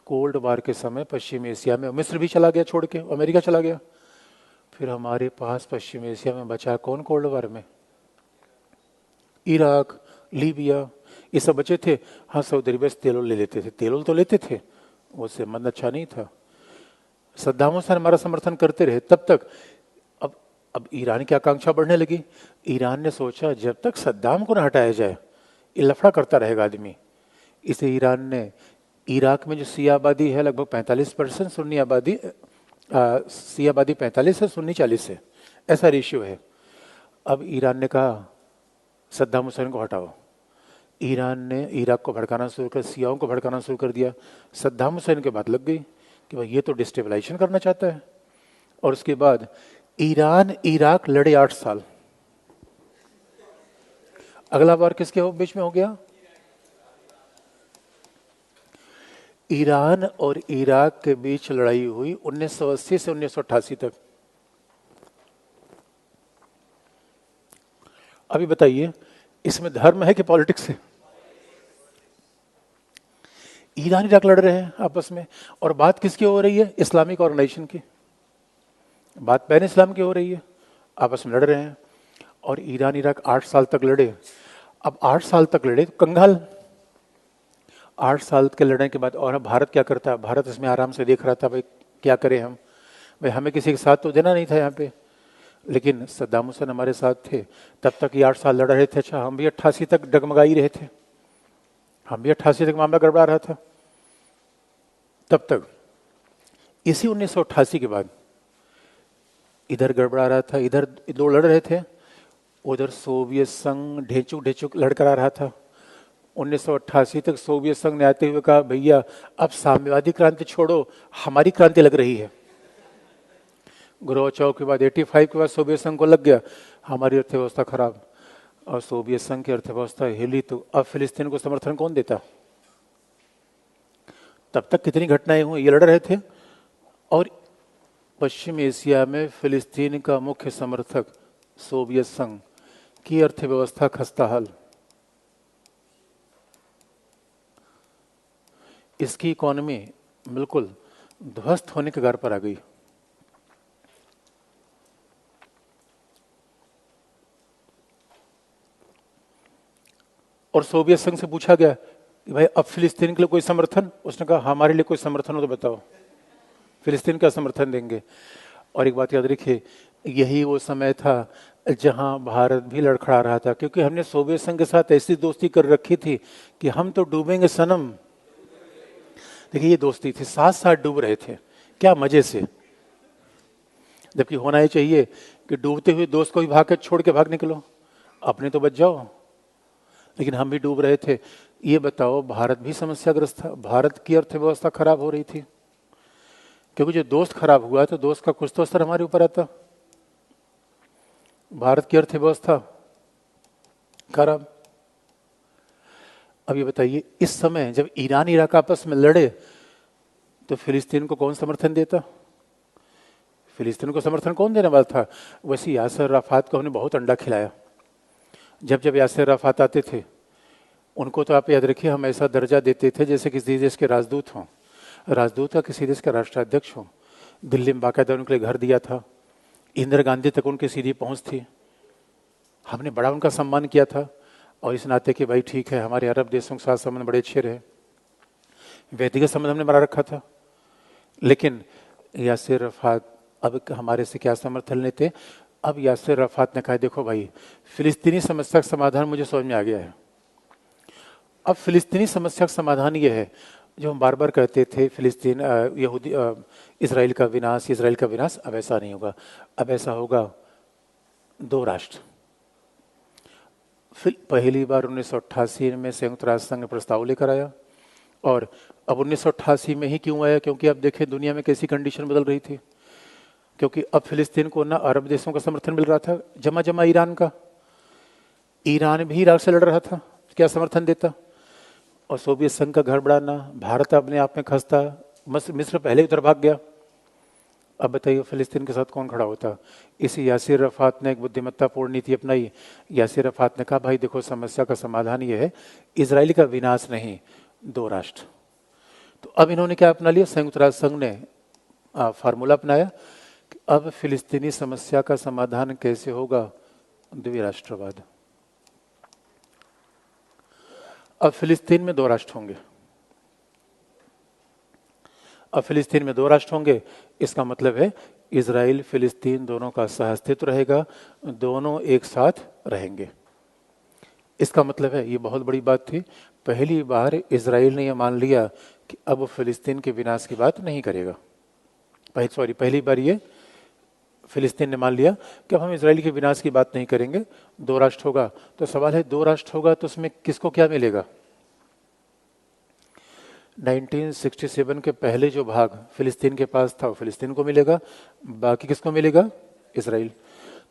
कोल्ड वार के समय पश्चिम एशिया में मिस्र भी चला गया छोड़ के, अमेरिका चला गया। फिर हमारे पास पश्चिम एशिया में बचा कौन कोल्ड वार में? इराक, लीबिया, ये सब बचे थे। हाँ, सऊदी अरब से तेल ले लेते थे, तेल तो लेते थे, उससे मन अच्छा नहीं था। सद्दाम हुसैन हमारा समर्थन करते रहे तब तक। अब ईरान की आकांक्षा बढ़ने लगी। ईरान ने सोचा जब तक सद्दाम को न हटाया जाए ये लफड़ा करता रहेगा आदमी। इसे ईरान ने इराक में जो सिया आबादी है लगभग 45%, सुन्नी आबादी, सिया आबादी 45 है, सुन्नी 40 है, ऐसा रेशियो है। अब ईरान ने कहा सद्दाम हुसैन को हटाओ। ईरान ने इराक को भड़काना शुरू कर, सियाओं को भड़काना शुरू कर दिया। सद्दाम हुसैन के बात लग गई कि भाई ये तो डिस्टेबलाइजेशन करना चाहता है। और उसके बाद ईरान इराक लड़े 8 साल। अगला बार किसके बीच में हो गया? ईरान और इराक के बीच लड़ाई हुई 1980 से 1988 तक। अभी बताइए इसमें धर्म है कि पॉलिटिक्स है? ईरान इराक लड़ रहे हैं आपस में, और बात किसकी हो रही है? इस्लामिक ऑर्गेनाइजेशन की। बात पैन इस्लाम की हो रही है, आपस में लड़ रहे हैं। और ईरान इराक 8 साल तक लड़े। अब 8 साल तक लड़े तो कंगाल। 8 साल के लड़ने के बाद, और भारत क्या करता है? भारत इसमें आराम से देख रहा था, भाई क्या करें हम, भाई हमें किसी के साथ तो देना नहीं था यहाँ पे। लेकिन सद्दाम हुसैन हमारे साथ थे, तब तक ये 8 साल लड़ रहे थे। अच्छा, हम भी 88 तक डगमगा ही रहे थे, हम भी 88 तक मामला गड़बड़ा रहा था तब तक। इसी 1988 के बाद इधर गड़बड़ा रहा था, इधर दो लड़ रहे थे, उधर सोवियत संघ ढेचुक ढेचुक लड़कर आ रहा था। 1988 तक सोवियत संघ ने आते हुए कहा भैया अब साम्यवादी क्रांति छोड़ो, हमारी क्रांति लग रही है। गोरबाचोव के बाद 85 के बाद सोवियत संघ को लग गया हमारी अर्थव्यवस्था खराब, और सोवियत संघ की अर्थव्यवस्था हिली तो अब फिलिस्तीन को समर्थन कौन देता? तब तक कितनी घटनाएं हुई, ये लड़ रहे थे। और पश्चिम एशिया में फिलिस्तीन का मुख्य समर्थक सोवियत संघ की अर्थव्यवस्था खस्ताहाल, इसकी इकोनॉमी बिल्कुल ध्वस्त होने के घर पर आ गई। और सोवियत संघ से पूछा गया कि भाई अब फिलिस्तीन के लिए कोई समर्थन? उसने कहा हमारे लिए कोई समर्थन हो तो बताओ, फिलिस्तीन का समर्थन देंगे। और एक बात याद रखिए, यही वो समय था जहां भारत भी लड़खड़ा रहा था, क्योंकि हमने सोवियत संघ के साथ ऐसी दोस्ती कर रखी थी कि हम तो डूबेंगे सनम। देखिए ये दोस्ती थी, साथ साथ डूब रहे थे, क्या मजे से। जबकि होना ही चाहिए कि डूबते हुए दोस्त को भी भाग के छोड़ के भाग निकलो, अपने तो बच जाओ। लेकिन हम भी डूब रहे थे। ये बताओ, भारत भी समस्याग्रस्त था, भारत की अर्थव्यवस्था खराब हो रही थी, क्योंकि जो दोस्त खराब हुआ तो दोस्त का कुछ तो असर हमारे ऊपर आता। भारत की अर्थव्यवस्था खराब। अब ये बताइए, इस समय जब ईरान इराक आपस में लड़े तो फिलिस्तीन को कौन समर्थन देता? फिलिस्तीन को समर्थन कौन देने वाला था? वैसे यासर अराफात को हमने बहुत अंडा खिलाया। जब जब यासर अराफात आते थे उनको तो आप याद रखिए हम ऐसा दर्जा देते थे जैसे किसी देश के राजदूत हों, राजदूत का किसी देश का राष्ट्राध्यक्ष हो। दिल्ली में बाकायदा उनके लिए घर दिया था, इंदिरा गांधी तक उनकी सीधी पहुंच थी, हमने बड़ा उनका सम्मान किया था। और इस नाते कि भाई ठीक है, हमारे अरब देशों के साथ संबंध बड़े अच्छे रहे, व्यक्तिगत संबंध हमने बना रखा था। लेकिन यासर अराफात अब हमारे से क्या समर्थन लेते? अब यासर अराफात ने कहा देखो भाई, फिलिस्तीनी समस्या का समाधान मुझे समझ में आ गया है। अब फिलिस्तीनी समस्या का समाधान ये है जो हम बार बार कहते थे, फिलिस्तीन यहूदी इसराइल का विनाश, इसराइल का विनाश। अब ऐसा नहीं होगा, अब ऐसा होगा 2 राष्ट्र। फिर पहली बार 1988 में संयुक्त राष्ट्र संघ ने प्रस्ताव लेकर आया, और अब 1988 में ही क्यों आया? क्योंकि अब देखें दुनिया में कैसी कंडीशन बदल रही थी। क्योंकि अब फिलिस्तीन को ना अरब देशों का समर्थन मिल रहा था, जमा जमा ईरान का। ईरान भी इराक से लड़ रहा था, क्या समर्थन देता? और सोवियत संघ का घर बढ़ाना, भारत अपने आप में खस्ता, मिस्र पहले उधर भाग गया, अब बताइए फिलिस्तीन के साथ कौन खड़ा होता? इसी यासिर अराफात ने एक बुद्धिमत्तापूर्ण नीति अपनाई। यासिर अराफात ने कहा भाई देखो समस्या का समाधान ये है, इजराइल का विनाश नहीं, दो राष्ट्र। तो अब इन्होंने क्या अपना लिया? संयुक्त राष्ट्र संघ ने फार्मूला अपनाया कि अब फिलिस्तीनी समस्या का समाधान कैसे होगा? द्विराष्ट्रवाद। अब फिलिस्तीन में दो राष्ट्र होंगे। अब फिलिस्तीन में दो राष्ट्र होंगे, इसका मतलब है इजराइल फिलिस्तीन दोनों का सहअस्तित्व रहेगा, दोनों एक साथ रहेंगे। इसका मतलब है, ये बहुत बड़ी बात थी, पहली बार इजराइल ने यह मान लिया कि अब फिलिस्तीन के विनाश की बात नहीं करेगा। पहली बार ये फिलिस्तीन ने मान लिया कि अब हम इजराइल के विनाश की बात नहीं करेंगे, दो राष्ट्र होगा। तो सवाल है, दो राष्ट्र होगा तो उसमें किसको क्या मिलेगा? 1967 के पहले जो भाग फिलिस्तीन के पास था वो फिलिस्तीन को मिलेगा, बाकी किसको मिलेगा? इजराइल।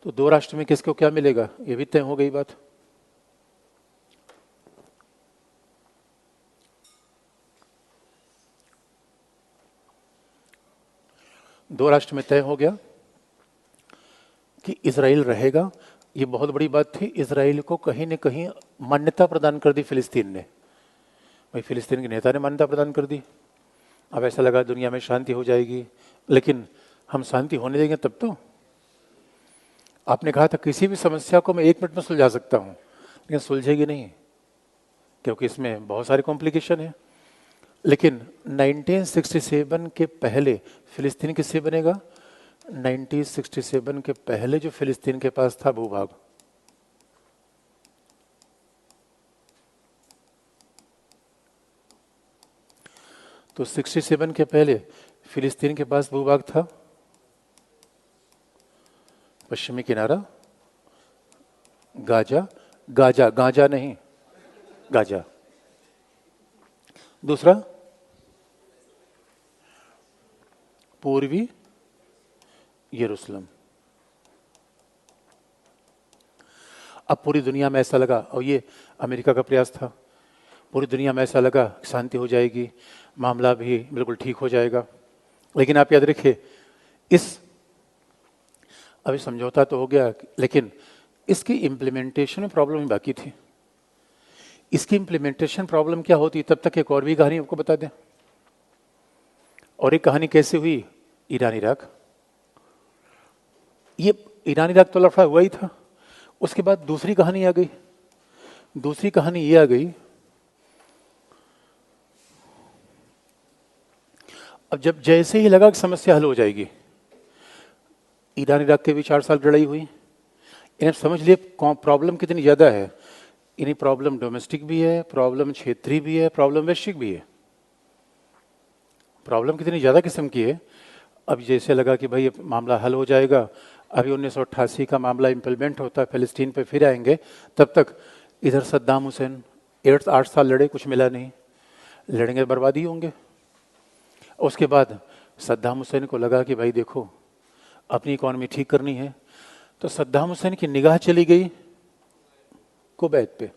तो दो राष्ट्र में किसको क्या मिलेगा? ये भी तय हो गई बात। दो राष्ट्र में तय हो गया कि इजराइल रहेगा। ये बहुत बड़ी बात थी, इजराइल को कहीं न कहीं मान्यता प्रदान कर दी फिलिस्तीन ने। भाई फिलिस्तीन के नेता ने मान्यता प्रदान कर दी। अब ऐसा लगा दुनिया में शांति हो जाएगी, लेकिन हम शांति होने देंगे तब तो। आपने कहा था किसी भी समस्या को मैं 1 मिनट में सुलझा सकता हूं, लेकिन सुलझेगी नहीं, क्योंकि इसमें बहुत सारे कॉम्प्लिकेशन है। लेकिन 1967 के पहले फिलिस्तीन किससे बनेगा? 1967 के पहले जो फिलिस्तीन के पास था भूभाग, तो 67 के पहले फिलिस्तीन के पास भूभाग था पश्चिमी किनारा, गाजा, गाजा नहीं, गाजा। दूसरा पूर्वी यरूशलेम। अब पूरी दुनिया में ऐसा लगा, और ये अमेरिका का प्रयास था, पूरी दुनिया में ऐसा लगा शांति हो जाएगी, मामला भी बिल्कुल ठीक हो जाएगा। लेकिन आप याद रखिए, इस अभी समझौता तो हो गया, लेकिन इसकी इम्प्लीमेंटेशन में प्रॉब्लम ही बाकी थी। इसकी इम्प्लीमेंटेशन प्रॉब्लम क्या होती, तब तक एक और भी कहानी आपको बता दें। और एक कहानी कैसे हुई? Iran Iraq. ये ईरान इराक तो लफड़ा हुआ ही था, उसके बाद दूसरी कहानी आ गई। दूसरी कहानी ये आ गई, अब जब जैसे ही लगा कि समस्या हल हो जाएगी, ईरान इराक के भी 4 साल लड़ाई हुई। इन्हें समझ लिए प्रॉब्लम कितनी ज्यादा है। इन्हें प्रॉब्लम डोमेस्टिक भी है, प्रॉब्लम क्षेत्रीय भी है, प्रॉब्लम वैश्विक भी है। प्रॉब्लम कितनी ज्यादा किस्म की है। अब जैसे लगा कि भाई मामला हल हो जाएगा, अभी 1988 का मामला इम्प्लीमेंट होता है, फिलिस्तीन पे फिर आएंगे, तब तक इधर सद्दाम हुसैन 8 साल लड़े, कुछ मिला नहीं, लड़ेंगे बर्बादी होंगे। उसके बाद सद्दाम हुसैन को लगा कि भाई देखो अपनी इकॉनमी ठीक करनी है, तो सद्दाम हुसैन की निगाह चली गई कुवैत पे।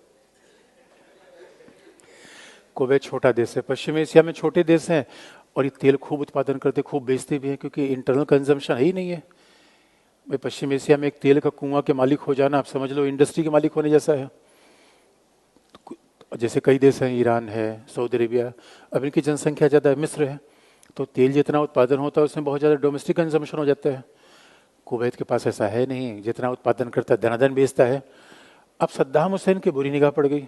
कुवैत छोटा देश है, पश्चिमी एशिया में छोटे देश हैं, और ये तेल खूब उत्पादन करते, खूब बेचते भी हैं, क्योंकि इंटरनल कंजम्पशन है ही नहीं है। भाई पश्चिम एशिया में एक तेल का कुआं के मालिक हो जाना, आप समझ लो इंडस्ट्री के मालिक होने जैसा है। जैसे कई देश हैं, ईरान है, सऊदी अरेबिया, अब इनकी जनसंख्या ज़्यादा है, मिस्र है, तो तेल जितना उत्पादन होता है उसमें बहुत ज़्यादा डोमेस्टिक कंजम्पशन हो जाता है। कुवैत के पास ऐसा है नहीं, जितना उत्पादन करता है धनाधन बेचता है। अब सद्दाम हुसैन की बुरी निगाह पड़ गई,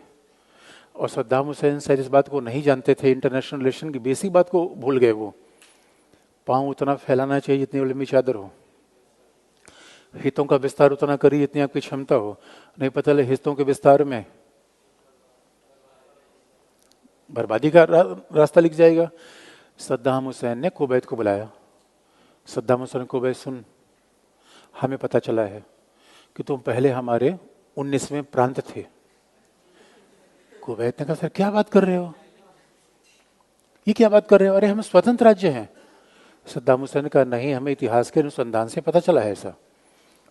और सद्दाम हुसैन शायद इस बात को नहीं जानते थे, इंटरनेशनल रिलेशन की बेसिक बात को भूल गए। वो पाँव उतना फैलाना चाहिए जितनी लंबी चादर हो, हितों का विस्तार उतना करिए जितनी आपकी क्षमता हो, नहीं पता लगे हितों के विस्तार में बर्बादी का रास्ता लिख जाएगा। सद्दाम हुसैन ने कुवैत को बुलाया। सद्दाम हुसैन कुवैत, सुन, हमें पता चला है कि तुम पहले हमारे 19वें प्रांत थे। कुवैत ने कहा, सर क्या बात कर रहे हो, ये क्या बात कर रहे हो, अरे हम स्वतंत्र राज्य हैं। सद्दाम हुसैन ने कहा, नहीं, हमें इतिहास के अनुसंधान से पता चला है ऐसा,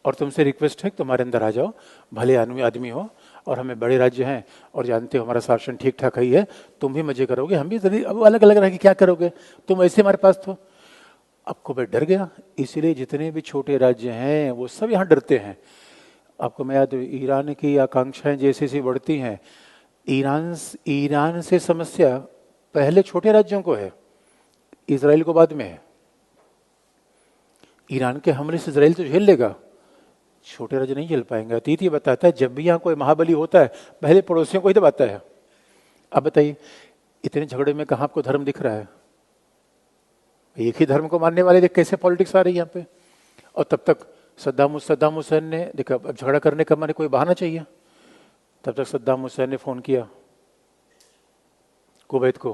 और तुमसे रिक्वेस्ट है कि तुम्हारे अंदर आ जाओ, भले आदमी हो, और हमें बड़े राज्य हैं, और जानते हो हमारा शासन ठीक ठाक ही है, तुम भी मजे करोगे, हम भी। अब अलग अलग रह के क्या करोगे, तुम ऐसे हमारे पास तो। अब कुवैत डर गया, इसीलिए जितने भी छोटे राज्य हैं वो सब यहाँ डरते हैं। आपको मैं याद, ईरान की आकांक्षाएं जैसे जैसी बढ़ती हैं, ईरान से समस्या पहले छोटे राज्यों को है, इजराइल को बाद में है। ईरान के हमले से इजराइल तो झेल लेगा, छोटे राज्य नहीं झेल पाएंगे। अतीत ये बताता है जब भी यहाँ कोई महाबली होता है पहले पड़ोसियों को ही दबाता है। अब बताइए इतने झगड़े में कहाँ आपको धर्म दिख रहा है? एक ही धर्म को मानने वाले देख कैसे पॉलिटिक्स आ रही है यहाँ पे। और तब तक सद्दाम हुसैन ने देखा, अब झगड़ा करने का माने कोई बहाना चाहिए। तब तक सद्दाम हुसैन ने फोन किया कुवैत को,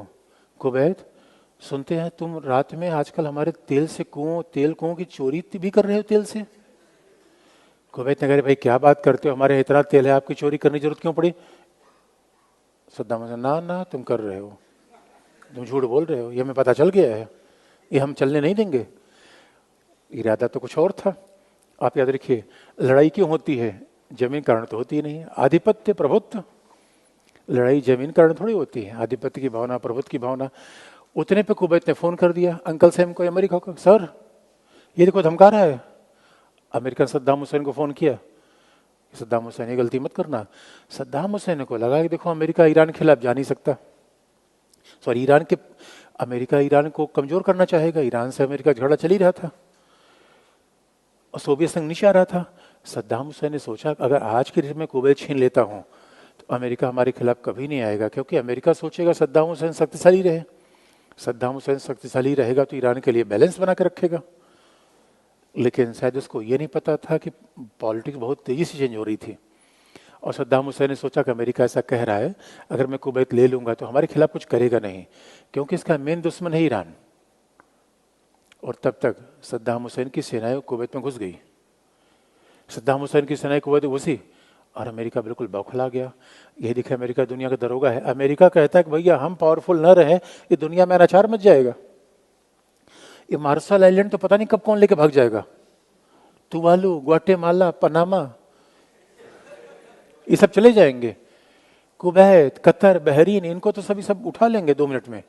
कुवैत सुनते हैं तुम रात में आजकल हमारे तेल कुओं की चोरी भी कर रहे हो तेल से। कुवैत ने कहा भाई क्या बात करते हो, हमारे इतना तेल है, आपकी चोरी करने की जरूरत क्यों पड़ी? सद्दाम हुसैन ना तुम कर रहे हो, तुम झूठ बोल रहे हो, ये हमें पता चल गया है, ये हम चलने नहीं देंगे। इरादा तो कुछ और था। आप याद रखिए लड़ाई क्यों होती है? जमीन कारण तो होती ही नहीं है, आधिपत्य प्रभुत्व। लड़ाई जमीन कारण थोड़ी होती है, आधिपत्य की भावना, प्रभुत्व की भावना। उतने पे कुवैत ने फोन कर दिया अंकल सैम को, अमेरिका को, सर ये देखो धमका रहा है। अमेरिका सद्दाम हुसैन को फोन किया, सद्दाम हुसैन ये गलती मत करना। सद्दाम हुसैन को लगा कि देखो अमेरिका ईरान के खिलाफ जा नहीं सकता, सॉरी अमेरिका ईरान को कमजोर करना चाहेगा, ईरान से अमेरिका झगड़ा चल ही रहा था और सोवियत संघ नीचे आ रहा था। सद्दाम हुसैन ने सोचा अगर आज के दिन में कुवैत छीन लेता हूं तो अमेरिका हमारे खिलाफ कभी नहीं आएगा, क्योंकि अमेरिका सोचेगा सद्दाम हुसैन शक्तिशाली रहे, सद्दाम हुसैन शक्तिशाली रहेगा तो ईरान के लिए बैलेंस बना कर रखेगा। लेकिन शायद उसको ये नहीं पता था कि पॉलिटिक्स बहुत तेजी से चेंज हो रही थी। और सद्दाम हुसैन ने सोचा कि अमेरिका ऐसा कह रहा है, अगर मैं कुवैत ले लूंगा तो हमारे खिलाफ कुछ करेगा नहीं, क्योंकि इसका मेन दुश्मन है ईरान। और तब तक सद्दाम हुसैन की सेनाएं कुवैत में घुस गई, सद्दाम हुसैन की सेनाएं कुवैत घुसी और अमेरिका बिल्कुल बौखला गया। यही दिखे अमेरिका दुनिया का दरोगा है। अमेरिका कहता है कि भैया हम पावरफुल न रहे ये दुनिया में अनाचार मच जाएगा, ये मार्शल आइलैंड तो पता नहीं कब कौन लेके भाग जाएगा, तुवालू, ग्वाटेमाला, पनामा, ये सब चले जाएंगे। कुवैत, कतर, बहरीन, इनको तो सभी सब उठा लेंगे 2 मिनट में।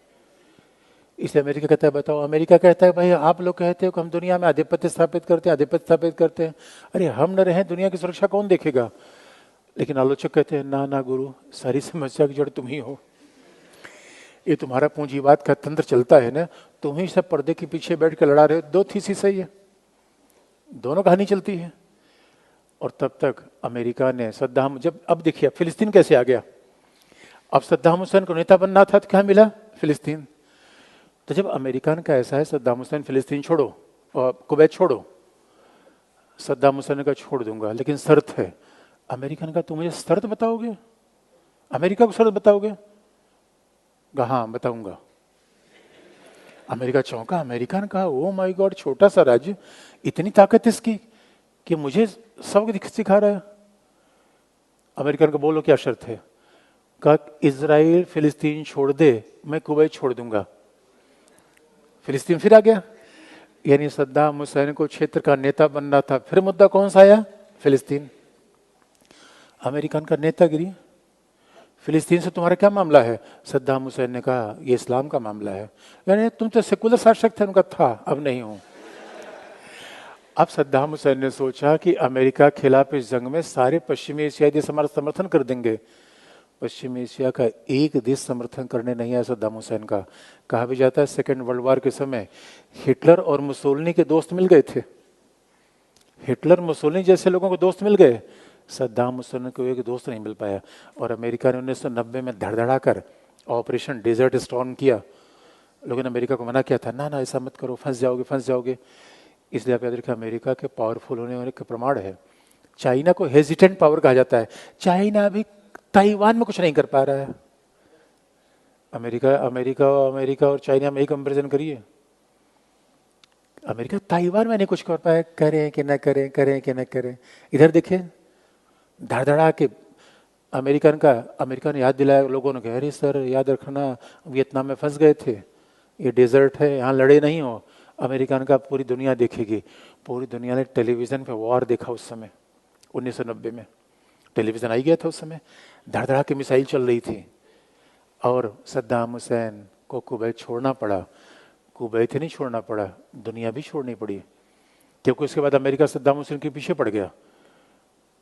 इसलिए अमेरिका कहता है बताओ, अमेरिका कहता है भाई आप लोग कहते हो कि हम दुनिया में आधिपत्य स्थापित करते हैं, अरे हम न रहे दुनिया की सुरक्षा कौन देखेगा? लेकिन आलोचक कहते हैं ना गुरु, सारी समस्या की जड़ तुम ही हो, ये तुम्हारा पूंजीवाद का तंत्र चलता है ना, तुम ही सब पर्दे के पीछे बैठ कर लड़ा रहे हो। 2 थीसिस सही है, दोनों कहानी चलती है। और तब तक अमेरिका ने सद्दाम, जब अब देखिए फिलिस्तीन कैसे आ गया, अब सद्दाम हुसैन को नेता बनना था तो क्या मिला? फिलिस्तीन। तो जब अमेरिकन का ऐसा है सद्दाम हुसैन फिलिस्तीन छोड़ो और कुवैत छोड़ो, सद्दाम हुसैन का छोड़ दूंगा लेकिन शर्त है। अमेरिकन का तुम मुझे शर्त बताओगे? अमेरिका को शर्त बताओगे? हाँ बताऊंगा। अमेरिका चौंका, अमेरिकन का ओ माय गॉड, छोटा सा राज्य, इतनी ताकत इसकी कि मुझे सब सिखा रहा है। अमेरिकन को बोलो क्या शर्त है? कहा इजराइल फिलिस्तीन छोड़ दे, मैं कुवैत छोड़ दूंगा। फिलिस्तीन फिर आ गया, यानी सद्दाम हुसैन को क्षेत्र का नेता बनना था, फिर मुद्दा कौन सा आया? फिलिस्तीन। अमेरिकन का नेतागिरी, फिलिस्तीन से तुम्हारा क्या मामला है? सद्दाम हुसैन ने कहा ये इस्लाम का मामला है। यानी तुम तो सेकुलर शासक थे, उनका था, अब नहीं हूं। अब सद्दाम हुसैन ने सोचा कि अमेरिका के खिलाफ इस जंग में सारे पश्चिमी एशियाई देश हमारा समर्थन कर देंगे। पश्चिमी एशिया का एक देश समर्थन करने नहीं आया सद्दाम हुसैन का। कहा भी जाता है सेकेंड वर्ल्ड वॉर के समय हिटलर और मुसोलिनी के दोस्त मिल गए थे, हिटलर मुसोलिनी जैसे लोगों को दोस्त मिल गए, सद्दाम हुसैन को एक दोस्त नहीं मिल पाया। और अमेरिका ने 1990 में धड़धड़ा कर ऑपरेशन डेजर्ट स्टॉर्म किया। लोगों ने अमेरिका को मना किया था, ना ऐसा मत करो, फंस जाओगे। इसलिए आप याद रखिए अमेरिका के पावरफुल होने का प्रमाण है। चाइना को हेजिटेंट पावर कहा जाता है, चाइना भी ताइवान में कुछ नहीं कर पा रहा है। अमेरिका और चाइना में एक कंपेरिजन करिए, अमेरिका ताइवान में नहीं कुछ कर पाया, करें कि न करें। इधर देखिए धड़धड़ा के अमेरिका ने याद दिलाया लोगों ने, कह अरे सर याद रखना वियतनाम में फंस गए थे, ये डेजर्ट है, यहाँ लड़े नहीं हो। अमेरिकन का पूरी दुनिया देखेगी, पूरी दुनिया ने टेलीविजन पे वॉर देखा उस समय 1990 में, टेलीविजन आई गया था उस समय, धड़धड़ा की मिसाइल चल रही थी और सद्दाम हुसैन को कुवैत छोड़ना पड़ा। कुवैत ही नहीं छोड़ना पड़ा, दुनिया भी छोड़नी पड़ी, क्योंकि उसके बाद अमेरिका सद्दाम हुसैन के पीछे पड़ गया।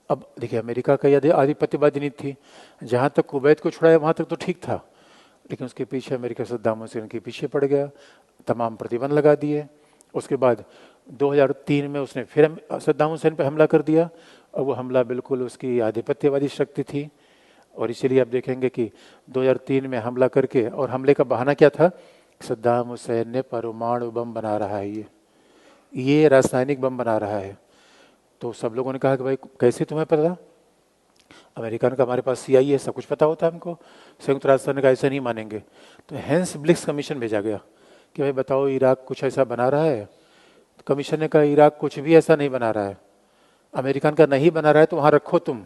अब देखिए, अमेरिका का यदि आधिपत्यवादी नीति थी, जहाँ तक कुवैत को छुड़ाया वहाँ तक तो ठीक था, लेकिन उसके पीछे अमेरिका सद्दाम हुसैन के पीछे पड़ गया, तमाम प्रतिबंध लगा दिए। उसके बाद 2003 में उसने फिर सद्दाम हुसैन पर हमला कर दिया, और वो हमला बिल्कुल उसकी आधिपत्यवादी शक्ति थी। और इसीलिए आप देखेंगे कि 2003 में हमला करके, और हमले का बहाना क्या था, सद्दाम हुसैन ने परमाणु बम बना रहा है, ये रासायनिक बम बना रहा है। तो सब लोगों ने कहा कि भाई कैसे तुम्हें पता? अमेरिका ने कहा हमारे पास CIA है, सब कुछ पता होता है हमको। संयुक्त राष्ट्र ने कहा ऐसा नहीं मानेंगे, तो हेंस ब्लिक्स कमीशन भेजा गया कि भाई बताओ इराक कुछ ऐसा बना रहा है। तो कमीशन ने कहा इराक कुछ भी ऐसा नहीं बना रहा है। अमेरिकन का नहीं बना रहा है तो वहाँ रखो तुम,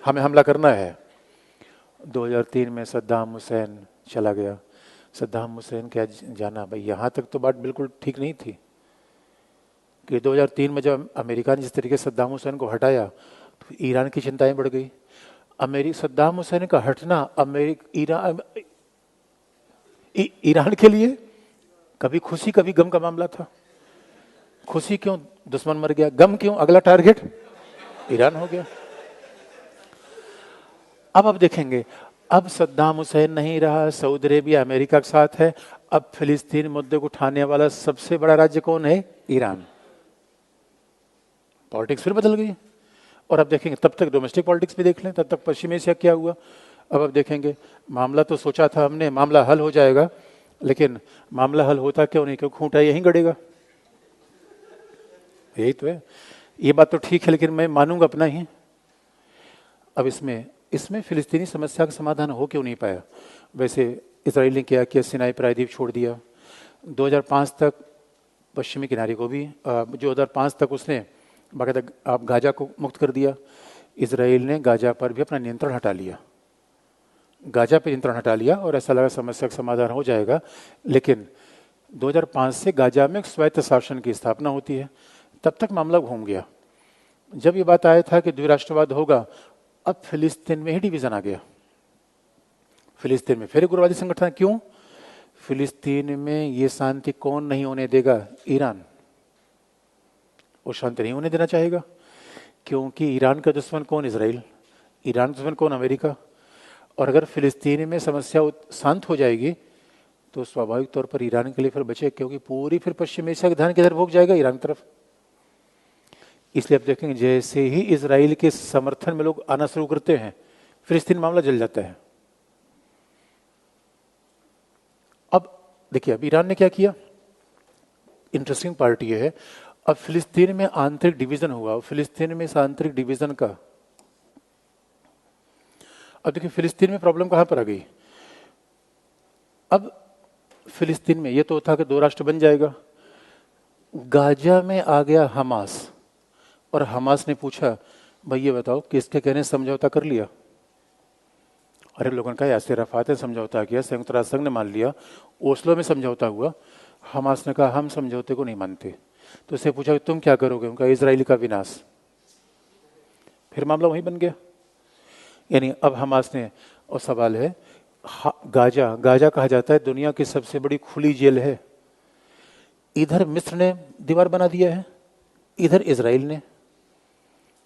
हमें हमला करना है। 2003 में सद्दाम हुसैन चला गया। सद्दाम हुसैन क्या जाना भाई, यहाँ तक तो बात बिल्कुल ठीक नहीं थी कि 2003 में जब अमेरिका ने जिस तरीके से सद्दाम हुसैन को हटाया, तो ईरान की चिंताएं बढ़ गई। सद्दाम हुसैन का हटना ईरान के लिए कभी खुशी कभी गम का मामला था। खुशी क्यों, दुश्मन मर गया, गम क्यों, अगला टारगेट ईरान हो गया। अब आप देखेंगे, अब सद्दाम हुसैन नहीं रहा, सऊदी अरेबिया अमेरिका के साथ है। अब फिलिस्तीन मुद्दे को उठाने वाला सबसे बड़ा राज्य कौन है? ईरान। पॉलिटिक्स फिर बदल गई। और अब देखेंगे, तब तक डोमेस्टिक पॉलिटिक्स भी देख लें, तब तक पश्चिम एशिया क्या हुआ। अब देखेंगे, मामला तो सोचा था हमने मामला हल हो जाएगा, लेकिन मामला हल होता क्यों नहीं, क्यों खूंटा यहीं गड़ेगा। यही तो है। ये बात तो ठीक है, लेकिन मैं मानूंगा अपना ही। अब इसमें फिलिस्तीनी समस्या का समाधान हो क्यों नहीं पाया? वैसे इसराइल ने क्या किया, सिनाई प्रायद्वीप छोड़ दिया। 2005 तक पश्चिमी किनारे को भी 2005 तक उसने बाकायदा आप गाजा को मुक्त कर दिया। इसराइल ने गाजा पर भी अपना नियंत्रण हटा लिया, गाजा पर नियंत्रण हटा लिया, और ऐसा लगा समस्या का समाधान हो जाएगा। लेकिन 2005 से गाजा में स्वायत्त शासन की स्थापना होती है, तब तक मामला घूम गया। जब ये बात आया था कि द्विराष्ट्रवाद होगा, अब फिलिस्तीन में ही डिवीजन आ गया। फिलिस्तीन में फिर उग्रवादी संगठन, क्यों? फिलिस्तीन में ये शांति कौन नहीं होने देगा? ईरान। वो शांति नहीं होने देना चाहेगा, क्योंकि ईरान का दुश्मन कौन? इसराइल। ईरान का दुश्मन कौन? अमेरिका। और अगर फिलिस्तीन में समस्या शांत हो जाएगी तो स्वाभाविक तौर पर ईरान के लिए फिर बचे, क्योंकि पूरी फिर पश्चिम एशिया का ध्यान किधर भोग जाएगा? ईरान की तरफ। इसलिए आप देखेंगे, जैसे ही इसराइल के समर्थन में लोग आना शुरू करते हैं, फिलिस्तीन मामला जल जाता है। अब देखिए, अब ईरान ने क्या किया, इंटरेस्टिंग पार्ट ये है, अब फिलिस्तीन में आंतरिक डिवीजन हुआ। फिलिस्तीन में इस आंतरिक डिवीजन का, अब देखिए फिलिस्तीन में प्रॉब्लम कहां पर आ गई। अब फिलिस्तीन में ये तो था कि दो राष्ट्र बन जाएगा। गाजा में आ गया हमास, और हमास ने पूछा भाई ये बताओ किसके कहने समझौता कर लिया? अरे लोगों ने कहा यासिर अराफात ने समझौता किया, संयुक्त राष्ट्र संघ ने मान लिया, ओस्लो में समझौता हुआ। हमास ने कहा हम समझौते को नहीं मानते। तो उससे पूछा कि तुम क्या करोगे? उनका इजराइल का विनाश। फिर मामला वहीं बन गया। यानी अब हमास ने, और सवाल है, गाजा कहा जाता है दुनिया की सबसे बड़ी खुली जेल है। इधर मिस्र ने दीवार बना दिया है, इधर इजराइल ने,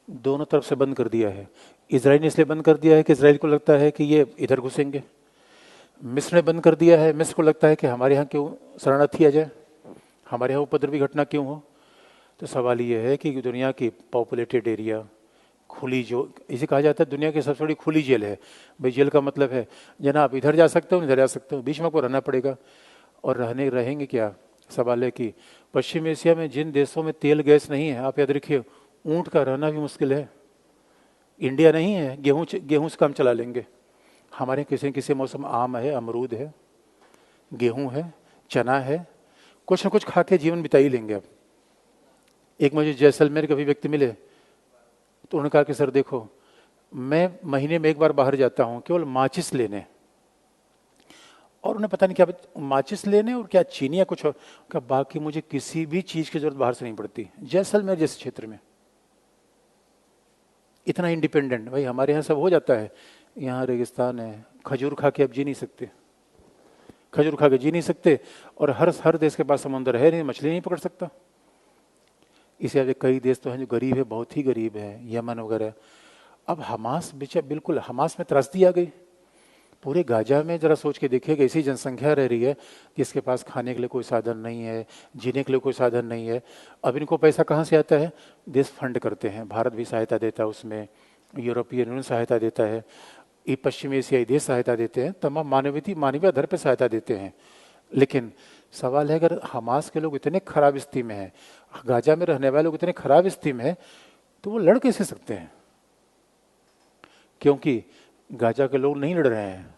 दोनों तरफ से बंद कर दिया है। इजराइल ने इसलिए बंद कर दिया है कि इजराइल को लगता है कि ये इधर घुसेंगे। मिस्र ने बंद कर दिया है, मिस्र को लगता है कि हमारे यहाँ क्यों शरणार्थी आ जाए, हमारे यहाँ उपद्रवी घटना क्यों हो। तो सवाल ये है कि दुनिया की पॉपुलेटेड एरिया, खुली, जो इसे कहा जाता है दुनिया की सबसे बड़ी खुली जेल है। भाई जेल का मतलब है जना आप इधर जा सकते हो, इधर जा सकते हो, बीच में को रहना पड़ेगा। और रहेंगे क्या? सवाल है कि पश्चिम एशिया में जिन देशों में तेल गैस नहीं है, आप याद रखिए ऊँट का रहना भी मुश्किल है। इंडिया नहीं है, गेहूँ से काम चला लेंगे। हमारे किसी न किसी मौसम आम है, अमरूद है, गेहूँ है, चना है, कुछ न कुछ खा के जीवन बिता ही लेंगे। अब एक मुझे जैसलमेर के भी व्यक्ति मिले, तो उन्होंने कहा कि सर देखो मैं महीने में एक बार बाहर जाता हूँ केवल माचिस लेने, और उन्हें पता नहीं क्या माचिस लेने और क्या चीनी या कुछ और, क्या बाकी मुझे किसी भी चीज की जरूरत बाहर से नहीं पड़ती। जैसलमेर जैसे क्षेत्र में इतना इंडिपेंडेंट। भाई हमारे यहाँ सब हो जाता है, यहाँ रेगिस्तान है, खजूर खा के अब जी नहीं सकते। खजूर खा के जी नहीं सकते, और हर हर देश के पास समुद्र है नहीं, मछली नहीं पकड़ सकता। इसे अब कई देश तो हैं जो गरीब है, बहुत ही गरीब है, यमन वगैरह। अब हमास बेचा, बिल्कुल हमास में त्रासदी आ गई। पूरे गाजा में जरा सोच के देखिएगा, ऐसी जनसंख्या रह रही है जिसके पास खाने के लिए कोई साधन नहीं है, जीने के लिए कोई साधन नहीं है। अब इनको पैसा कहाँ से आता है? देश फंड करते हैं, भारत भी सहायता देता है उसमें, यूरोपियन यूनियन सहायता देता है, ये पश्चिमी एशियाई देश सहायता देते हैं, तमाम मानवीय आधार पर सहायता देते हैं। लेकिन सवाल है, अगर हमास के लोग इतने खराब स्थिति में हैं, गाजा में रहने वाले लोग इतने खराब स्थिति में हैं, तो वो लड़ कैसे सकते हैं? क्योंकि गाजा के लोग नहीं लड़ रहे हैं,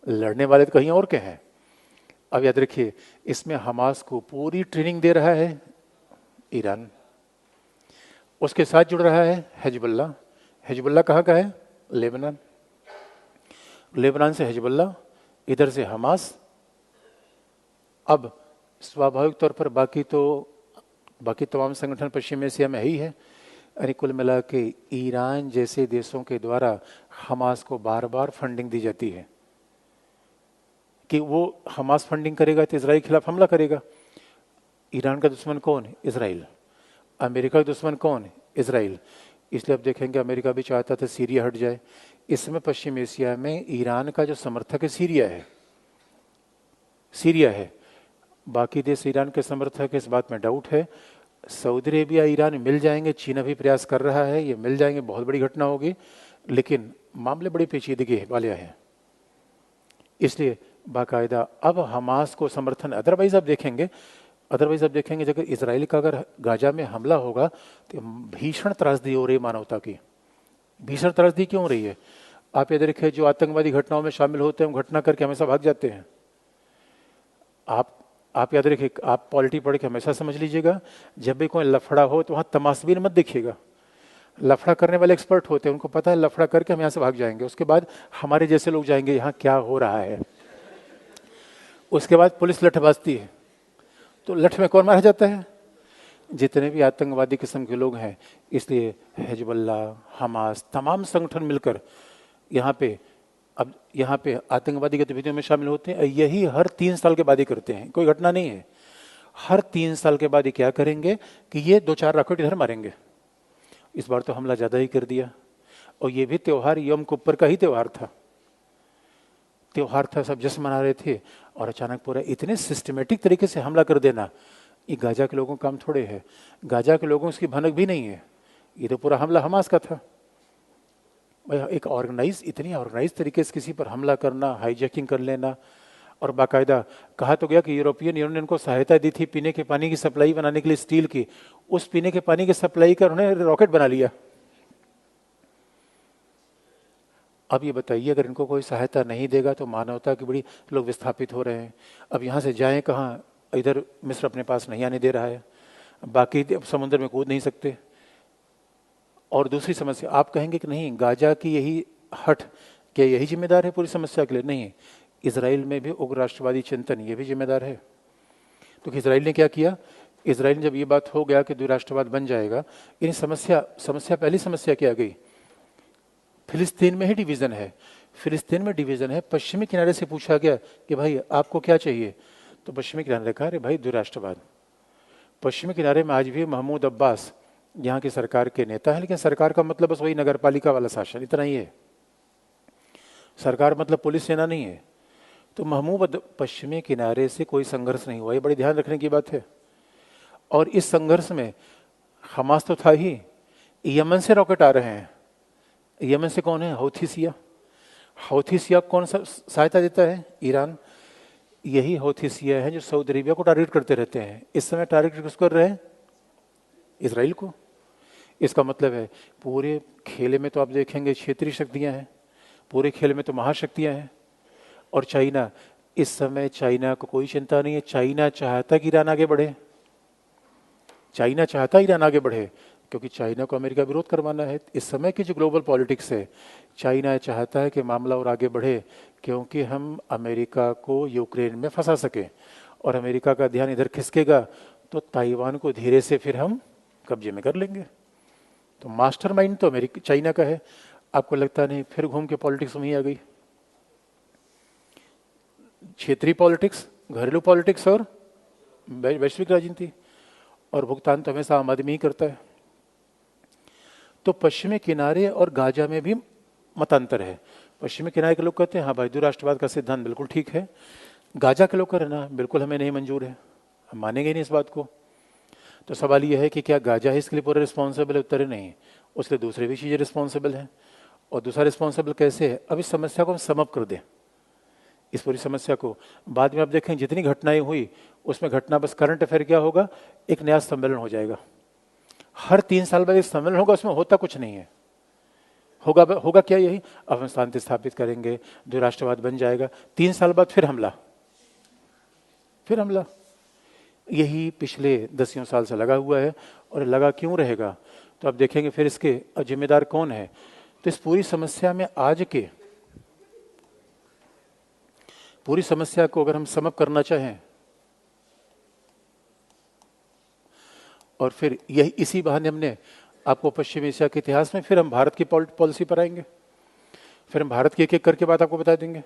लड़ने वाले तो कहीं और के हैं। अब याद रखिए, इसमें हमास को पूरी ट्रेनिंग दे रहा है ईरान, उसके साथ जुड़ रहा है हिजबुल्लाह। हिजबुल्लाह कहाँ का है? लेबनान। लेबनान से हिजबुल्लाह, इधर से हमास। अब स्वाभाविक तौर पर बाकी तमाम संगठन पश्चिम एशिया में ही है। यानी कुल मिला के ईरान जैसे देशों के द्वारा हमास को बार बार फंडिंग दी जाती है कि वो हमास फंडिंग करेगा तो इसराइल के खिलाफ हमला करेगा। ईरान का दुश्मन कौन है? इसराइल। अमेरिका का दुश्मन कौन है? इसराइल। इसलिए अब देखेंगे अमेरिका भी चाहता था सीरिया हट जाए। इस समय पश्चिम एशिया में ईरान का जो समर्थक है सीरिया है। बाकी देश ईरान के समर्थक है, इस बात में डाउट है। सऊदी अरेबिया ईरान मिल जाएंगे, चीन अभी प्रयास कर रहा है, ये मिल जाएंगे, बहुत बड़ी घटना होगी। लेकिन मामले बड़ी पेचीदगी वाले हैं, इसलिए बाकायदा अब हमास को समर्थन। अदरवाइज अब देखेंगे जब इसराइल का अगर गाजा में हमला होगा तो भीषण त्रासदी हो रही है मानवता की। भीषण त्रासदी क्यों हो रही है? आप याद रखिए, जो आतंकवादी घटनाओं में शामिल होते हैं, घटना करके हमेशा भाग जाते हैं। आप याद रखिए, आप पॉलिटी पढ़ के हमेशा समझ लीजिएगा, जब भी कोई लफड़ा हो तो वहाँ तमाशबीन मत देखिएगा। लफड़ा करने वाले एक्सपर्ट होते हैं, उनको पता है लफड़ा करके हम यहाँ से भाग जाएंगे, उसके बाद हमारे जैसे लोग जाएंगे यहाँ क्या हो रहा है। उसके बाद पुलिस लठ बाजती है, तो लठ में कौन मारा जाता है? जितने भी आतंकवादी किस्म के लोग हैं। इसलिए हिजबुल्लाह, हमास, तमाम संगठन मिलकर यहाँ पे आतंकवादी गतिविधियों में शामिल होते हैं। यही हर 3 साल के बाद ही करते हैं, कोई घटना नहीं है। हर 3 साल के बाद ही क्या करेंगे कि ये 2-4 रॉकेट इधर मारेंगे। इस बार तो हमला ज़्यादा ही कर दिया, और ये भी त्यौहार यम कुप्पर का ही त्यौहार था, सब जश्न मना रहे थे, और अचानक पूरा इतने सिस्टमेटिक तरीके से हमला कर देना, ये गाजा के लोगों का काम थोड़े है। गाजा के लोगों की भनक भी नहीं है, ये तो पूरा हमला हमास का था। एक इतनी ऑर्गेनाइज तरीके से किसी पर हमला करना, हाईजैकिंग कर लेना, और बाकायदा कहा तो गया कि यूरोपियन यूनियन को सहायता दी थी पीने के पानी की सप्लाई बनाने के लिए स्टील की, उस पीने के पानी की सप्लाई कर उन्होंने रॉकेट बना लिया। अब ये बताइए, अगर इनको कोई सहायता नहीं देगा तो मानवता की बड़ी लोग विस्थापित हो रहे हैं। अब यहाँ से जाएं कहाँ? इधर मिस्र अपने पास नहीं आने दे रहा है, बाकी समुद्र में कूद नहीं सकते। और दूसरी समस्या, आप कहेंगे कि नहीं गाजा की यही हट, क्या यही जिम्मेदार है पूरी समस्या के लिए? नहीं, इसराइल में भी उग्र राष्ट्रवादी चिंतन ये भी जिम्मेदार है। तो इसराइल ने क्या किया? इसराइल ने जब ये बात हो गया कि द्विराष्ट्रवाद बन जाएगा, इन पहली समस्या क्या आ गई? फिलिस्तीन में ही डिवीज़न है। पश्चिमी किनारे से पूछा गया कि भाई आपको क्या चाहिए, तो पश्चिमी किनारे ने कहा अरे भाई द्विराष्ट्रवाद। पश्चिमी किनारे में आज भी महमूद अब्बास यहाँ की सरकार के नेता है, लेकिन सरकार का मतलब बस वही नगर पालिका वाला शासन, इतना ही है। सरकार मतलब पुलिस सेना नहीं है। तो महमूद पश्चिमी किनारे से कोई संघर्ष नहीं हुआ, ये बड़ी ध्यान रखने की बात है। और इस संघर्ष में हमास तो था ही, यमन से रॉकेट आ रहे हैं। यमन से कौन है? हौथी कौन सा सहायता देता है? ईरान। यही हौथी है जो सऊदी अरेबिया को टारगेट करते रहते हैं। इस समय टारगेट किसको कर रहे हैं? इसराइल को। इसका मतलब है पूरे खेल में तो आप देखेंगे क्षेत्रीय शक्तियां हैं, पूरे खेल में तो महाशक्तियां हैं। और चाइना, इस समय चाइना को कोई चिंता नहीं है। चाइना चाहता कि ईरान आगे बढ़े, क्योंकि चाइना को अमेरिका विरोध करवाना है। इस समय की जो ग्लोबल पॉलिटिक्स है, चाइना चाहता है कि मामला और आगे बढ़े, क्योंकि हम अमेरिका को यूक्रेन में फंसा सकें, और अमेरिका का ध्यान इधर खिसकेगा तो ताइवान को धीरे से फिर हम कब्जे में कर लेंगे। तो मास्टरमाइंड तो चाइना का है। आपको लगता नहीं फिर घूम के पॉलिटिक्स में ही आ गई? क्षेत्रीय पॉलिटिक्स, घरेलू पॉलिटिक्स और वैश्विक राजनीति, और भुगतान तो हमेशा आम आदमी ही करता है। तो पश्चिमी किनारे और गाजा में भी मतांतर है। पश्चिमी किनारे के लोग कहते हैं हाँ भाई द्विराष्ट्रवाद का सिद्धांत बिल्कुल ठीक है, गाजा के लोग कह रहे हैं ना बिल्कुल हमें नहीं मंजूर है, हम मानेंगे ही नहीं इस बात को। तो सवाल यह है कि क्या गाजा ही इसके लिए पूरा रिस्पॉन्सिबल है? उत्तर है नहीं, उसके दूसरे भी चीज़ें रिस्पॉन्सिबल हैं। और दूसरा रिस्पॉन्सिबल कैसे है? अब इस समस्या को हम समअप कर दें, इस पूरी समस्या को। बाद में आप देखें जितनी घटनाएं हुई उसमें घटना बस करंट अफेयर क्या होगा, एक नया सम्मेलन हो जाएगा। हर 3 साल बाद एक सम्मेलन होगा, उसमें होता कुछ नहीं है। होगा क्या? यही अब हम शांति स्थापित करेंगे, द्विराष्ट्रवाद बन जाएगा, 3 साल बाद फिर हमला, फिर हमला। यही पिछले 10 साल से लगा हुआ है। और लगा क्यों रहेगा? तो आप देखेंगे फिर इसके जिम्मेदार कौन है। तो इस पूरी समस्या में आज के पूरी समस्या को अगर हम समअप करना चाहें, और फिर यही इसी बहाने हमने आपको पश्चिम एशिया के इतिहास में, फिर हम भारत की पॉलिसी पर आएंगे, फिर हम भारत की एक एक करके बात आपको बता देंगे।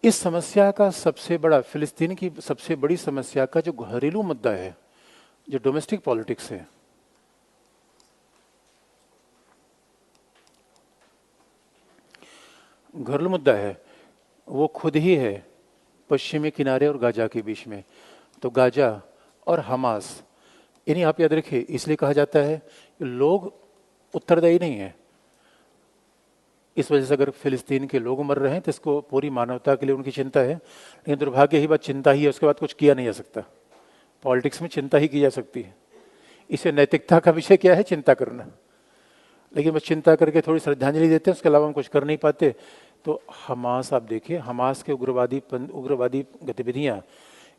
इस समस्या का सबसे बड़ा, फिलिस्तीन की सबसे बड़ी समस्या का जो घरेलू मुद्दा है, जो डोमेस्टिक पॉलिटिक्स है, घरेलू मुद्दा है, वो खुद ही है पश्चिमी किनारे और गाजा के बीच में। तो गाजा और हमास, इन्हें आप याद रखिए, इसलिए कहा जाता है कि लोग उत्तरदायी नहीं है। इस वजह से अगर फिलिस्तीन के लोग मर रहे हैं तो इसको पूरी मानवता के लिए उनकी चिंता है, लेकिन दुर्भाग्य ही बात चिंता ही है, उसके बाद कुछ किया नहीं जा सकता। पॉलिटिक्स में चिंता ही की जा सकती है, इसे नैतिकता का विषय क्या है? चिंता करना। लेकिन बस चिंता करके थोड़ी श्रद्धांजलि देते हैं, उसके अलावा हम कुछ कर नहीं पाते। तो हमास, आप देखिए हमास के उग्रवादी गतिविधियां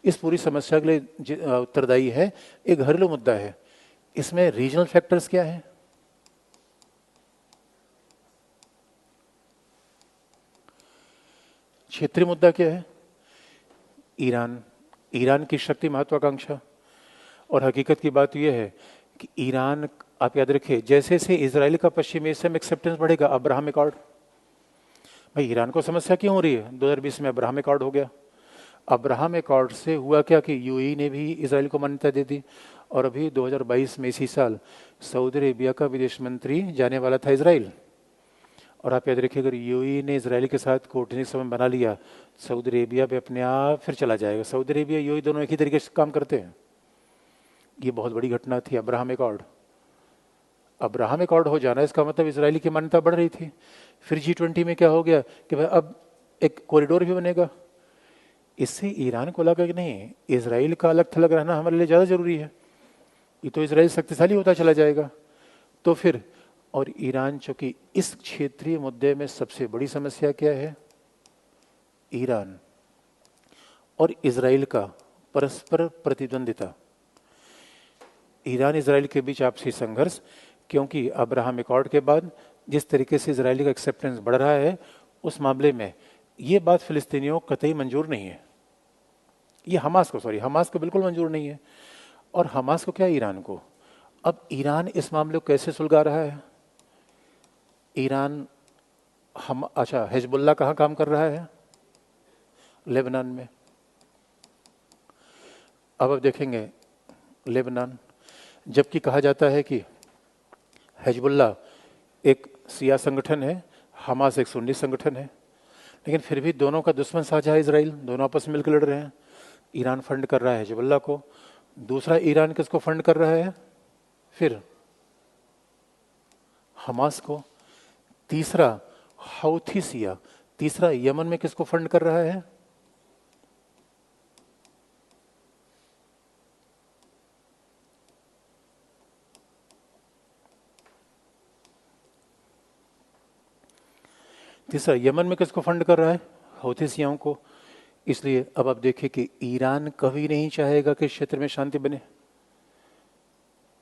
इस पूरी समस्या के लिए उत्तरदायी है। एक घरेलू मुद्दा है, इसमें रीजनल फैक्टर्स क्या है? क्षेत्रीय मुद्दा क्या है? ईरान की शक्ति महत्वाकांक्षा। और हकीकत की बात यह है कि ईरान, आप याद रखिए, जैसे जैसे इजराइल का पश्चिम एशिया में एक्सेप्टेंस बढ़ेगा, अब्राहम एकॉर्ड, भाई ईरान को समस्या क्यों हो रही है? 2020 में अब्राहम एकॉर्ड हो गया। अब्राहम एकॉर्ड से हुआ क्या कि यूएई ने भी इजराइल को मान्यता दे दी। और अभी 2022 में इसी साल सऊदी अरेबिया का विदेश मंत्री जाने वाला था इजराइल। और आप याद रखिए, अगर यूएई ने इजराइल के साथ कूटनीतिक संबंध बना लिया, सऊदी अरेबिया पे अपने आप फिर चला जाएगा। सऊदी अरेबिया यूएई दोनों एक ही तरीके से काम करते हैं। ये बहुत बड़ी घटना थी अब्राहम एकॉर्ड। अब्राहम एकॉर्ड हो जाना, इसका मतलब इजरायली की मान्यता बढ़ रही थी। फिर G20 में क्या हो गया कि भाई अब एक कॉरिडोर भी बनेगा। इससे ईरान को लगा कि नहीं, इजराइल का अलग थलग रहना हमारे लिए ज़्यादा जरूरी है, ये तो इजराइल शक्तिशाली होता चला जाएगा। तो फिर, और ईरान, चूंकि इस क्षेत्रीय मुद्दे में सबसे बड़ी समस्या क्या है? ईरान और इजराइल का परस्पर प्रतिद्वंदिता, ईरान इजराइल के बीच आपसी संघर्ष। क्योंकि अब्राहम एकॉर्ड के बाद जिस तरीके से इजरायली का एक्सेप्टेंस बढ़ रहा है, उस मामले में ये बात फिलिस्तीनियों को कतई मंजूर नहीं है। ये हमास को बिल्कुल मंजूर नहीं है। और हमास को क्या, ईरान को। अब ईरान इस मामले को कैसे सुलझा रहा है? ईरान हिजबुल्लाह कहाँ काम कर रहा है? लेबनान में। अब आप देखेंगे लेबनान, जबकि कहा जाता है कि हिजबुल्लाह एक शिया संगठन है, हमास एक सुन्नी संगठन है, लेकिन फिर भी दोनों का दुश्मन साझा है इजराइल, दोनों आपस में मिलकर लड़ रहे हैं। ईरान फंड कर रहा है हिजबुल्लाह को, दूसरा ईरान किसको फंड कर रहा है? फिर हमास को। तीसरा हौथी शिया, तीसरा यमन में किसको फंड कर रहा है? तीसरा यमन में किसको फंड कर रहा है? हौथी शियाओं को। इसलिए अब आप देखिए कि ईरान कभी नहीं चाहेगा कि क्षेत्र में शांति बने।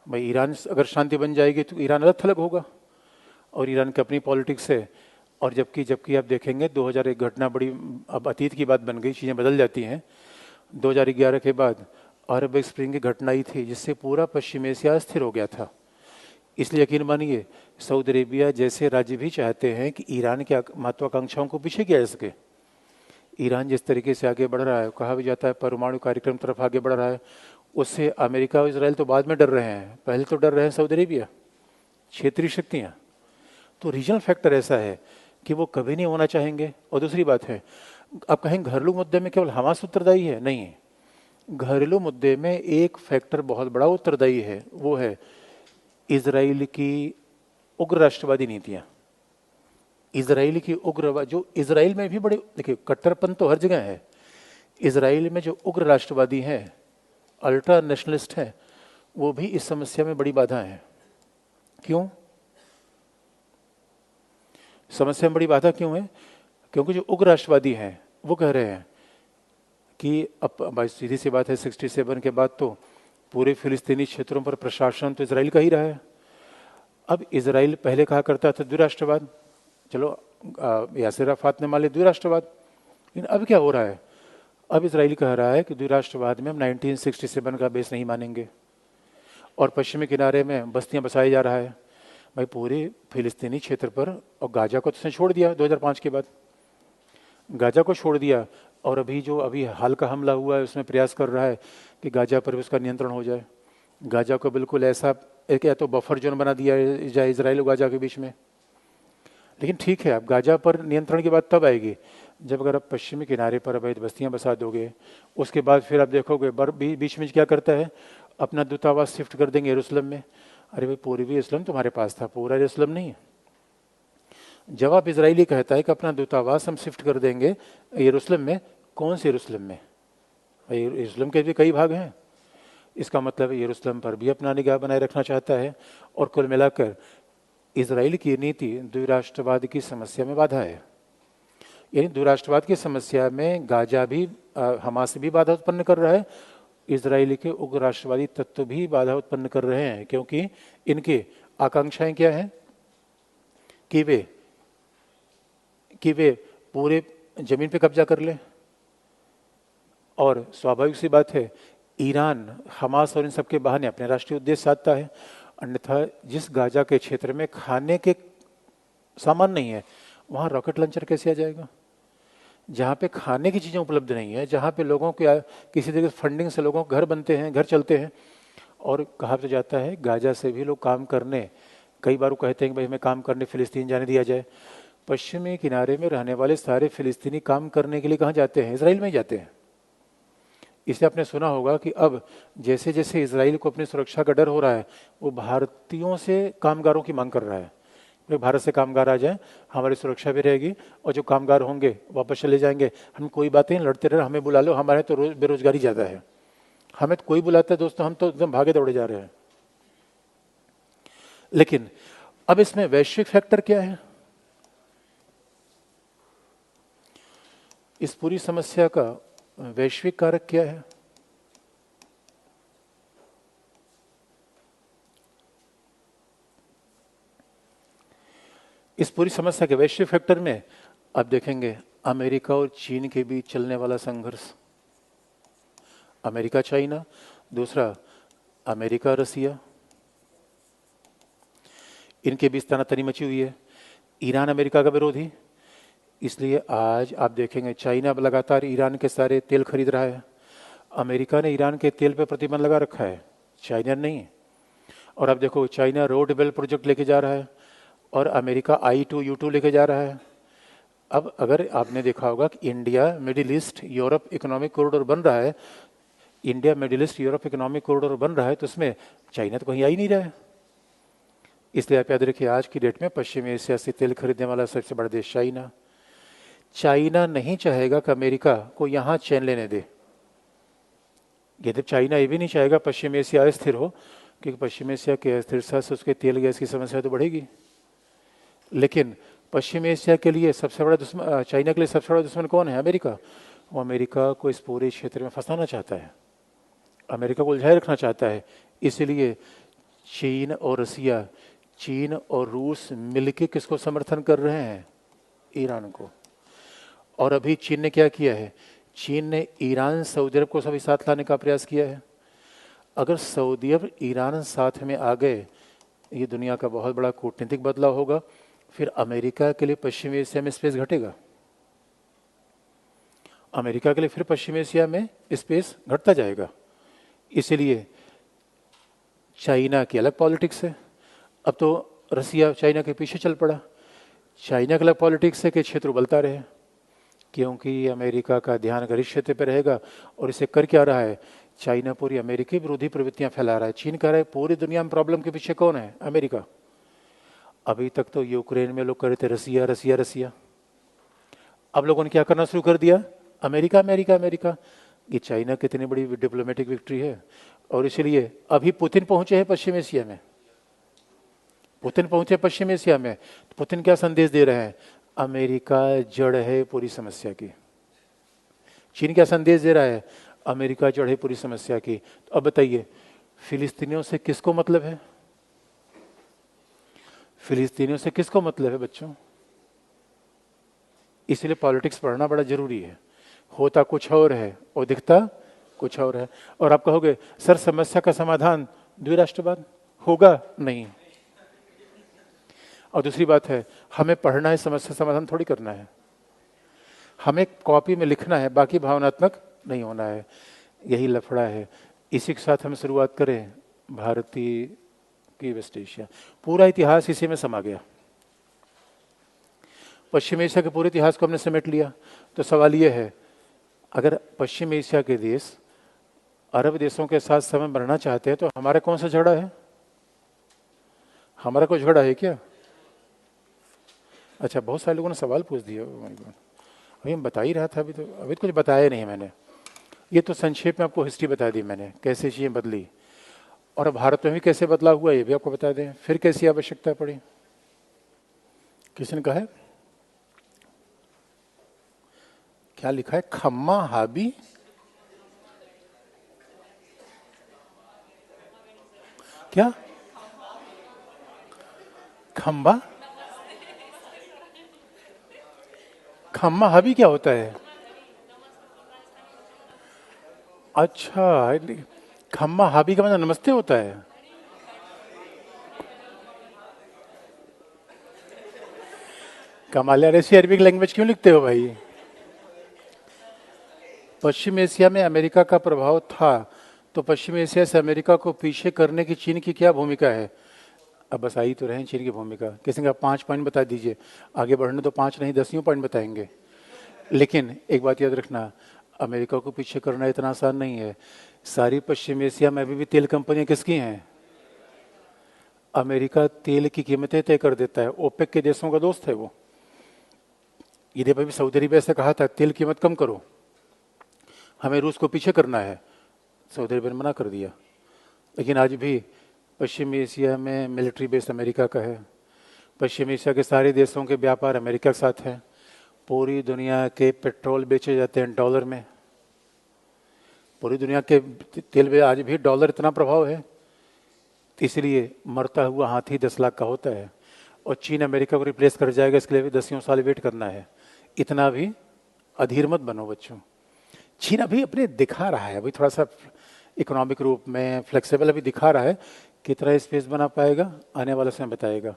भाई ईरान अगर शांति बन जाएगी तो ईरान अलग थलग होगा, और ईरान की अपनी पॉलिटिक्स है। और जबकि आप देखेंगे 2001 घटना बड़ी, अब अतीत की बात बन गई, चीज़ें बदल जाती हैं। 2011 के बाद अरब स्प्रिंग की घटना आई थी, जिससे पूरा पश्चिम एशिया स्थिर हो गया था। इसलिए यकीन मानिए, सऊदी अरेबिया जैसे राज्य भी चाहते हैं कि ईरान की महत्वाकांक्षाओं को पीछे किया जा सके। ईरान जिस तरीके से आगे बढ़ रहा है, कहा भी जाता है परमाणु कार्यक्रम तरफ आगे बढ़ रहा है, उससे अमेरिका और इसराइल तो बाद में डर रहे हैं, पहले तो डर रहे हैं सऊदी अरेबिया, क्षेत्रीय शक्तियाँ। तो रीजनल फैक्टर ऐसा है कि वो कभी नहीं होना चाहेंगे। और दूसरी बात है, आप कहेंगे घरेलू मुद्दे में केवल हमास उत्तरदायी है, नहीं, घरेलू मुद्दे में एक फैक्टर बहुत बड़ा उत्तरदायी है, वो है इजराइल की उग्र राष्ट्रवादी नीतियां। इजराइल की उग्र, जो इजराइल में भी बड़े, देखिए कट्टरपन तो हर जगह है, इजराइल में जो उग्र राष्ट्रवादी हैं, अल्ट्रा नेशनलिस्ट हैं, वो भी इस समस्या में बड़ी बाधा है। क्यों समस्या में बड़ी बाधा क्यों है? क्योंकि जो उग्र राष्ट्रवादी हैं वो कह रहे हैं कि अब भाई सीधी सी बात है, 67 के बाद तो पूरे फिलिस्तीनी क्षेत्रों पर प्रशासन तो इजराइल का ही रहा है। अब इजराइल पहले कहा करता था द्विराष्ट्रवाद, चलो यासिर अराफात ने मान लिया द्विराष्ट्रवाद, लेकिन अब क्या हो रहा है? अब इजराइल कह रहा है कि द्विराष्ट्रवाद में हम 1967 का बेस नहीं मानेंगे, और पश्चिमी किनारे में बस्तियां बसाया जा रहा है। भाई पूरे फिलिस्तीनी क्षेत्र पर, और गाजा को तो उसने छोड़ दिया 2005 के बाद, गाजा को छोड़ दिया, और अभी हाल का हमला हुआ है उसमें प्रयास कर रहा है कि गाजा पर भी उसका नियंत्रण हो जाए। गाजा को बिल्कुल ऐसा एक या तो बफर जोन बना दिया जाए इजराइल और गाजा के बीच में। लेकिन ठीक है, अब गाजा पर नियंत्रण की बात तब आएगी जब अगर आप पश्चिमी किनारे पर अवैध बस्तियां बसा दोगे, उसके बाद फिर आप देखोगे बीच में क्या करता है, अपना दूतावास शिफ्ट कर देंगे यरूशलेम में। अरे भाई पूर्वी यरूशलेम तुम्हारे पास था, पूरा यरूशलेम नहीं है। जब आप इजरायली कहता है कि अपना दूतावास हम शिफ्ट कर देंगे यरूशलेम में, कौन से यरूशलेम में? यरूशलेम के भी कई भाग हैं। इसका मतलब यरूशलेम पर भी अपना निगाह बनाए रखना चाहता है। और कुल मिलाकर इजराइल की नीति द्विराष्ट्रवाद की समस्या में बाधा है। यानी द्विराष्ट्रवाद की समस्या में गाजा भी हमास भी बाधा उत्पन्न कर रहा है, इजराइल के उग्र राष्ट्रवादी तत्व भी बाधा उत्पन्न कर रहे हैं, क्योंकि इनकी आकांक्षाएं क्या हैं कि वे पूरे जमीन पे कब्जा कर लें। और स्वाभाविक सी बात है, ईरान हमास और इन सब के बहाने अपने राष्ट्रीय उद्देश्य साधता है। अन्यथा जिस गाजा के क्षेत्र में खाने के सामान नहीं है, वहाँ रॉकेट लॉन्चर कैसे आ जाएगा? जहाँ पे खाने की चीज़ें उपलब्ध नहीं है, जहाँ पे लोगों के किसी तरीके से फंडिंग से लोगों के घर बनते हैं, घर चलते हैं। और कहा तो जाता है गाजा से भी लोग काम करने, कई बार वो कहते हैं कि भाई हमें काम करने फिलिस्तीन जाने दिया जाए। पश्चिमी किनारे में रहने वाले सारे फिलिस्तीनी काम करने के लिए कहाँ जाते हैं? इसराइल में ही जाते हैं। इसलिए आपने सुना होगा कि अब जैसे जैसे इसराइल को अपनी सुरक्षा का डर हो रहा है, वो भारतीयों से कामगारों की मांग कर रहा है। भारत से कामगार आ जाएं, हमारी सुरक्षा भी रहेगी, और जो कामगार होंगे वापस चले जाएंगे। हम कोई बात नहीं, लड़ते रहे, हमें बुला लो, हमारे तो बेरोजगारी ज़्यादा है, हमें तो कोई बुलाता है दोस्तों, हम तो एकदम भागे दौड़े जा रहे हैं। लेकिन अब इसमें वैश्विक फैक्टर क्या है? इस पूरी समस्या का वैश्विक कारक क्या है? इस पूरी समस्या के वैश्विक फैक्टर में आप देखेंगे अमेरिका और चीन के बीच चलने वाला संघर्ष, अमेरिका चाइना, दूसरा अमेरिका रसिया, इनके बीच तनातनी मची हुई है। ईरान अमेरिका का विरोधी, इसलिए आज आप देखेंगे चाइना अब लगातार ईरान के सारे तेल खरीद रहा है। अमेरिका ने ईरान के तेल पर प्रतिबंध लगा रखा है, चाइना नहीं। और अब देखो चाइना रोड बेल प्रोजेक्ट लेके जा रहा है, और अमेरिका I2U2 लेके जा रहा है। अब अगर आपने देखा होगा कि India middle east Europe economic corridor बन रहा है, India middle east Europe economic corridor बन रहा है, तो उसमें चाइना तो कहीं आ ही नहीं रहा है। इसलिए आप याद रखिए आज की डेट में पश्चिमी एशिया से तेल खरीदने वाला सबसे बड़ा देश चाइना। चाइना नहीं चाहेगा कि अमेरिका को यहाँ चैन लेने दे। यदि चाइना ये भी नहीं चाहेगा पश्चिम एशिया अस्थिर हो, क्योंकि पश्चिम एशिया की अस्थिरता से उसके तेल गैस की समस्या तो बढ़ेगी। लेकिन पश्चिम एशिया के लिए सबसे बड़ा दुश्मन, चाइना के लिए सबसे बड़ा दुश्मन कौन है? अमेरिका। वो अमेरिका को इस पूरे क्षेत्र में फंसाना चाहता है, अमेरिका को उलझाए रखना चाहता है। इसलिए चीन और रसिया, चीन और रूस मिलकर किसको समर्थन कर रहे हैं? ईरान को। और अभी चीन ने क्या किया है? चीन ने ईरान सऊदी अरब को सभी साथ लाने का प्रयास किया है। अगर सऊदी अरब ईरान साथ में आ गए, ये दुनिया का बहुत बड़ा कूटनीतिक बदलाव होगा। फिर अमेरिका के लिए पश्चिमी एशिया में स्पेस घटेगा। अमेरिका के लिए फिर पश्चिम एशिया में स्पेस घटता जाएगा। इसीलिए चाइना की अलग पॉलिटिक्स है। अब तो रसिया चाइना के पीछे चल पड़ा। चाइना का अलग पॉलिटिक्स है कि क्षेत्र उबलता रहे, क्योंकि अमेरिका का ध्यान अगर इस क्षेत्र पर रहेगा। और इसे कर क्या रहा है, चाइना पूरी अमेरिकी विरोधी प्रवृत्तियां फैला रहा है। चीन कह रहा है पूरी दुनिया में प्रॉब्लम के पीछे कौन है, अमेरिका। अभी तक तो यूक्रेन में लोग कह रहे थे रसिया रसिया रसिया, अब लोगों ने क्या करना शुरू कर दिया, अमेरिका अमेरिका अमेरिका। ये चाइना की इतनी बड़ी डिप्लोमेटिक विक्ट्री है। और इसलिए अभी पुतिन पहुंचे हैं पश्चिम एशिया में। पुतिन पहुंचे पश्चिम एशिया में, तो पुतिन क्या संदेश दे रहे हैं, अमेरिका जड़ है पूरी समस्या की। चीन क्या संदेश दे रहा है, अमेरिका जड़ है पूरी समस्या की। तो अब बताइए, फिलिस्तीनियों से किसको मतलब है, फिलिस्तीनियों से किसको मतलब है बच्चों। इसलिए पॉलिटिक्स पढ़ना बड़ा जरूरी है। होता कुछ और है और दिखता कुछ और है। और आप कहोगे सर समस्या का समाधान द्विराष्ट्रवाद होगा, नहीं। और दूसरी बात है, हमें पढ़ना है, समस्या समाधान थोड़ी करना है। हमें कॉपी में लिखना है, बाकी भावनात्मक नहीं होना है। यही लफड़ा है। इसी के साथ हम शुरुआत करें भारतीय की वेस्ट एशिया। पूरा इतिहास इसी में समा गया। पश्चिम एशिया के पूरे इतिहास को हमने समेट लिया। तो सवाल यह है, अगर पश्चिम एशिया के देश अरब देशों के साथ समय बढ़ना चाहते हैं तो हमारा कौन सा झगड़ा है, हमारा कोई झगड़ा है क्या। अच्छा, बहुत सारे लोगों ने सवाल पूछ दिया। अभी हम बता ही रहा था, अभी तो कुछ बताया नहीं मैंने। ये तो संक्षेप में आपको हिस्ट्री बता दी मैंने, कैसे चीज़ें बदली और भारत में भी कैसे बदलाव हुआ ये भी आपको बता दें, फिर कैसी आवश्यकता पड़ी। किसी ने कहा है, क्या लिखा है, खम्मा हाबी, क्या खम्बा, खम्मा हाबी क्या होता है। अच्छा, खम्मा हाबी का मतलब नमस्ते होता है। कमाल यार, ऐसी अरबिक लैंग्वेज क्यों लिखते हो भाई। पश्चिम एशिया में अमेरिका का प्रभाव था, तो पश्चिम एशिया से अमेरिका को पीछे करने की चीन की क्या भूमिका है। अब बस आई तो रहे चीन की भूमिका। किसी का 5 पॉइंट बता दीजिए, आगे बढ़ने तो 5 नहीं 10 पॉइंट बताएंगे। लेकिन एक बात याद रखना, अमेरिका को पीछे करना इतना आसान नहीं है। सारी पश्चिम एशिया में अभी भी तेल कंपनियां किसकी हैं, अमेरिका तेल की कीमतें तय कर देता है। ओपेक के देशों का दोस्त है वो। ये भी सऊदी अरेबिया से कहा था तेल कीमत कम करो, हमें रूस को पीछे करना है, सऊदी अरेबिया ने मना कर दिया। लेकिन आज भी पश्चिम एशिया में मिलिट्री बेस अमेरिका का है। पश्चिम एशिया के सारे देशों के व्यापार अमेरिका के साथ है। पूरी दुनिया के पेट्रोल बेचे जाते हैं डॉलर में। पूरी दुनिया के तेल में आज भी डॉलर इतना प्रभाव है। इसलिए मरता हुआ हाथी 10 लाख का होता है। और चीन अमेरिका को रिप्लेस कर जाएगा, इसके लिए भी 10 साल वेट करना है। इतना भी अधीर मत बनो बच्चों। चीन अभी अपने दिखा रहा है, अभी थोड़ा सा इकोनॉमिक रूप में फ्लेक्सिबल अभी दिखा रहा है। कितना स्पेस बना पाएगा आने वाला समय बताएगा।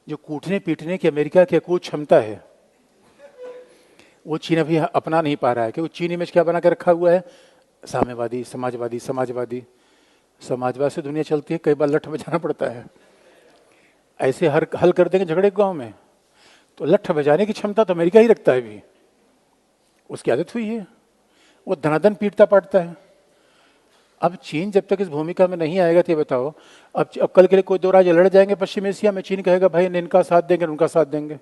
जो कूटने पीटने की अमेरिका की अकूत क्षमता है वो चीन अभी अपना नहीं पा रहा है। क्योंकि चीन इमेज क्या बना के रखा हुआ है, साम्यवादी समाजवादी समाजवादी। समाजवाद से दुनिया चलती है, कई बार लठ बजाना पड़ता है। ऐसे हर हल कर देंगे झगड़े गांव में, तो लठ बजाने की क्षमता तो अमेरिका ही रखता है अभी, उसकी आदत हुई है, वो धनाधन पीटता पाटता है। अब चीन जब तक इस भूमिका में नहीं आएगा, तो बताओ अब कल के लिए कोई दो राज्य लड़ जाएंगे पश्चिम एशिया में, चीन कहेगा भाई इनका साथ देंगे उनका साथ देंगे,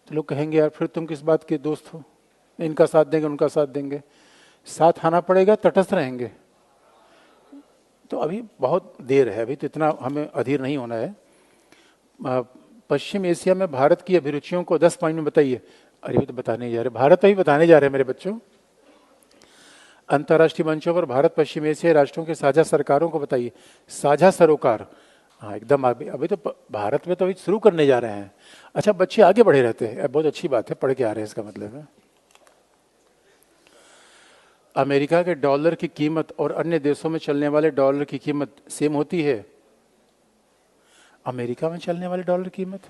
तो लोग कहेंगे यार फिर तुम किस बात के दोस्त हो, इनका साथ देंगे उनका साथ देंगे। साथ आना पड़ेगा, तटस्थ रहेंगे। तो अभी बहुत देर है, अभी तो इतना हमें अधीर नहीं होना है। पश्चिम एशिया में भारत की अभिरुचियों को 10 पॉइंट में बताइए। अरे भी तो बताने जा रहे, भारत ही बताने जा रहे हैं मेरे बच्चों। अंतर्राष्ट्रीय मंचों पर भारत पश्चिम एशियाई राष्ट्रों के साझा सरकारों को बताइए। साझा सरोकार, हाँ एकदम। अभी तो भारत में तो अभी शुरू करने जा रहे हैं। अच्छा, बच्चे आगे बढ़े रहते हैं, बहुत अच्छी बात है, पढ़ के आ रहे हैं, इसका मतलब है। अमेरिका के डॉलर की कीमत और अन्य देशों में चलने वाले डॉलर की कीमत सेम होती है। अमेरिका में चलने वाले डॉलर की कीमत,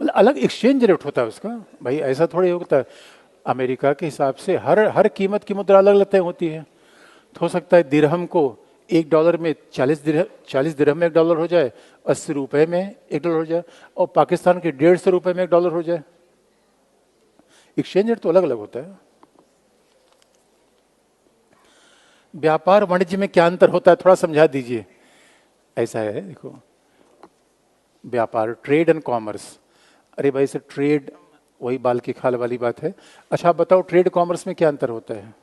मतलब अलग एक्सचेंज रेट होता है उसका। भाई ऐसा थोड़ी होता है, अमेरिका के हिसाब से हर हर कीमत की मुद्रा अलग अलग तय होती है। तो हो सकता है दिरहम को $1 में 40 दिरहम में $1 हो जाए, 80 रुपए में $1 हो जाए, और पाकिस्तान के 150 रुपए में $1 हो जाए। एक्सचेंज रेट तो अलग अलग होता है। व्यापार वाणिज्य में क्या अंतर होता है, थोड़ा समझा दीजिए। ऐसा है, देखो, व्यापार, ट्रेड एंड कॉमर्स। अरे भाई से ट्रेड वही बाल की खाल वाली बात है। अच्छा आप बताओ, ट्रेड कॉमर्स में क्या अंतर होता है?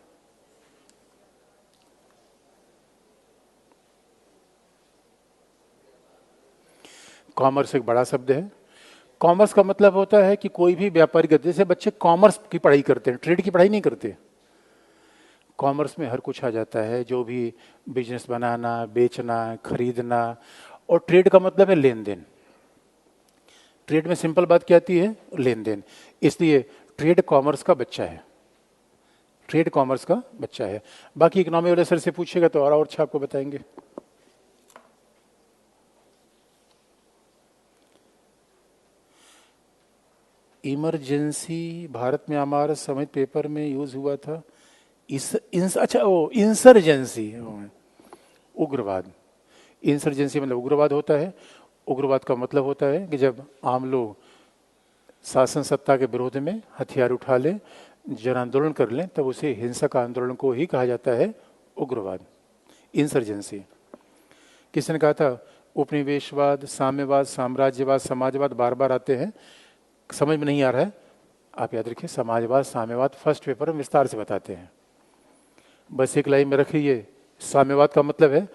कॉमर्स एक बड़ा शब्द है। कॉमर्स का मतलब होता है कि कोई भी व्यापारिक गतिविधि, जैसे बच्चे कॉमर्स की पढ़ाई करते हैं, ट्रेड की पढ़ाई नहीं करते। कॉमर्स में हर कुछ आ जाता है, जो भी बिजनेस बनाना, बेचना, खरीदना। और ट्रेड का मतलब है लेन देन। ट्रेड में सिंपल बात क्या आती है? लेन देन। इसलिए ट्रेड कॉमर्स का बच्चा है। ट्रेड कॉमर्स का बच्चा है। बाकी इकोनॉमी वाले सर से पूछेगा तो और अच्छा आपको बताएंगे। इमरजेंसी भारत में हमारा समय पेपर में यूज हुआ था। अच्छा ओ इंसर्जेंसी, उग्रवाद। इंसर्जेंसी मतलब उग्रवाद होता है। उग्रवाद का मतलब होता है कि जब आम लोग शासन सत्ता के विरोध में हथियार उठा लें, जन आंदोलन कर लें, तब उसे हिंसक आंदोलन को ही कहा जाता है उग्रवाद, इंसर्जेंसी। किसी ने कहा था उपनिवेशवाद, साम्यवाद, साम्राज्यवाद, समाजवाद बार बार आते हैं, समझ में नहीं आ रहा है, आप याद रखिए समाजवाद साम्यवाद फर्स्ट पेपर में विस्तार से बताते हैं। बस एक लाइन में रखिए, साम्यवाद का मतलब है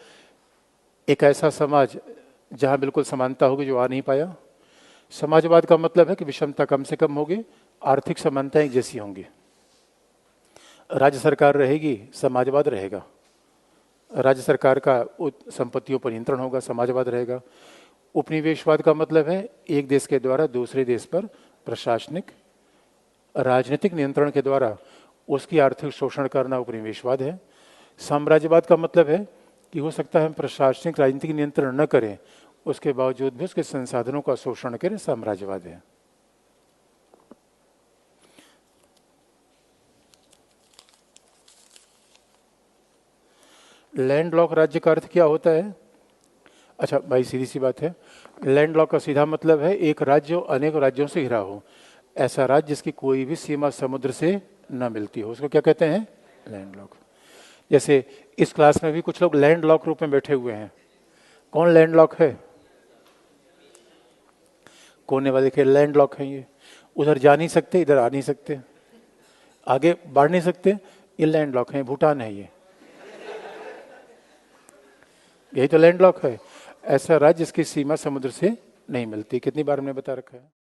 एक ऐसा समाज जहां बिल्कुल समानता होगी जो आ नहीं पाया। समाजवाद का मतलब है कि विषमता कम से कम होगी, आर्थिक समानताएं एक जैसी होंगी। राज्य सरकार रहेगी, समाजवाद रहेगा। राज्य सरकार का संपत्तियों पर नियंत्रण होगा, समाजवाद रहेगा। उपनिवेशवाद का मतलब है एक देश के द्वारा दूसरे देश पर प्रशासनिक राजनीतिक नियंत्रण के द्वारा उसकी आर्थिक शोषण करना उपनिवेशवाद है। साम्राज्यवाद का मतलब है कि हो सकता है हम प्रशासनिक राजनीतिक नियंत्रण न करें, उसके बावजूद भी उसके संसाधनों का शोषण करें, साम्राज्यवाद है। लैंडलॉक राज्य का अर्थ क्या होता है? अच्छा भाई सीधी सी बात है, लैंडलॉक का सीधा मतलब है एक राज्य अनेक राज्यों से घिरा हो। ऐसा राज्य जिसकी कोई भी सीमा समुद्र से न मिलती हो, उसको क्या कहते हैं? लैंडलॉक। जैसे इस क्लास में भी कुछ लोग लैंडलॉक रूप में बैठे हुए हैं। कौन लैंडलॉक है? कोने वाले के लैंडलॉक हैं ये। उधर जा नहीं सकते, इधर आ नहीं सकते, आगे बढ़ नहीं सकते, ये लैंडलॉक है। भूटान है ये, यही तो लैंडलॉक है। ऐसा राज्य जिसकी सीमा समुद्र से नहीं मिलती। कितनी बार हमने बता रखा है।